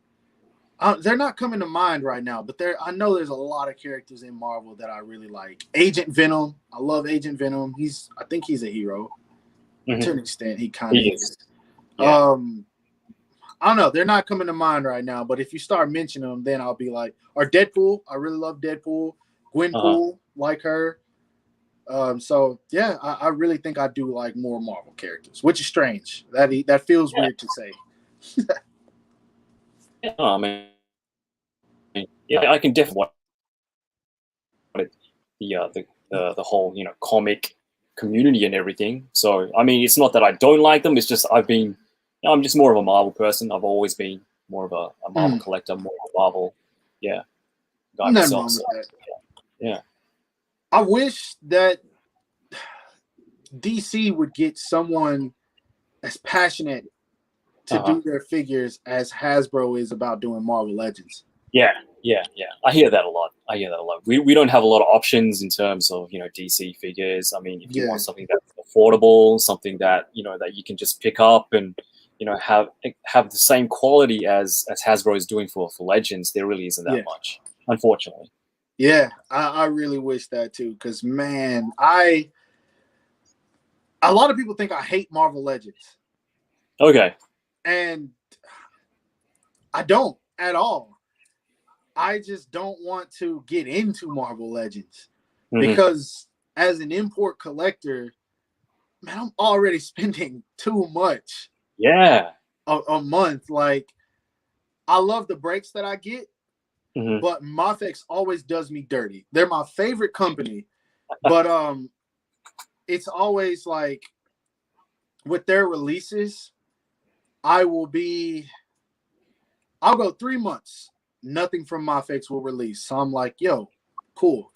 they're not coming to mind right now, but I know there's a lot of characters in Marvel that I really like. Agent Venom. I love Agent Venom. I think he's a hero. To an extent. He kind of is. Yeah. I don't know. They're not coming to mind right now, but if you start mentioning them, then I'll be like, or Deadpool. I really love Deadpool. Gwenpool, like her. So yeah, I really think I do like more Marvel characters, which is strange. That feels weird to say. Yeah, I mean, yeah, I can definitely watch the whole comic community and everything. So I mean, it's not that I don't like them. It's just I'm just more of a Marvel person. I've always been more of a Marvel collector, more of a Marvel, guy myself. So, yeah. I wish that DC would get someone as passionate to do their figures as Hasbro is about doing Marvel Legends. Yeah. I hear that a lot. We don't have a lot of options in terms of DC figures. I mean, if you want something that's affordable, something that that you can just pick up and have the same quality as Hasbro is doing for Legends, there really isn't that much, unfortunately. Yeah, I really wish that too, because man, a lot of people think I hate Marvel Legends. Okay. And I don't at all. I just don't want to get into Marvel Legends because as an import collector, man, I'm already spending too much. Yeah. A month. Like, I love the breaks that I get, but Mafex always does me dirty. They're my favorite company, but it's always like with their releases, I'll go 3 months. Nothing from Mafex will release. So I'm like, yo, cool.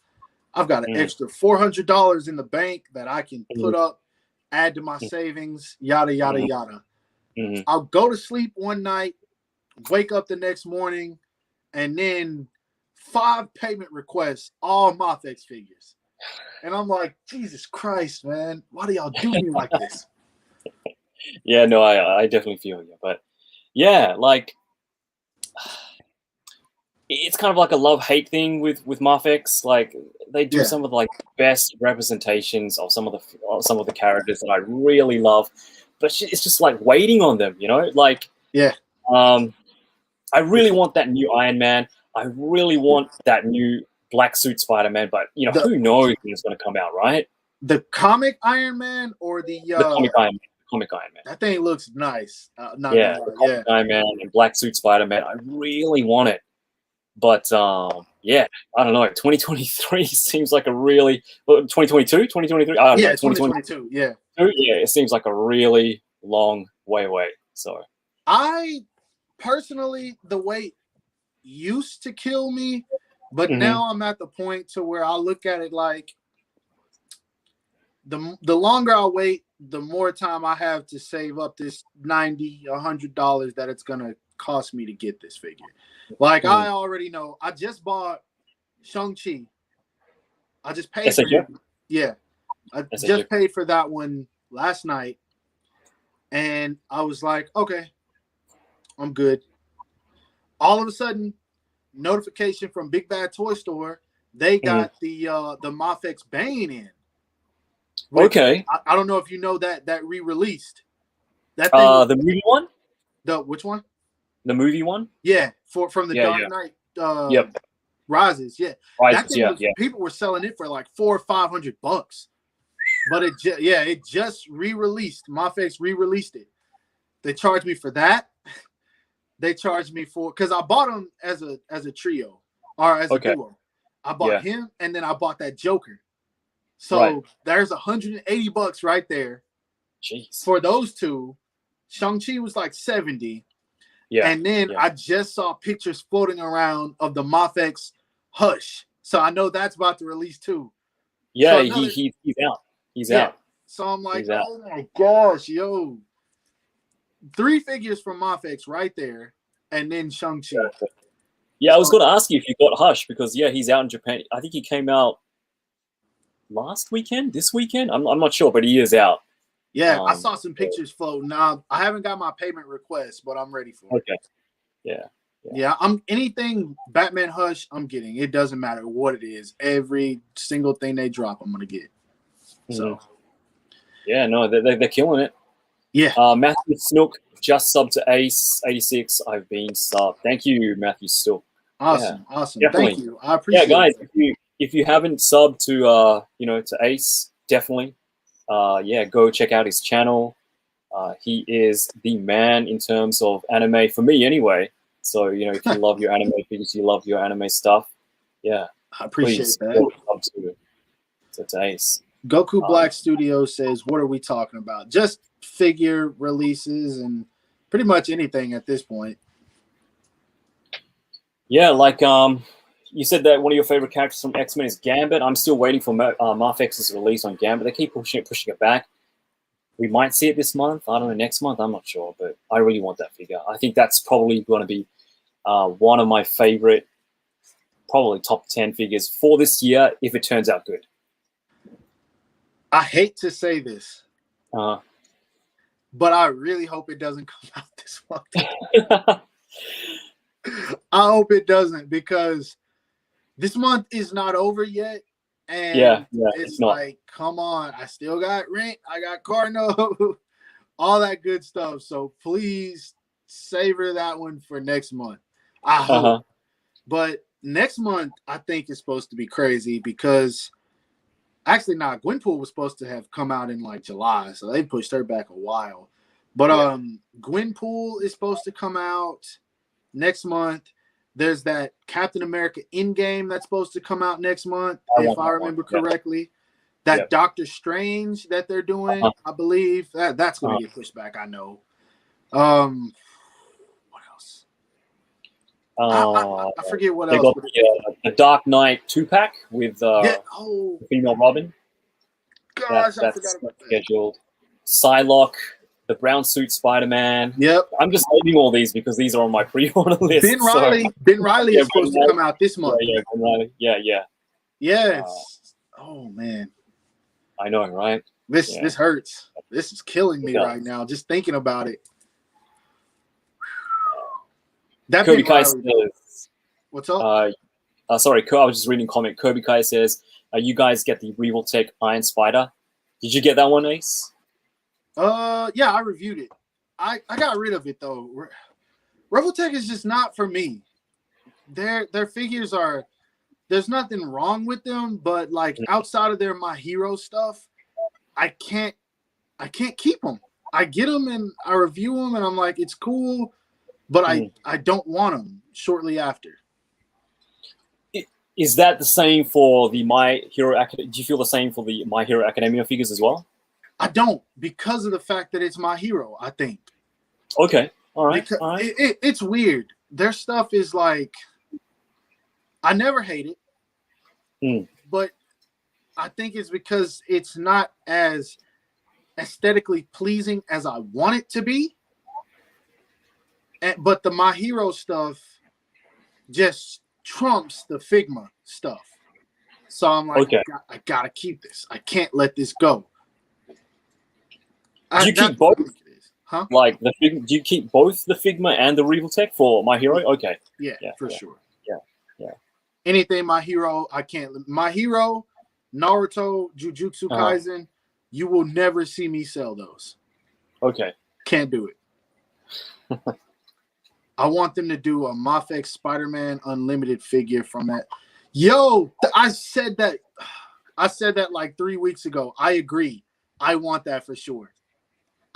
I've got an extra $400 in the bank that I can put up, add to my savings, yada, yada, yada. I'll go to sleep one night, wake up the next morning, and then 5 payment requests, all Mafex figures. And I'm like, Jesus Christ, man. Why do y'all do me like this? Yeah, no, I definitely feel you. But yeah, like it's kind of like a love-hate thing with Mafex. Like they do some of the best representations of some of the characters that I really love, but it's just like waiting on them, Like I really want that new Iron Man. I really want that new black suit Spider-Man, but who knows when it's going to come out, right? The comic Iron Man or the comic Iron Man? Comic Iron Man. That thing looks nice. Iron Man and black suit Spider-Man. I really want it. But I don't know. 2023 seems like a really 2022, 2023. I don't know. 2022. Yeah. Yeah, it seems like a really long way away. So I personally, the wait used to kill me, but now I'm at the point to where I look at it like the longer I wait, the more time I have to save up this $90, $100 that it's gonna cost me to get this figure. Like I already know. I just bought Shang-Chi. I just paid for him. Yeah. I just paid for that one last night. And I was like, okay, I'm good. All of a sudden, notification from Big Bad Toy Store, they got the Mafex Bane in. Okay. I don't know if you know that re-released. That thing the movie one? Which one? The movie one? Yeah, from the Dark Knight Rises. Yeah. Rises, that thing people were selling it for like $400 or $500. But it just re-released. Mafex re-released it. They charged me for that. they charged me for because I bought them as a trio or as a duo. I bought him and then I bought that Joker. So there's $180 right there. Jeez. For those two. Shang-Chi was like 70. Yeah. And then I just saw pictures floating around of the Mafex Hush. So I know that's about to release too. Yeah, so he's out. He's out. So I'm like, oh my gosh, yo. 3 figures from Mafex right there. And then Shang-Chi. Yeah, I was going to ask you if you got Hush because, he's out in Japan. I think he came out last weekend, this weekend. I'm not sure, but he is out. Yeah, I saw some pictures floating. Now I haven't got my payment request, but I'm ready for it. Okay. Yeah. I'm anything Batman Hush, I'm getting. It doesn't matter what it is. Every single thing they drop, I'm gonna get. So yeah, no, they're killing it. Yeah. Matthew Snook just subbed to Ace 86. I've been subbed. Thank you, Matthew Snook. Awesome. Definitely. Thank you. I appreciate it. Yeah, guys, if you haven't subbed to to Ace, definitely. Go check out his channel. He is the man in terms of anime for me, anyway. So if you love your anime figures, you love your anime stuff. Yeah, I appreciate that. To Ace. Goku Black Studio says, "What are we talking about? Just figure releases and pretty much anything at this point." Yeah, like you said that one of your favorite characters from X-Men is Gambit. I'm still waiting for Mafex's release on Gambit. They keep pushing it back. We might see it this month. I don't know, next month. I'm not sure, but I really want that figure. I think that's probably going to be one of my favorite, probably top 10 figures for this year if it turns out good. I hate to say this, but I really hope it doesn't come out this month. I hope it doesn't because this month is not over yet. And it's like, come on, I still got rent, I got car note, all that good stuff. So please savor that one for next month. I hope. But next month, I think is supposed to be crazy because actually, Gwenpool was supposed to have come out in like July, so they pushed her back a while. But Gwenpool is supposed to come out next month. There's that Captain America Endgame that's supposed to come out next month, if I remember correctly. That Doctor Strange that they're doing, I believe that's going to get pushed back. I know. What else? I forget what else. Got the Dark Knight 2-pack with female Robin. Gosh, I forgot about that. Scheduled. Psylocke. The brown suit Spider-Man. Yep. I'm just naming all these because these are on my pre-order list. Ben Riley is supposed to come out this month. Ben Riley. Yeah. Yes. Oh man. I know, right? This hurts. This is killing me right now just thinking about it. That Kirby Kai says, what's up? Sorry, I was just reading a comment. Kirby Kai says, "You guys get the Regal Tech Iron Spider. Did you get that one, Ace?" Yeah, I reviewed it. I got rid of it though. Revoltech is just not for me. Their figures are. There's nothing wrong with them, but like outside of their My Hero stuff, I can't keep them. I get them and I review them, and I'm like, it's cool, but I don't want them shortly after. Is that the same for the My Hero Academia? Do you feel the same for the My Hero Academia figures as well? I don't, because of the fact that it's My Hero, I think. Okay. All right. It's weird. Their stuff is like, I never hate it, but I think it's because it's not as aesthetically pleasing as I want it to be. But the My Hero stuff just trumps the Figma stuff. So I'm like, I gotta keep this. I can't let this go. Do you keep both? Huh? Like do you keep both the Figma and the Regal Tech for My Hero? Okay. Yeah, for sure. Yeah. Anything My Hero, I can't. My Hero, Naruto, Jujutsu Kaisen, you will never see me sell those. Okay. Can't do it. I want them to do a Mafex Spider-Man Unlimited figure from that. Yo, I said that like 3 weeks ago. I agree. I want that for sure.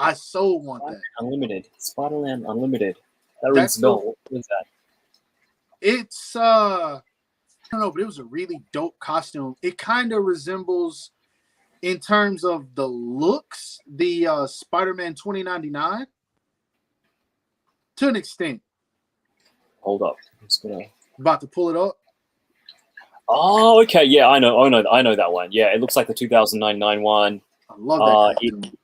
I so want that. Unlimited. Spider-Man Unlimited. That rings a bell. What is that? It's I don't know, but it was a really dope costume. It kind of resembles, in terms of the looks, the Spider-Man 2099 to an extent. Hold up. I'm just gonna... About to pull it up. Oh, okay. Yeah, I know that one. Yeah, it looks like the 2009 one. I love that costume.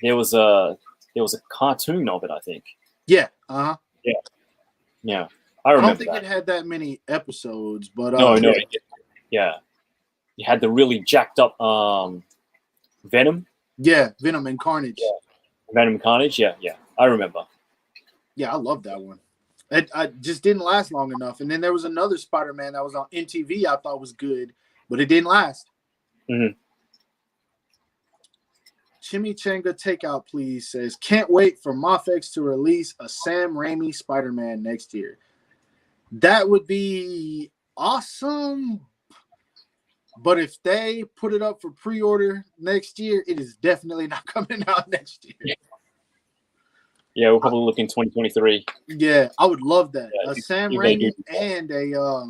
There was a cartoon of it, I think. Yeah. Yeah. I remember I don't think that. it had that many episodes, but No. Yeah. You had the really jacked up Venom. Yeah, Venom and Carnage. Yeah. Venom and Carnage. Yeah. I remember. Yeah, I love that one. I just didn't last long enough. And then there was another Spider-Man that was on NTV I thought was good, but it didn't last. Mm-hmm. Chimichanga Takeout, please, says, can't wait for Mofex to release a Sam Raimi Spider-Man next year. That would be awesome. But if they put it up for pre-order next year, it is definitely not coming out next year. Yeah, we're probably looking 2023. Yeah, I would love that. Yeah, a Sam Raimi and a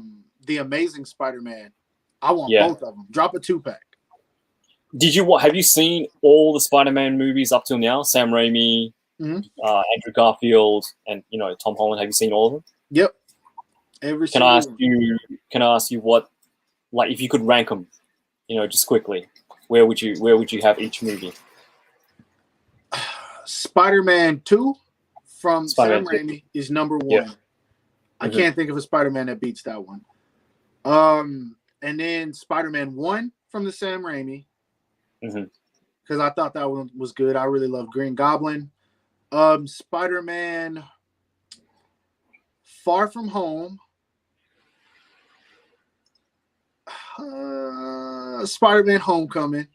the Amazing Spider-Man. I want both of them. Drop a 2-pack. Have you seen all the Spider-Man movies up till now? Sam Raimi, Andrew Garfield, and Tom Holland. Have you seen all of them? Yep. Can I ask you what, like, if you could rank them, just quickly, where would you have each movie? Spider-Man 2 from Spider-Man Sam Raimi is number 1. Yeah. I can't think of a Spider-Man that beats that one. And then Spider-Man 1 from the Sam Raimi, because I thought that one was good. I really love Green Goblin. Spider-Man Far From Home. Spider-Man Homecoming.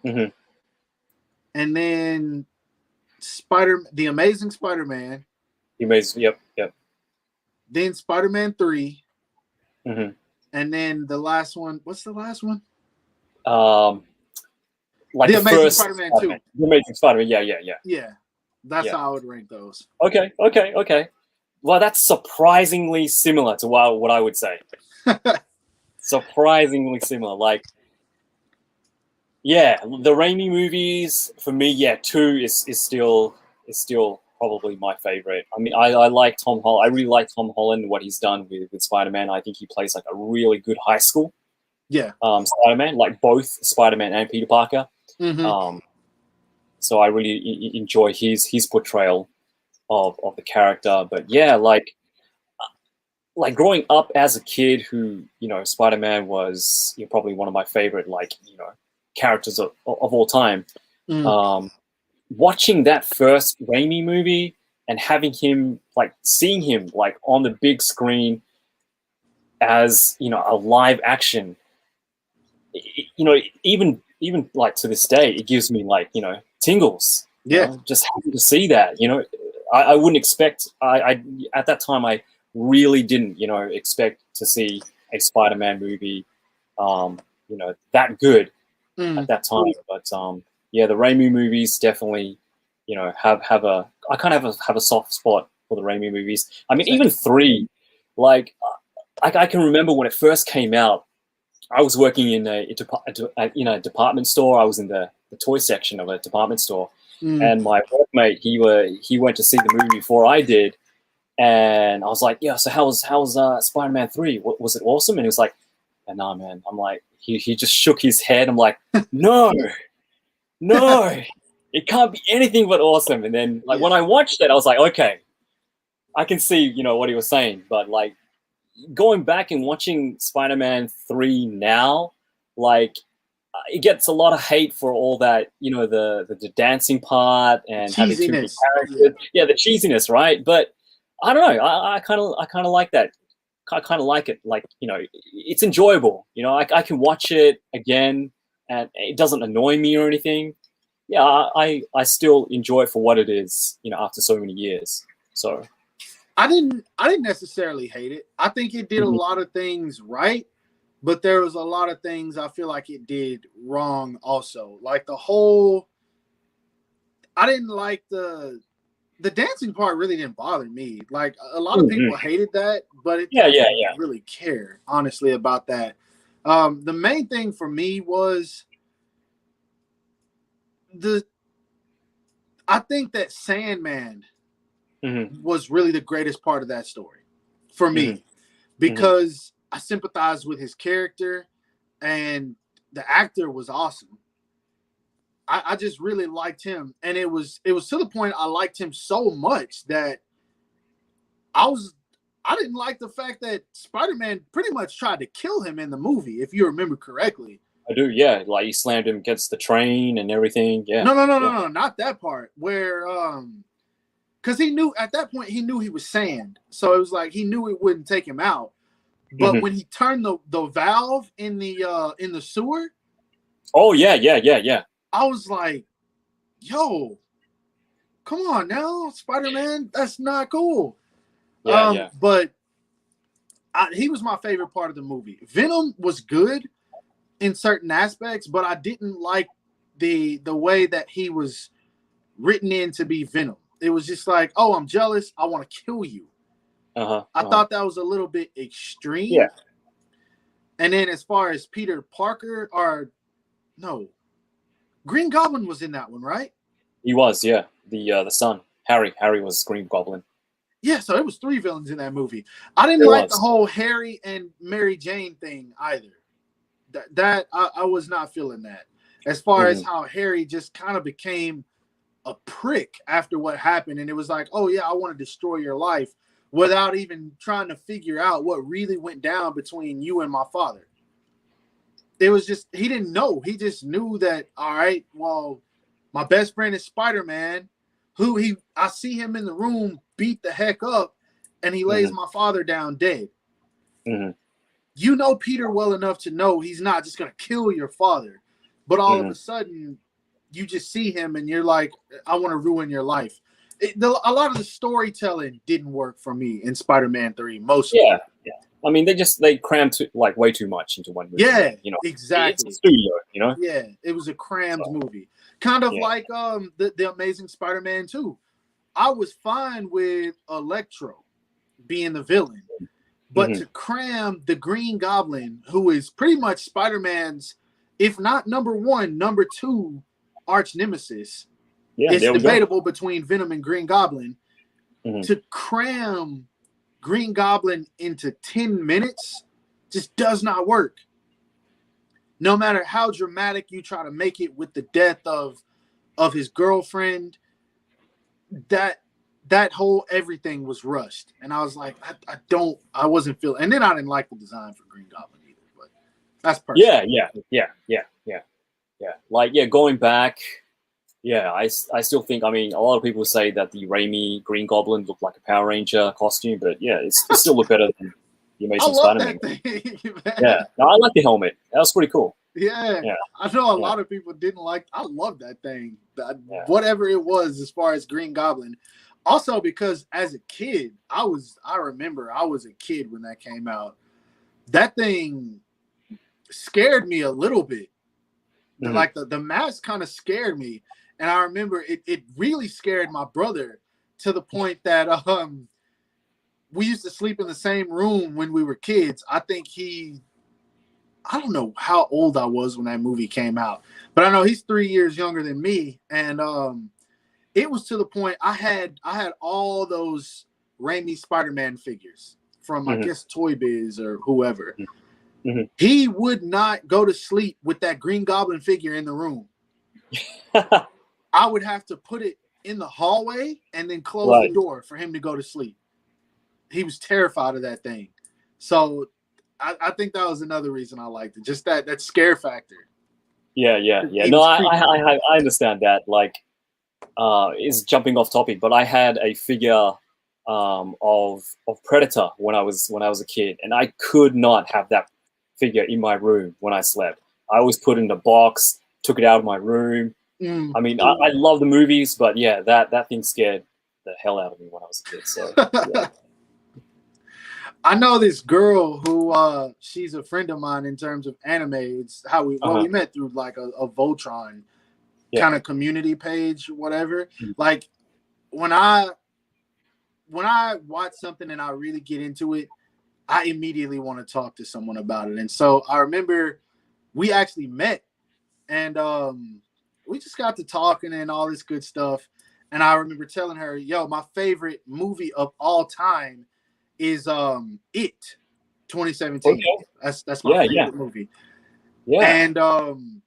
And then the Amazing Spider-Man. Yep. Then Spider-Man 3. And then the last one. What's the last one? Like the the Amazing first Spider-Man 2. The Amazing Spider-Man. Yeah. Yeah. That's how I would rank those. Okay. Well, that's surprisingly similar to what I would say. Surprisingly similar. Like, yeah, the Raimi movies for me, 2 is still probably my favorite. I mean, I like Tom Holland. I really like Tom Holland, what he's done with Spider-Man. I think he plays like a really good high school Spider-Man, like both Spider-Man and Peter Parker. So I really enjoy his portrayal of the character. But yeah, like growing up as a kid, who Spider-Man was probably one of my favorite characters of all time. Watching that first Raimi movie and having him seeing him on the big screen as a live action, even to this day, it gives me tingles. Just having to see that. I wouldn't expect. I at that time I really didn't expect to see a Spider-Man movie that good at that time. But the Raimi movies definitely have a I kind of have a soft spot for the Raimi movies. I mean, even 3, I can remember when it first came out. I was working in a department store. I was in the toy section of a department store, and my workmate he went to see the movie before I did, and I was like, yeah. So how was Spider-Man 3? Was it awesome? And he was like, nah, man. I'm like, he just shook his head. I'm like, no, it can't be anything but awesome. And then when I watched it, I was like, okay, I can see what he was saying, but going back and watching Spider-Man 3 now, it gets a lot of hate for all that, the dancing part and having too many characters. Yeah, the cheesiness, right? But I don't know. I kind of like that. I kind of like it. It's enjoyable. I can watch it again, and it doesn't annoy me or anything. Yeah, I still enjoy it for what it is. After so many years. So. I didn't necessarily hate it. I think it did a lot of things right, but there was a lot of things I feel like it did wrong also. I didn't like the the dancing part really didn't bother me. Like a lot of people hated that, but I didn't really care honestly about that. The main thing for me was I think that Sandman was really the greatest part of that story for me because I sympathized with his character and the actor was awesome. I just really liked him, and it was to the point I liked him so much that I didn't like the fact that Spider-Man pretty much tried to kill him in the movie, if you remember correctly. I do, yeah. Like he slammed him against the train and everything. Yeah. No, not that part. Where because he knew at that point he was sand, so it was like he knew it wouldn't take him out. But when he turned the valve in the sewer, oh yeah. I was like, yo, come on now, Spider-Man, that's not cool. But he was my favorite part of the movie. Venom was good in certain aspects, but I didn't like the way that he was written in to be Venom. It was just like, oh, I'm jealous, I want to kill you. I thought that was a little bit extreme. Yeah. And then as far as Peter Parker, Green Goblin was in that one, right? He was, yeah. The son, Harry was Green Goblin. Yeah, so it was 3 villains in that movie. I didn't like the whole Harry and Mary Jane thing either. That I was not feeling that. As far as how Harry just kind of became a prick after what happened, and it was like, oh yeah, I want to destroy your life without even trying to figure out what really went down between you and my father. It was just, he didn't know. He just knew that, all right, well, my best friend is Spider-Man, I see him in the room beat the heck up, and he lays my father down dead. You know Peter well enough to know he's not just going to kill your father. But all of a sudden, you just see him, and you're like, I want to ruin your life. A lot of the storytelling didn't work for me in Spider-Man 3, mostly. Yeah. I mean, they crammed like way too much into one movie. Yeah, you know, exactly. It's a studio, you know. Yeah, it was a crammed movie, kind of like the Amazing Spider-Man 2. I was fine with Electro being the villain, but to cram the Green Goblin, who is pretty much Spider-Man's, if not number 1, number 2 arch nemesis. Yeah, it's debatable between Venom and Green Goblin. To cram Green Goblin into 10 minutes just does not work. No matter how dramatic you try to make it with the death of his girlfriend, that whole everything was rushed. And I was like, I wasn't feeling, and then I didn't like the design for Green Goblin either, but that's personal. Yeah. Like, going back, I still think, I mean, a lot of people say that the Raimi Green Goblin looked like a Power Ranger costume, but it still looked better than the Amazing Spider-Man. No, I like the helmet. That was pretty cool. Yeah. I know a lot of people didn't like. I love that thing. Whatever it was, as far as Green Goblin. Also, because as a kid, I remember I was a kid when that came out. That thing scared me a little bit. Like the mask kind of scared me. And I remember it really scared my brother to the point that we used to sleep in the same room when we were kids. I think I don't know how old I was when that movie came out, but I know he's 3 years younger than me. And it was to the point I had all those Raimi Spider-Man figures from, I guess, Toy Biz or whoever. He would not go to sleep with that Green Goblin figure in the room. I would have to put it in the hallway and then close the door for him to go to sleep. He was terrified of that thing. So I think that was another reason I liked it. Just that scare factor. Yeah. No, I understand that. Like, it's jumping off topic, but I had a figure of Predator when I was a kid, and I could not have that figure in my room when I slept. I always put it in a box, took it out of my room. I mean, I love the movies, but that thing scared the hell out of me when I was a kid. So I know this girl who she's a friend of mine in terms of anime. It's how we met through like a Voltron kind of community page, whatever. Like when I watch something and I really get into it, I immediately want to talk to someone about it. And so I remember we actually met, and we just got to talking and all this good stuff. And I remember telling her, yo, my favorite movie of all time is It 2017. Okay. That's my favorite movie. Yeah. And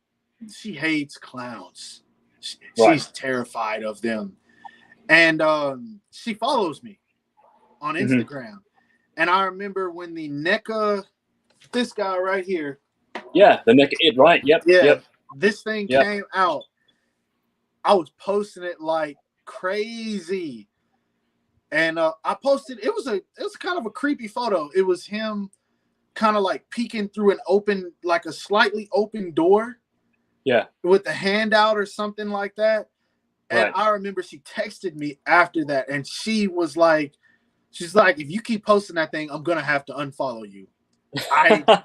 she hates clowns. She's terrified of them. And she follows me on Instagram. And I remember when the NECA, this guy right here. Yeah, the NECA It, right? Yep. Yeah. Yep. This thing came out. I was posting it like crazy. And I posted, it was kind of a creepy photo. It was him kind of like peeking through an open, like a slightly open door. Yeah. With a handout or something like that. And I remember she texted me after that, and she's like, if you keep posting that thing, I'm gonna have to unfollow you. I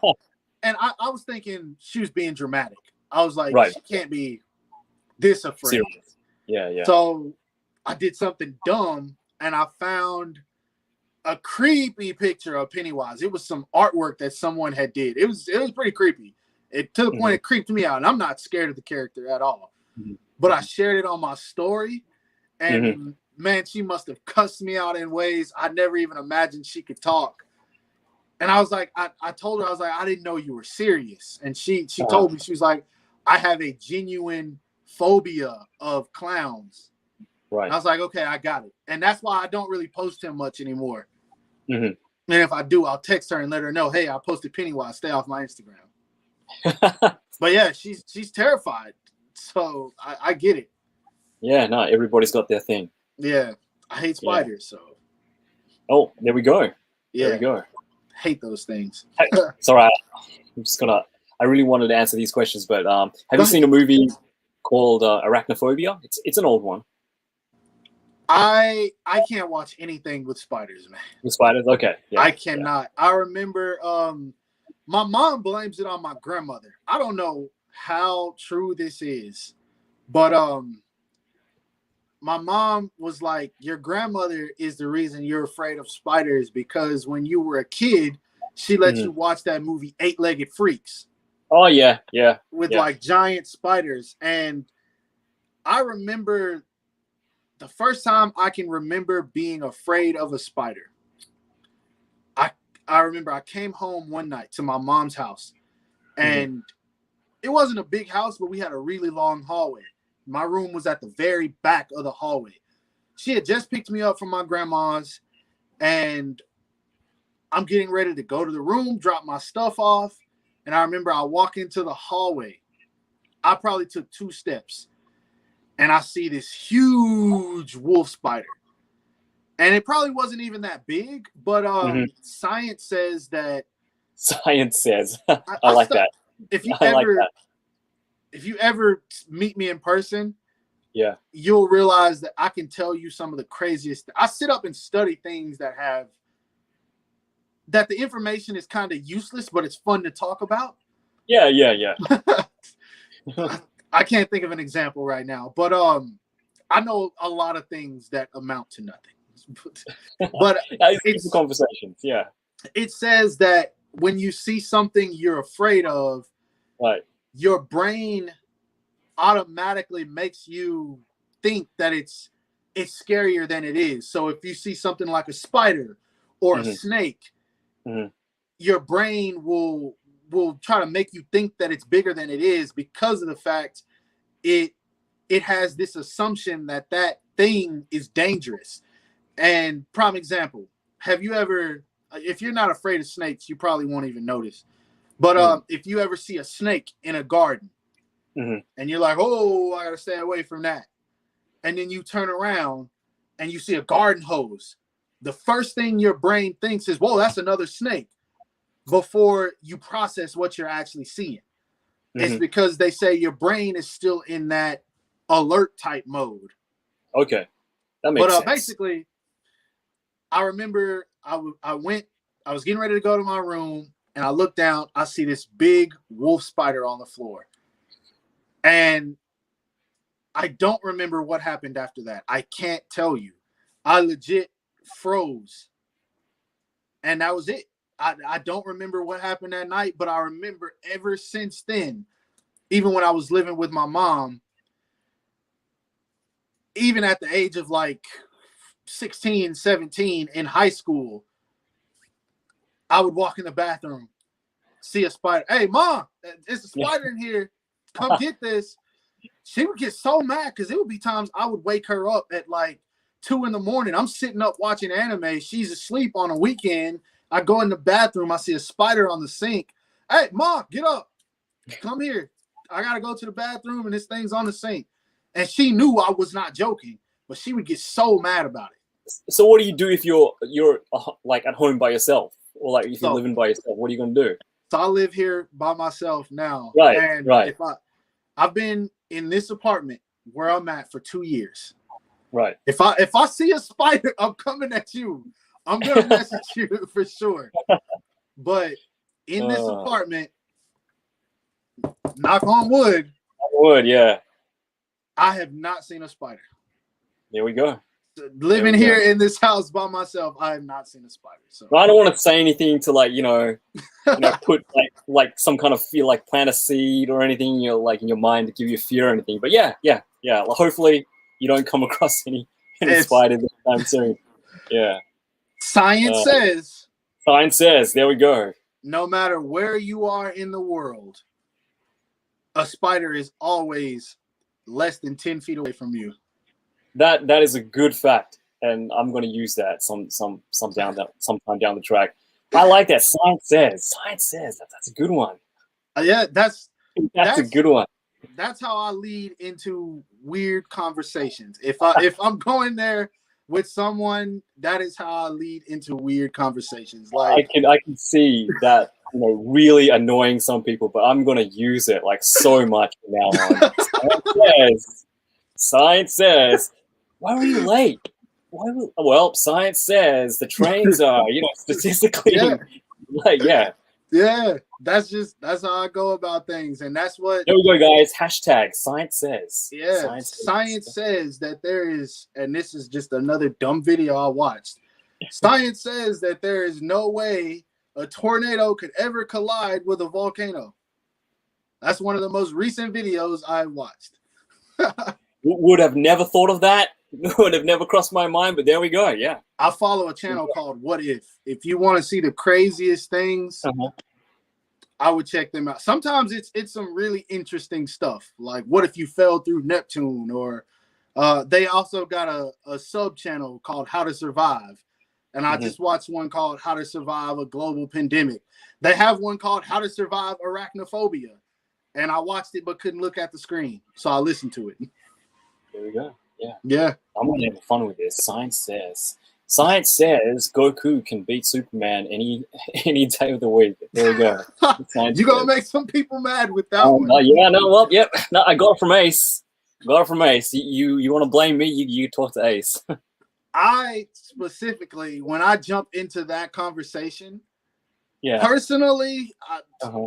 was thinking she was being dramatic. I was like, she can't be this afraid. Serious. Yeah. So I did something dumb, and I found a creepy picture of Pennywise. It was some artwork that someone had did. It was pretty creepy. It to the point it creeped me out, and I'm not scared of the character at all. But I shared it on my story, and man, she must have cussed me out in ways I never even imagined she could talk. And I was like, I told her, I was like, I didn't know you were serious. And she told me, she was like, I have a genuine phobia of clowns. Right. I was like, okay, I got it. And that's why I don't really post him much anymore. And if I do, I'll text her and let her know, hey, I posted Pennywise, stay off my Instagram. But yeah, she's terrified. So I get it. Yeah, no, everybody's got their thing. Yeah. I hate spiders, so. Oh, there we go. Yeah. There we go. Hate those things. Sorry, I really wanted to answer these questions, but have you seen a movie called Arachnophobia? It's an old one. I can't watch anything with spiders, man. With spiders? Okay. Yeah, I cannot. Yeah. I remember my mom blames it on my grandmother. I don't know how true this is, but my mom was like, your grandmother is the reason you're afraid of spiders, because when you were a kid, she let you watch that movie 8-Legged Freaks. Oh yeah. With like giant spiders. And I remember the first time I can remember being afraid of a spider. I remember I came home one night to my mom's house, and it wasn't a big house, but we had a really long hallway. My room was at the very back of the hallway. She had just picked me up from my grandma's, and I'm getting ready to go to the room, drop my stuff off. And I remember I walk into the hallway. I probably took 2 steps, and I see this huge wolf spider. And it probably wasn't even that big, but science says that. Science says. I like that. If you ever meet me in person, you'll realize that I can tell you some of the craziest. I sit up and study things that the information is kind of useless, but it's fun to talk about. Yeah. I can't think of an example right now, but I know a lot of things that amount to nothing. But it's conversations. Yeah. It says that when you see something you're afraid of, your brain automatically makes you think that it's scarier than it is. So if you see something like a spider or a snake, your brain will try to make you think that it's bigger than it is, because of the fact it has this assumption that thing is dangerous. And prime example, have you ever, if you're not afraid of snakes, you probably won't even notice. But if you ever see a snake in a garden, and you're like, oh, I gotta stay away from that, and then you turn around and you see a garden hose, the first thing your brain thinks is, whoa, that's another snake, before you process what you're actually seeing. It's because they say your brain is still in that alert type mode. Okay, that makes sense. But basically, I remember I was getting ready to go to my room, and I look down, I see this big wolf spider on the floor. And I don't remember what happened after that. I can't tell you. I legit froze. And that was it. I don't remember what happened that night, but I remember ever since then, even when I was living with my mom, even at the age of like 16, 17 in high school, I would walk in the bathroom, see a spider. Hey, Mom, there's a spider in here. Come get this. She would get so mad because it would be times I would wake her up at like 2 a.m. I'm sitting up watching anime. She's asleep on a weekend. I go in the bathroom. I see a spider on the sink. Hey, Mom, get up. Come here. I got to go to the bathroom and this thing's on the sink. And she knew I was not joking, but she would get so mad about it. So what do you do if you're like at home by yourself, or like if you're living by yourself? What are you gonna do? So I live here by myself now. Right, and right. I've been in this apartment where I'm at for 2 years. Right. If I see a spider, I'm coming at you. I'm gonna message you for sure. But in this apartment, knock on wood. Wood, yeah. I have not seen a spider. There we go. Living here in this house by myself, I have not seen a spider. So I don't want to say anything to like put like some kind of fear, like plant a seed or anything, like in your mind to give you fear or anything. But yeah. Well, hopefully you don't come across any spiders anytime soon. Yeah. Science says. Science says. There we go. No matter where you are in the world, a spider is always less than 10 feet away from you. That is a good fact, and I'm going to use that sometime down the track. I like that. Science says. That's a good one. Yeah, that's a good one. That's how I lead into weird conversations. If I'm going there with someone, that is how I lead into weird conversations. Like I can see that, really annoying some people, but I'm going to use it like so much from now on. Science says. Why were you late? Well, science says the trains are, statistically, Yeah, that's how I go about things, and that's what. There we go, guys. Hashtag science says. Yeah, science says that there is, and this is just another dumb video I watched. Science says that there is no way a tornado could ever collide with a volcano. That's one of the most recent videos I watched. Would have never thought of that. Would have never crossed my mind, but there we go. Yeah. I follow a channel called What If. If you want to see the craziest things, I would check them out. Sometimes it's some really interesting stuff. Like, what if you fell through Neptune? Or they also got a sub channel called How to Survive. And I just watched one called How to Survive a Global Pandemic. They have one called How to Survive Arachnophobia. And I watched it but couldn't look at the screen. So I listened to it. There we go. Yeah. I'm going to have fun with this. Science says Goku can beat Superman any day of the week. There we go. You're going to make some people mad with that one. No, I got it from Ace. You want to blame me? You talk to Ace. I specifically, when I jump into that conversation, personally,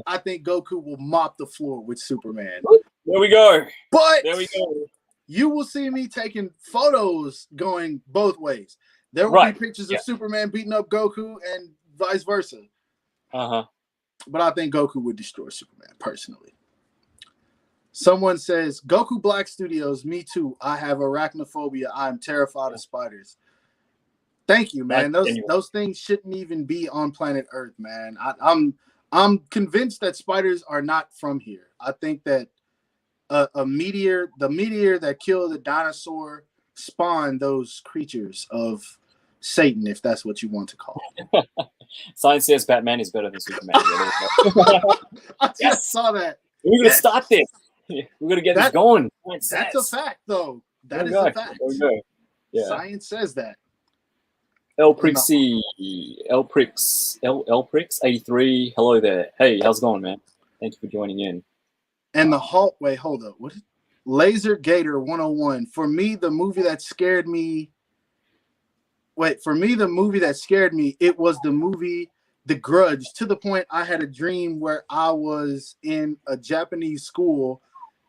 I think Goku will mop the floor with Superman. There we go. But there we go. You will see me taking photos going both ways. There will be pictures of Superman beating up Goku and vice versa. But I think Goku would destroy Superman, personally. Someone says, Goku Black Studios, me too. I have arachnophobia. I am terrified of spiders. Thank you, man. Those things shouldn't even be on planet Earth, man. I'm convinced that spiders are not from here. I think that the meteor that killed the dinosaur spawned those creatures of Satan, if that's what you want to call it. Science says Batman is better than Superman. I just saw that. We're going to start this. We're going to get this going. That's a fact, though. That is a fact. Yeah. Science says that. Prix 83. Hello there. Hey, how's it going, man? Thank you for joining in. And the Hulk. Wait, hold up. What? Laser Gator 101. For me, the movie that scared me. It was the movie The Grudge, to the point I had a dream where I was in a Japanese school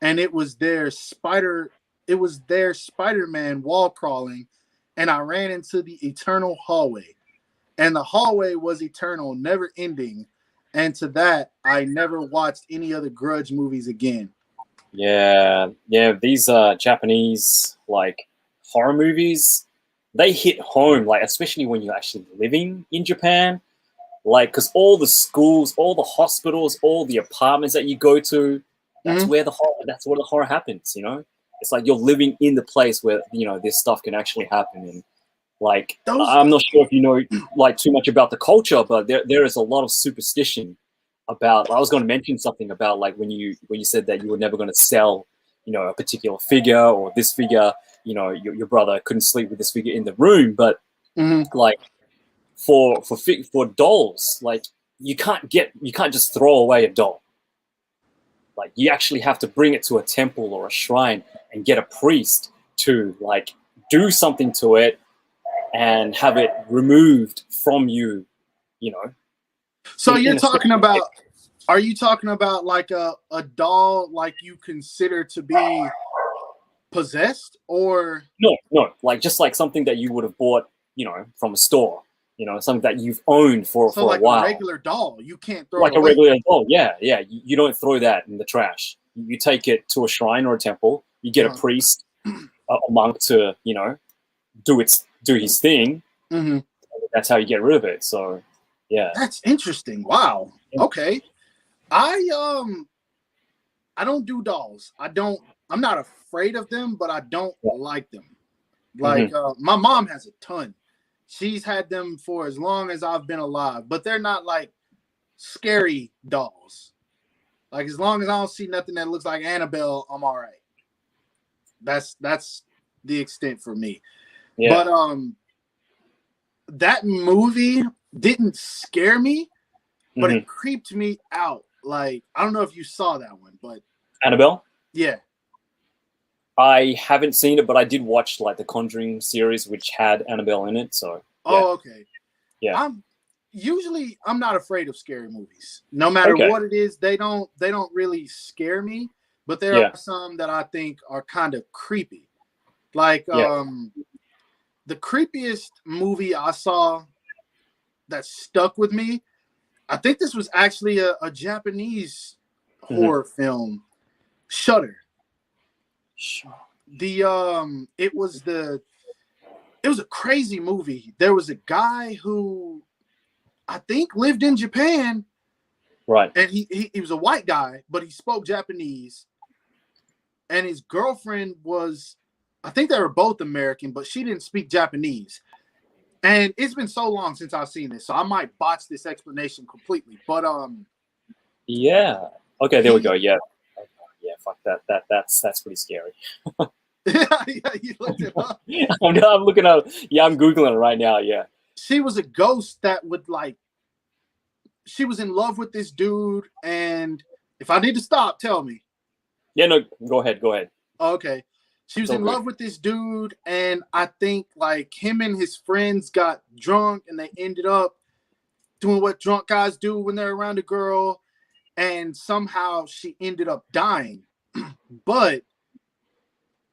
and it was their spider it was their Spider-Man wall crawling, and I ran into the eternal hallway. And the hallway was eternal, never ending. And to that, I never watched any other Grudge movies again. Yeah, these Japanese like horror movies, they hit home, like especially when you're actually living in Japan. Like, because all the schools, all the hospitals, all the apartments that you go to, that's where the horror happens. You know, it's like you're living in the place where this stuff can actually happen. And like, I'm not sure if you know like too much about the culture, but there is a lot of superstition about. I was going to mention something about like when you said that you were never going to sell, a particular figure or this figure. Your brother couldn't sleep with this figure in the room, but like. For dolls, like you can't just throw away a doll. Like you actually have to bring it to a temple or a shrine and get a priest to like do something to it and have it removed from you. So you're talking about? Are you talking about like a doll like you consider to be possessed, or no, like just like something that you would have bought, from a store. Something that you've owned for like a while. A regular doll, you can't throw like it away. A regular doll. Yeah. You don't throw that in the trash. You take it to a shrine or a temple. You get a priest, a monk to do his thing. That's how you get rid of it. So yeah, that's interesting. Wow. Okay, I don't do dolls. I'm not afraid of them, but I don't like them. Like my mom has a ton. She's had them for as long as I've been alive, but they're not like scary dolls. Like as long as I don't see nothing that looks like Annabelle, I'm all right. That's the extent for me. Yeah. But that movie didn't scare me, but it creeped me out. Like I don't know if you saw that one, but Annabelle? Yeah. I haven't seen it, but I did watch like the Conjuring series, which had Annabelle in it. So. Yeah. Oh, okay. Yeah. I'm not afraid of scary movies. No matter what it is, they don't really scare me. But there are some that I think are kind of creepy. Like the creepiest movie I saw that stuck with me, I think this was actually a Japanese horror film, Shudder. It was a crazy movie. There was a guy who I think lived in Japan. Right. And he was a white guy, but he spoke Japanese. And his girlfriend was, I think they were both American, but she didn't speak Japanese. And it's been so long since I've seen this, so I might botch this explanation completely. But yeah. Okay, there we go. Yeah. Yeah, fuck that. That's pretty scary. You looked it up. I'm looking up. Yeah, I'm Googling it right now. Yeah. She was a ghost that would like. She was in love with this dude, and if I need to stop, tell me. Yeah, no, go ahead. Okay. She was in love with this dude, and I think like him and his friends got drunk, and they ended up doing what drunk guys do when they're around a girl, and somehow she ended up dying. But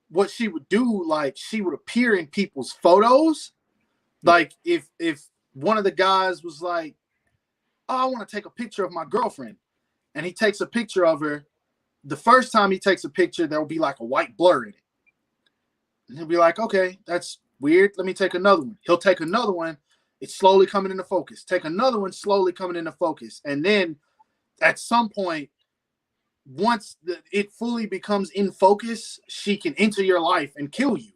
what she would do, like she would appear in people's photos. Like if one of the guys was like, "Oh, I want to take a picture of my girlfriend," and he takes a picture of her, the first time he takes a picture, there will be like a white blur in it. And he'll be like, "Okay, that's weird. Let me take another one." He'll take another one. It's slowly coming into focus. Take another one, slowly coming into focus. And then at some point, once it fully becomes in focus, she can enter your life and kill you.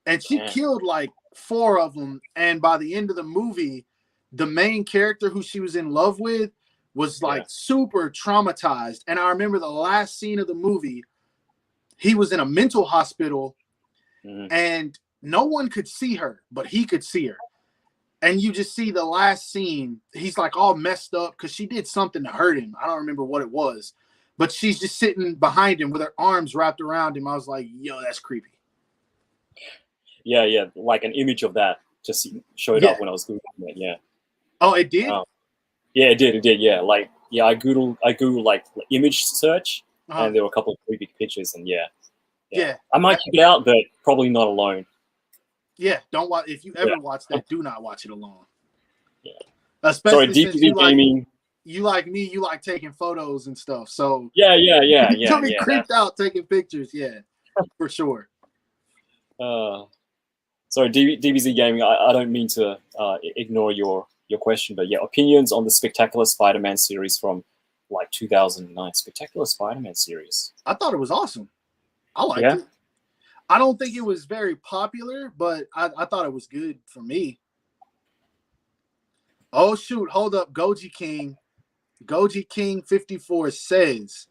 And she killed like 4 of them. And by the end of the movie, the main character who she was in love with was like super traumatized. And I remember the last scene of the movie, he was in a mental hospital and no one could see her, but he could see her. And you just see the last scene, he's like all messed up because she did something to hurt him. I don't remember what it was, but she's just sitting behind him with her arms wrapped around him. I was like, yo, that's creepy. Yeah. Like an image of that just showed up when I was Googling it. Yeah. Oh, it did? Yeah, it did. Yeah. Like, yeah, I Googled like image search and there were a couple of creepy pictures and yeah. Yeah. I might check it out, but probably not alone. Yeah, don't watch. If you ever watch that, do not watch it alone. Yeah. Especially since DBZ gaming. You like me, you like taking photos and stuff. So Yeah. You'll be creeped out taking pictures. Yeah, for sure. Sorry, DBZ gaming. I don't mean to ignore your question, but yeah, opinions on the Spectacular Spider-Man series from like 2009. Spectacular Spider-Man series. I thought it was awesome. I liked it. I don't think it was very popular, but I thought it was good for me. Oh shoot, hold up, Goji King 54 says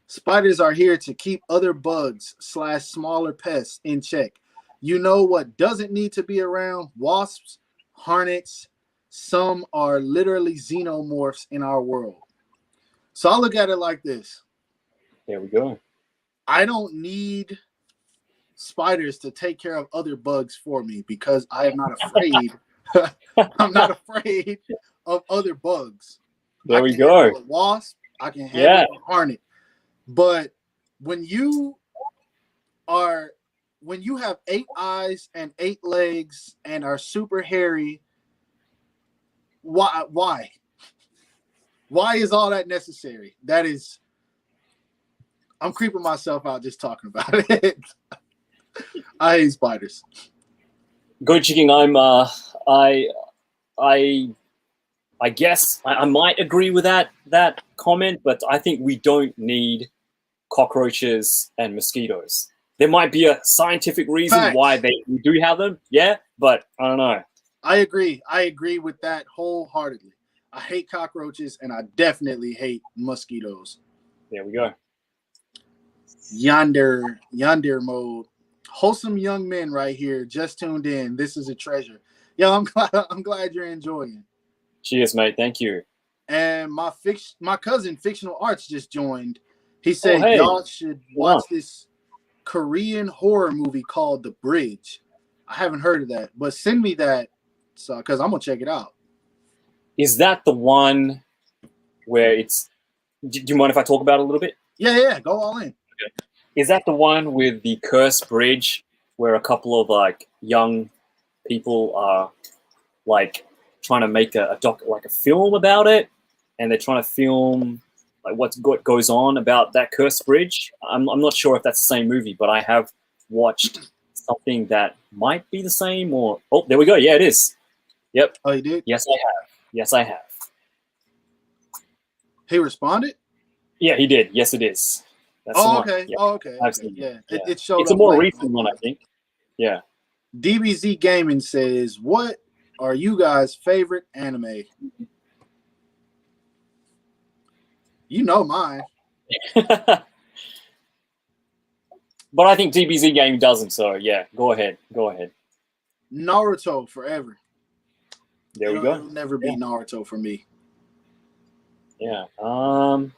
spiders are here to keep other bugs / smaller pests in check. You know what doesn't need to be around? Wasps, hornets. Some are literally xenomorphs in our world. So I look at it like this. There we go. I don't need spiders to take care of other bugs for me because I am not afraid. I'm not afraid of other bugs. There we go. A wasp, I can handle a hornet. But when you have 8 eyes and 8 legs and are super hairy, why? Why is all that necessary? I'm creeping myself out just talking about it. I hate spiders. Goji King, I guess I might agree with that comment, but I think we don't need cockroaches and mosquitoes. There might be a scientific reason why we do have them, but I don't know. I agree. I agree with that wholeheartedly. I hate cockroaches and I definitely hate mosquitoes. There we go. Yonder mode. Wholesome young men right here. Just tuned in. This is a treasure. Yo, I'm glad you're enjoying. Cheers, mate. Thank you. And my cousin Fictional Arts just joined. He said y'all should watch this Korean horror movie called The Bridge. I haven't heard of that, but send me that because I'm gonna check it out. Is that the one where it's? Do you mind if I talk about it a little bit? Yeah. Go all in. Okay. Is that the one with the cursed bridge where a couple of like young people are like trying to make a film about it, and they're trying to film like what goes on about that cursed bridge? I'm not sure if that's the same movie, but I have watched something that might be the same. Or there we go. Yeah, it is. Yep. Oh, you did? Yes, I have. He responded? Yeah, he did. Yes, it is. That's okay. Yeah. Okay. I've seen it. Yeah. It showed it's a more recent one, I think. Yeah. DBZ Gaming says, what are you guys' favorite anime? You know mine. But I think DBZ Gaming doesn't, so yeah, go ahead. Naruto forever. There we go. It'll never be Naruto for me. Yeah. I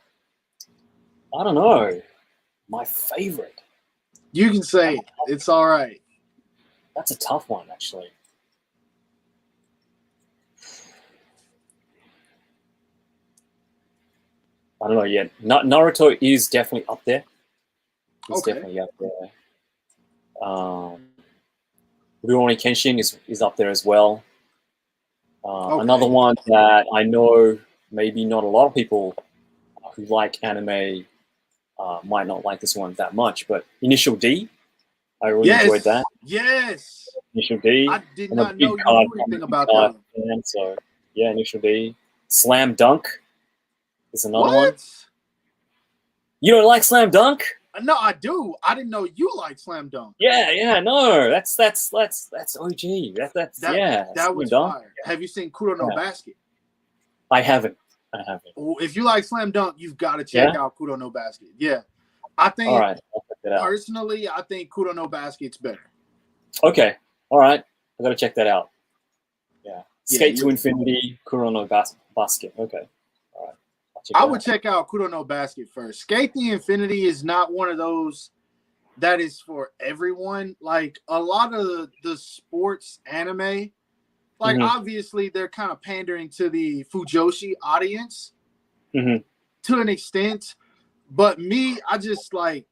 don't know. My favorite. You can say it. It's all right. That's a tough one, actually. I don't know yet. Naruto is definitely up there. It's definitely up there. Rurouni Kenshin is up there as well. Another one that I know maybe not a lot of people who like anime might not like this one that much, but Initial D, I really enjoyed that. Yes. Initial D. I did not know you knew anything about that. So yeah, Initial D. Slam Dunk is another one. You don't like Slam Dunk? No, I do. I didn't know you like Slam Dunk. Yeah, no, that's OG. That was fire. Have you seen Kuro no Basket? I haven't. If you like Slam Dunk, you've got to check out Kuro no Basket. Yeah, I think. All right, I'll check that out. Personally, I think Kuro no Basket's better. Okay, all right, I gotta check that out. Yeah, Skate to Infinity, Kuro no Basket. Okay, all right. I would check out Kuro no Basket first. Skate the Infinity is not one of those that is for everyone. Like a lot of the sports anime, like obviously they're kind of pandering to the Fujoshi audience to an extent. But me, I just like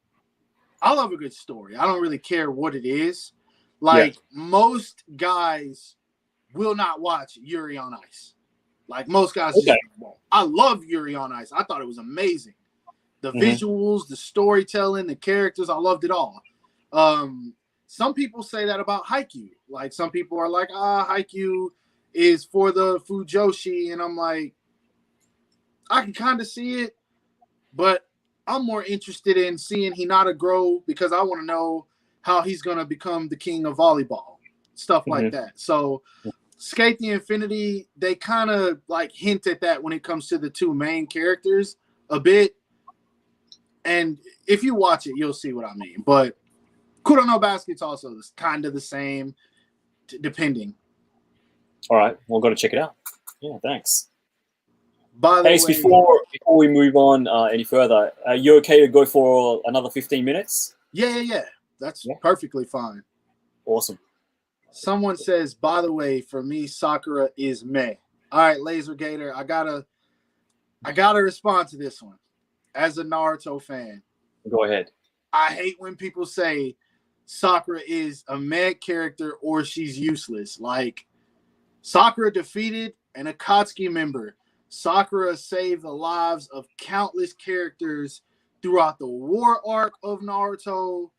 I love a good story. I don't really care what it is. Like most guys will not watch Yuri on Ice. Like most guys just won't. I love Yuri on Ice. I thought it was amazing. The visuals, the storytelling, the characters, I loved it all. Some people say that about Haikyuu. Like some people are like, Haikyuu is for the Fujoshi, and I'm like, I can kind of see it, but I'm more interested in seeing Hinata grow because I want to know how he's going to become the king of volleyball, stuff like that. So Skate the Infinity, they kind of like hint at that when it comes to the two main characters a bit. And if you watch it, you'll see what I mean. But Kuro no Basket's also kind of the same, depending. All right, we'll go to check it out. Yeah, thanks. By the way, before we move on any further, are you okay to go for another 15 minutes? Yeah. That's perfectly fine. Awesome. Someone says, by the way, for me, Sakura is meh. All right, Laser Gator, I gotta respond to this one. As a Naruto fan, go ahead. I hate when people say Sakura is a meh character or she's useless. Like, Sakura defeated an Akatsuki member. Sakura saved the lives of countless characters throughout the war arc of Naruto.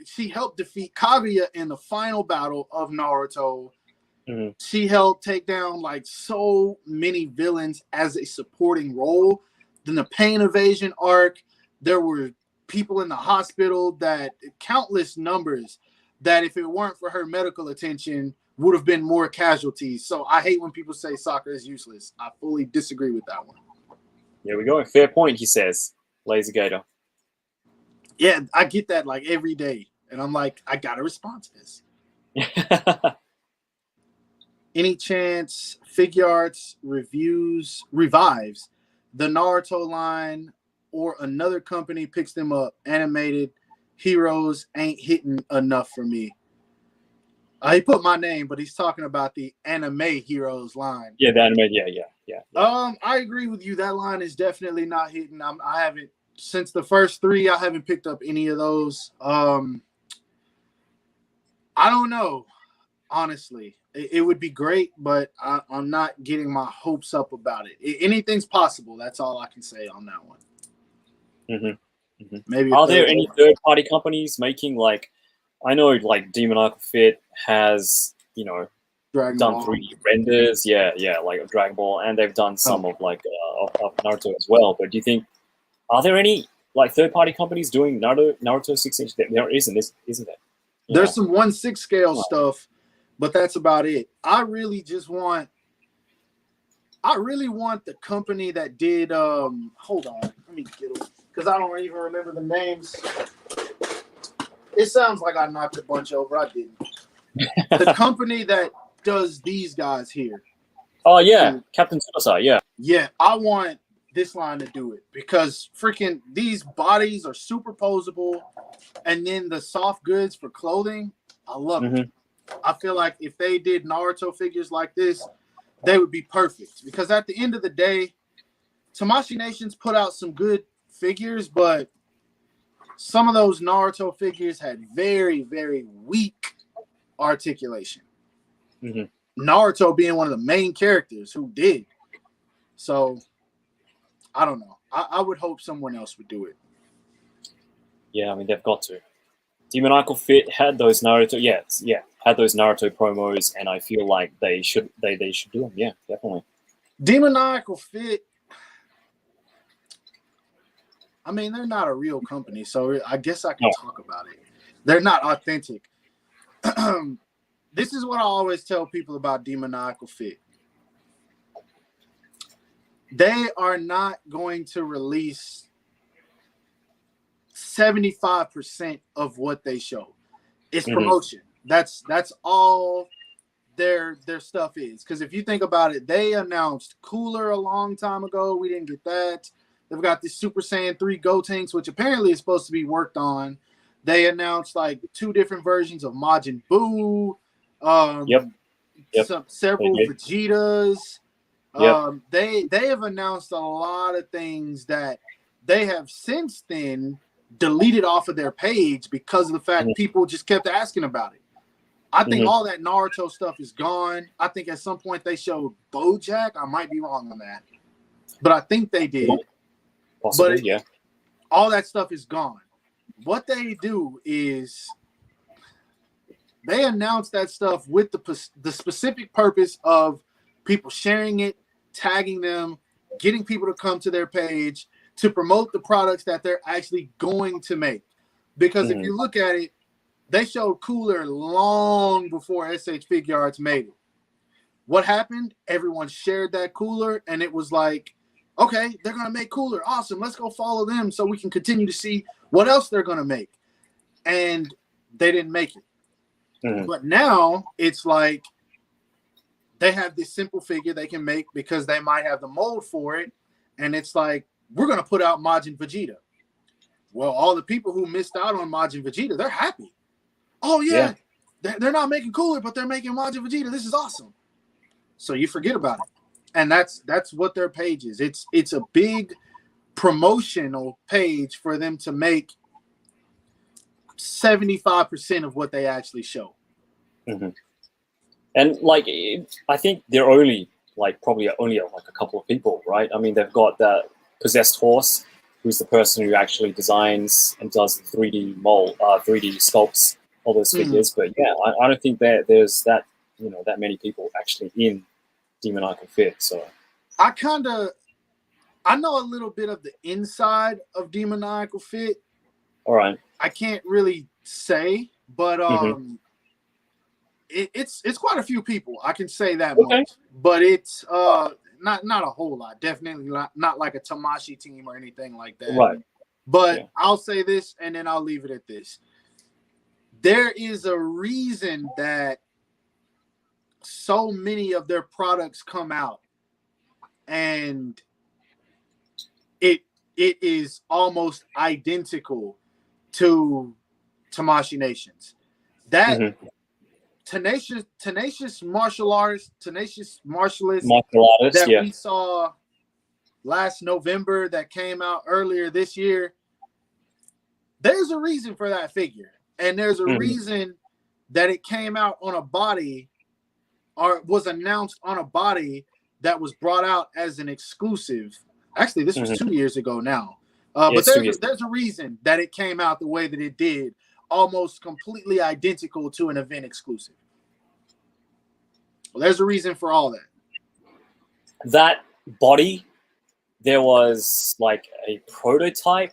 She helped defeat Kaguya in the final battle of Naruto. She helped take down like so many villains as a supporting role. Then the Pain Evasion arc, there were people in the hospital that countless numbers that if it weren't for her medical attention would have been more casualties. So I hate when people say Sakura is useless. I fully disagree with that one. There we go. Fair point, he says. Laser Gator. Yeah, I get that like every day. And I'm like, I got to respond to this. Any chance Figure Arts revives the Naruto line or another company picks them up? Animated heroes ain't hitting enough for me. He put my name, but he's talking about the anime heroes line. Yeah, the anime. Yeah. I agree with you. That line is definitely not hitting. I haven't since the first three. I haven't picked up any of those. I don't know. Honestly, it would be great, but I'm not getting my hopes up about it. Anything's possible. That's all I can say on that one. Maybe. Are there any third-party companies making like? I know like Demon Arc Fit has, done 3D renders, like Dragon Ball, and they've done some of like of Naruto as well. But do you think are there any like third-party companies doing Naruto 6-inch? There isn't there? There's some 1/6 scale stuff, but that's about it. I really want the company that did. Hold on, let me get them because I don't even remember the names. It sounds like I knocked a bunch over. I didn't. The company that does these guys here. Oh, yeah. Captain Tsubasa, yeah. Yeah, I want this line to do it because freaking these bodies are superposable. And then the soft goods for clothing, I love it. I feel like if they did Naruto figures like this, they would be perfect. Because at the end of the day, Tamashii Nations put out some good figures, but some of those Naruto figures had very, very weak articulation. Naruto being one of the main characters who did. So, I don't know. I would hope someone else would do it. Yeah, I mean, they've got to. Demon Arc Fit had those Naruto, had those Naruto promos, and I feel like they should do them. Yeah, definitely. Demon Arc Fit, I mean, they're not a real company, so I guess I can talk about it. They're not authentic. This is what I always tell people about Demoniacal Fit. They are not going to release 75% of what they show. It's promotion. That's all their stuff is. Because if you think about it, they announced Cooler a long time ago. We didn't get that. They've got this Super Saiyan 3 Gotenks, which apparently is supposed to be worked on. They announced like 2 different versions of Majin Buu. Several Vegetas. They have announced a lot of things that they have since then deleted off of their page because of the fact people just kept asking about it. I think all that Naruto stuff is gone. I think at some point they showed BoJack. I might be wrong on that, but I think they did. Possibly, yeah. All that stuff is gone. What they do is they announce that stuff with the specific purpose of people sharing it, tagging them, getting people to come to their page to promote the products that they're actually going to make. Because if you look at it, they showed Cooler long before SH Figuarts made it. What happened? Everyone shared that Cooler, and it was like, okay, they're going to make Cooler. Awesome. Let's go follow them so we can continue to see what else they're going to make. And they didn't make it. But now it's like they have this simple figure they can make because they might have the mold for it. And it's like, we're going to put out Majin Vegeta. Well, all the people who missed out on Majin Vegeta, they're happy. Oh, yeah. They're not making Cooler, but they're making Majin Vegeta. This is awesome. So you forget about it. And that's what their page is. It's a big promotional page for them to make 75% of what they actually show. And like, I think they're only like probably only like a couple of people, right? I mean, they've got that Possessed Horse, who's the person who actually designs and does the 3D mold, 3D sculpts all those figures. But yeah, I don't think that there's that that many people actually in Demoniacal Fit. So I know a little bit of the inside of Demoniacal Fit. All right. I can't really say, but it's quite a few people. I can say that much. But it's not a whole lot. Definitely not like a Tamashi team or anything like that. Right. But I'll say this, and then I'll leave it at this. There is a reason that so many of their products come out, and it is almost identical to Tamashi Nations. That tenacious martial artist that we saw last November that came out earlier this year, there's a reason for that figure. And there's a reason that it came out on a body or was announced on a body that was brought out as an exclusive. Actually, this was 2 years ago now. But there's a reason that it came out the way that it did, almost completely identical to an event exclusive. Well, there's a reason for all that. That body, there was like a prototype,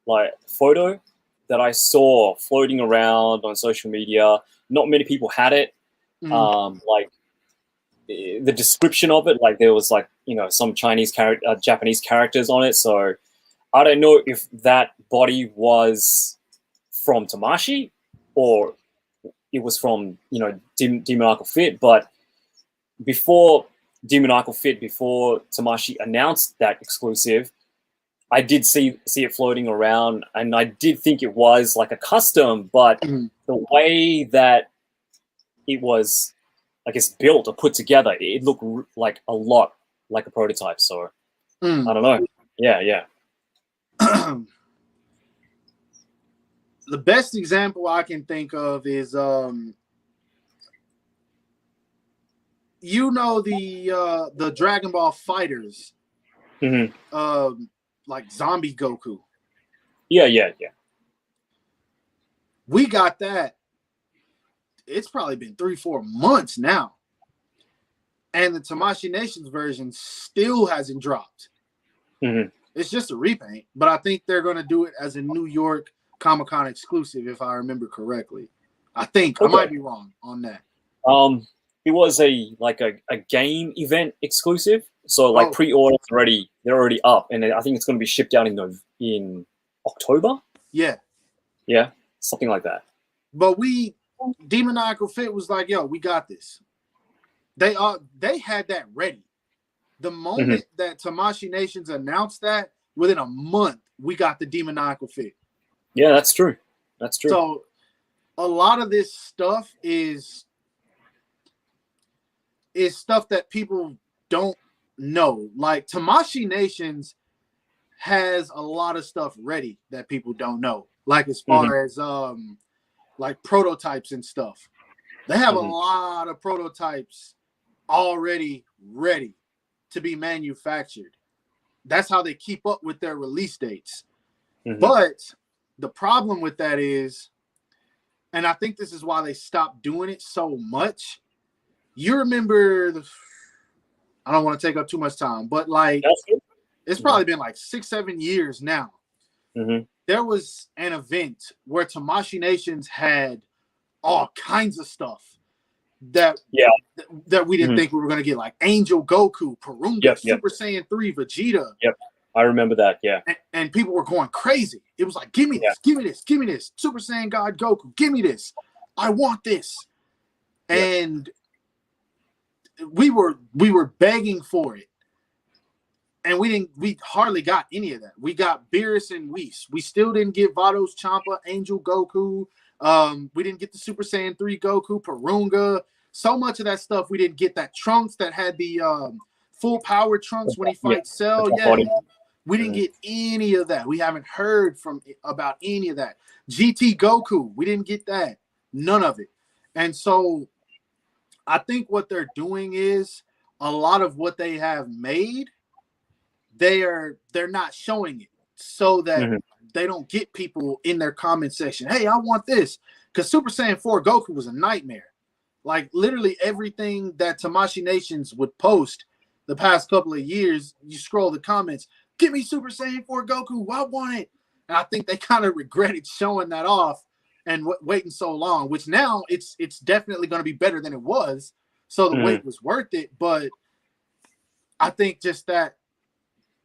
like photo that I saw floating around on social media. Not many people had it. Like the description of it, like there was like some Japanese characters on it. So I don't know if that body was from Tamashi or it was from Demoniacal Fit. But before Demoniacal Fit, before Tamashi announced that exclusive, I did see it floating around, and I did think it was like a custom, but the way that it was, I guess, built or put together, it looked like a lot like a prototype. So I don't know. Yeah. The best example I can think of is the Dragon Ball Fighters, like Zombie Goku. Yeah. We got that. It's probably been 3-4 months now, and the Tamashi Nations version still hasn't dropped. It's just a repaint, but I think they're going to do it as a New York Comic-Con exclusive, if I remember correctly. I think I might be wrong on that. It was a game event exclusive, so like pre-orders they're already up, and I think it's going to be shipped out in October. Yeah, something like that. But Demoniacal Fit was like, yo, we got this. They had that ready. The moment that Tamashi Nations announced that, within a month, we got the Demoniacal Fit. Yeah, that's true. So a lot of this stuff is stuff that people don't know. Like Tamashi Nations has a lot of stuff ready that people don't know. Like as far as like prototypes and stuff. They have a lot of prototypes already ready to be manufactured. That's how they keep up with their release dates. But the problem with that is, and I think this is why they stopped doing it so much. You remember, I don't want to take up too much time, but like it's probably been like 6-7 years now. There was an event where Tamashii Nations had all kinds of stuff that we didn't think we were going to get, like Angel Goku, Porunga, Super Saiyan 3, Vegeta. I remember that, and people were going crazy. It was like, give me this, give me this, give me this. Super Saiyan God Goku, give me this. I want this. And we were begging for it. And we hardly got any of that. We got Beerus and Whis. We still didn't get Vados Champa, Angel Goku. We didn't get the Super Saiyan 3 Goku, Porunga. So much of that stuff we didn't get. That Trunks that had the full power Trunks when he fights Cell. We didn't get any of that. We haven't heard about any of that. GT Goku, we didn't get that. None of it. And so I think what they're doing is a lot of what they have made, they're not showing it so that they don't get people in their comment section. Hey, I want this. Because Super Saiyan 4 Goku was a nightmare. Like literally everything that Tamashii Nations would post the past couple of years, you scroll the comments, give me Super Saiyan 4 Goku, I want it. And I think they kind of regretted showing that off and waiting so long, which now it's definitely going to be better than it was. So the wait was worth it. But I think just that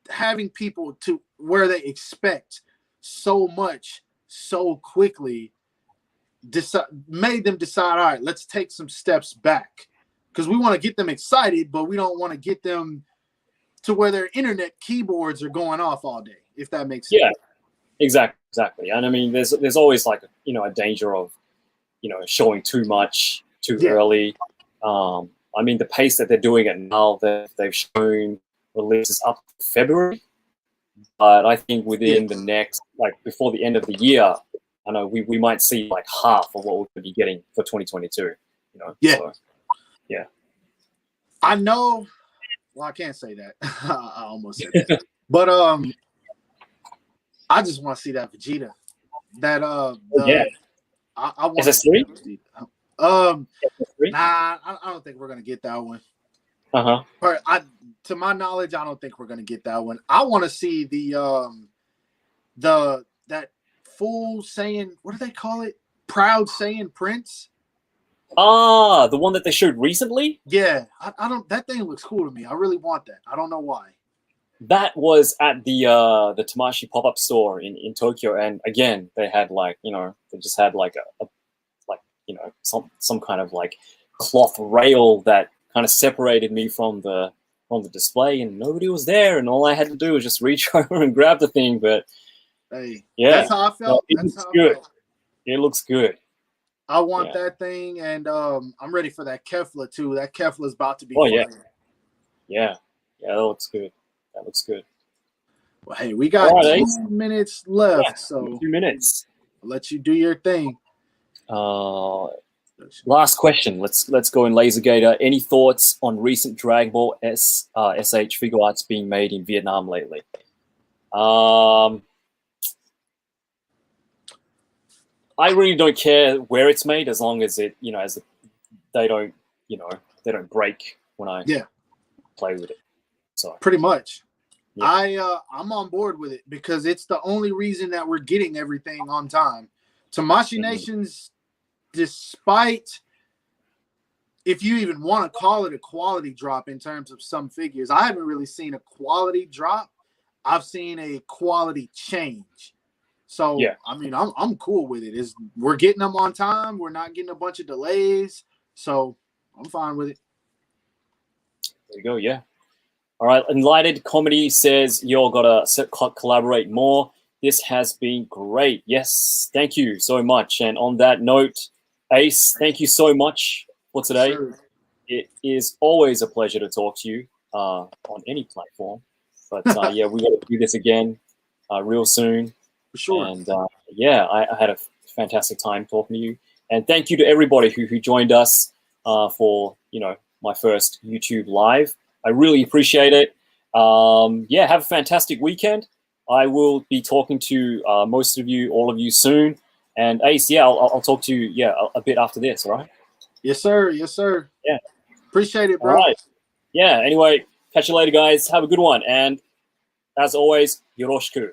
having people to where they expect so much so quickly made them decide, all right, let's take some steps back, because we want to get them excited, but we don't want to get them to where their internet keyboards are going off all day, if that makes sense. Yeah, exactly. And I mean, there's always like a danger of showing too much too early. I mean, the pace that they're doing it now, that they've shown releases up to February, but I think within the next, like before the end of the year, I know we might see like half of what we're going to be getting for 2022. I know. Well, I can't say that. I almost said that, but I just want to see that Vegeta. That I want SS3. Nah, I don't think we're gonna get that one. But to my knowledge, I don't think we're gonna get that one. I want to see that full Saiyan. What do they call it? Proud Saiyan Prince. The one that they showed recently. Yeah, I don't. That thing looks cool to me. I really want that. I don't know why. That was at the Tamashii pop-up store in Tokyo, and again they had like they just had like some kind of like cloth rail that kind of separated me from the display, and nobody was there, and all I had to do was just reach over and grab the thing. But hey, that's how I felt. It looks good. It looks good. I want that thing, and I'm ready for that Kefla too. That Kefla is about to be. Yeah, that looks good. That looks good. Well, hey, we got 2 minutes left, so 2 minutes. I'll let you do your thing. Last question. Let's go in Laser Gator. Any thoughts on recent Dragon Ball SH figure arts being made in Vietnam lately? I really don't care where it's made, as long as it, they don't break when I play with it. So pretty much, I'm on board with it, because it's the only reason that we're getting everything on time. Tamashii Nations, despite, if you even want to call it a quality drop in terms of some figures, I haven't really seen a quality drop. I've seen a quality change. So I mean, I'm cool with it. We're getting them on time. We're not getting a bunch of delays. So I'm fine with it. There you go. Yeah. All right. Enlightened Comedy says y'all gotta collaborate more. This has been great. Yes, thank you so much. And on that note, Ace, thank you so much for today. Sure. It is always a pleasure to talk to you on any platform. But yeah, we got to do this again real soon. For sure. And yeah, I had a fantastic time talking to you. And thank you to everybody who joined us for, you know, my first YouTube live. I really appreciate it. Yeah, have a fantastic weekend. I will be talking to most of you, all of you soon. And Ace, yeah, I'll talk to you, yeah, a bit after this, all right? Yes, sir. Yes, sir. Yeah. Appreciate it, All bro. right. Yeah, anyway, catch you later, guys. Have a good one. And as always, yoroshiku.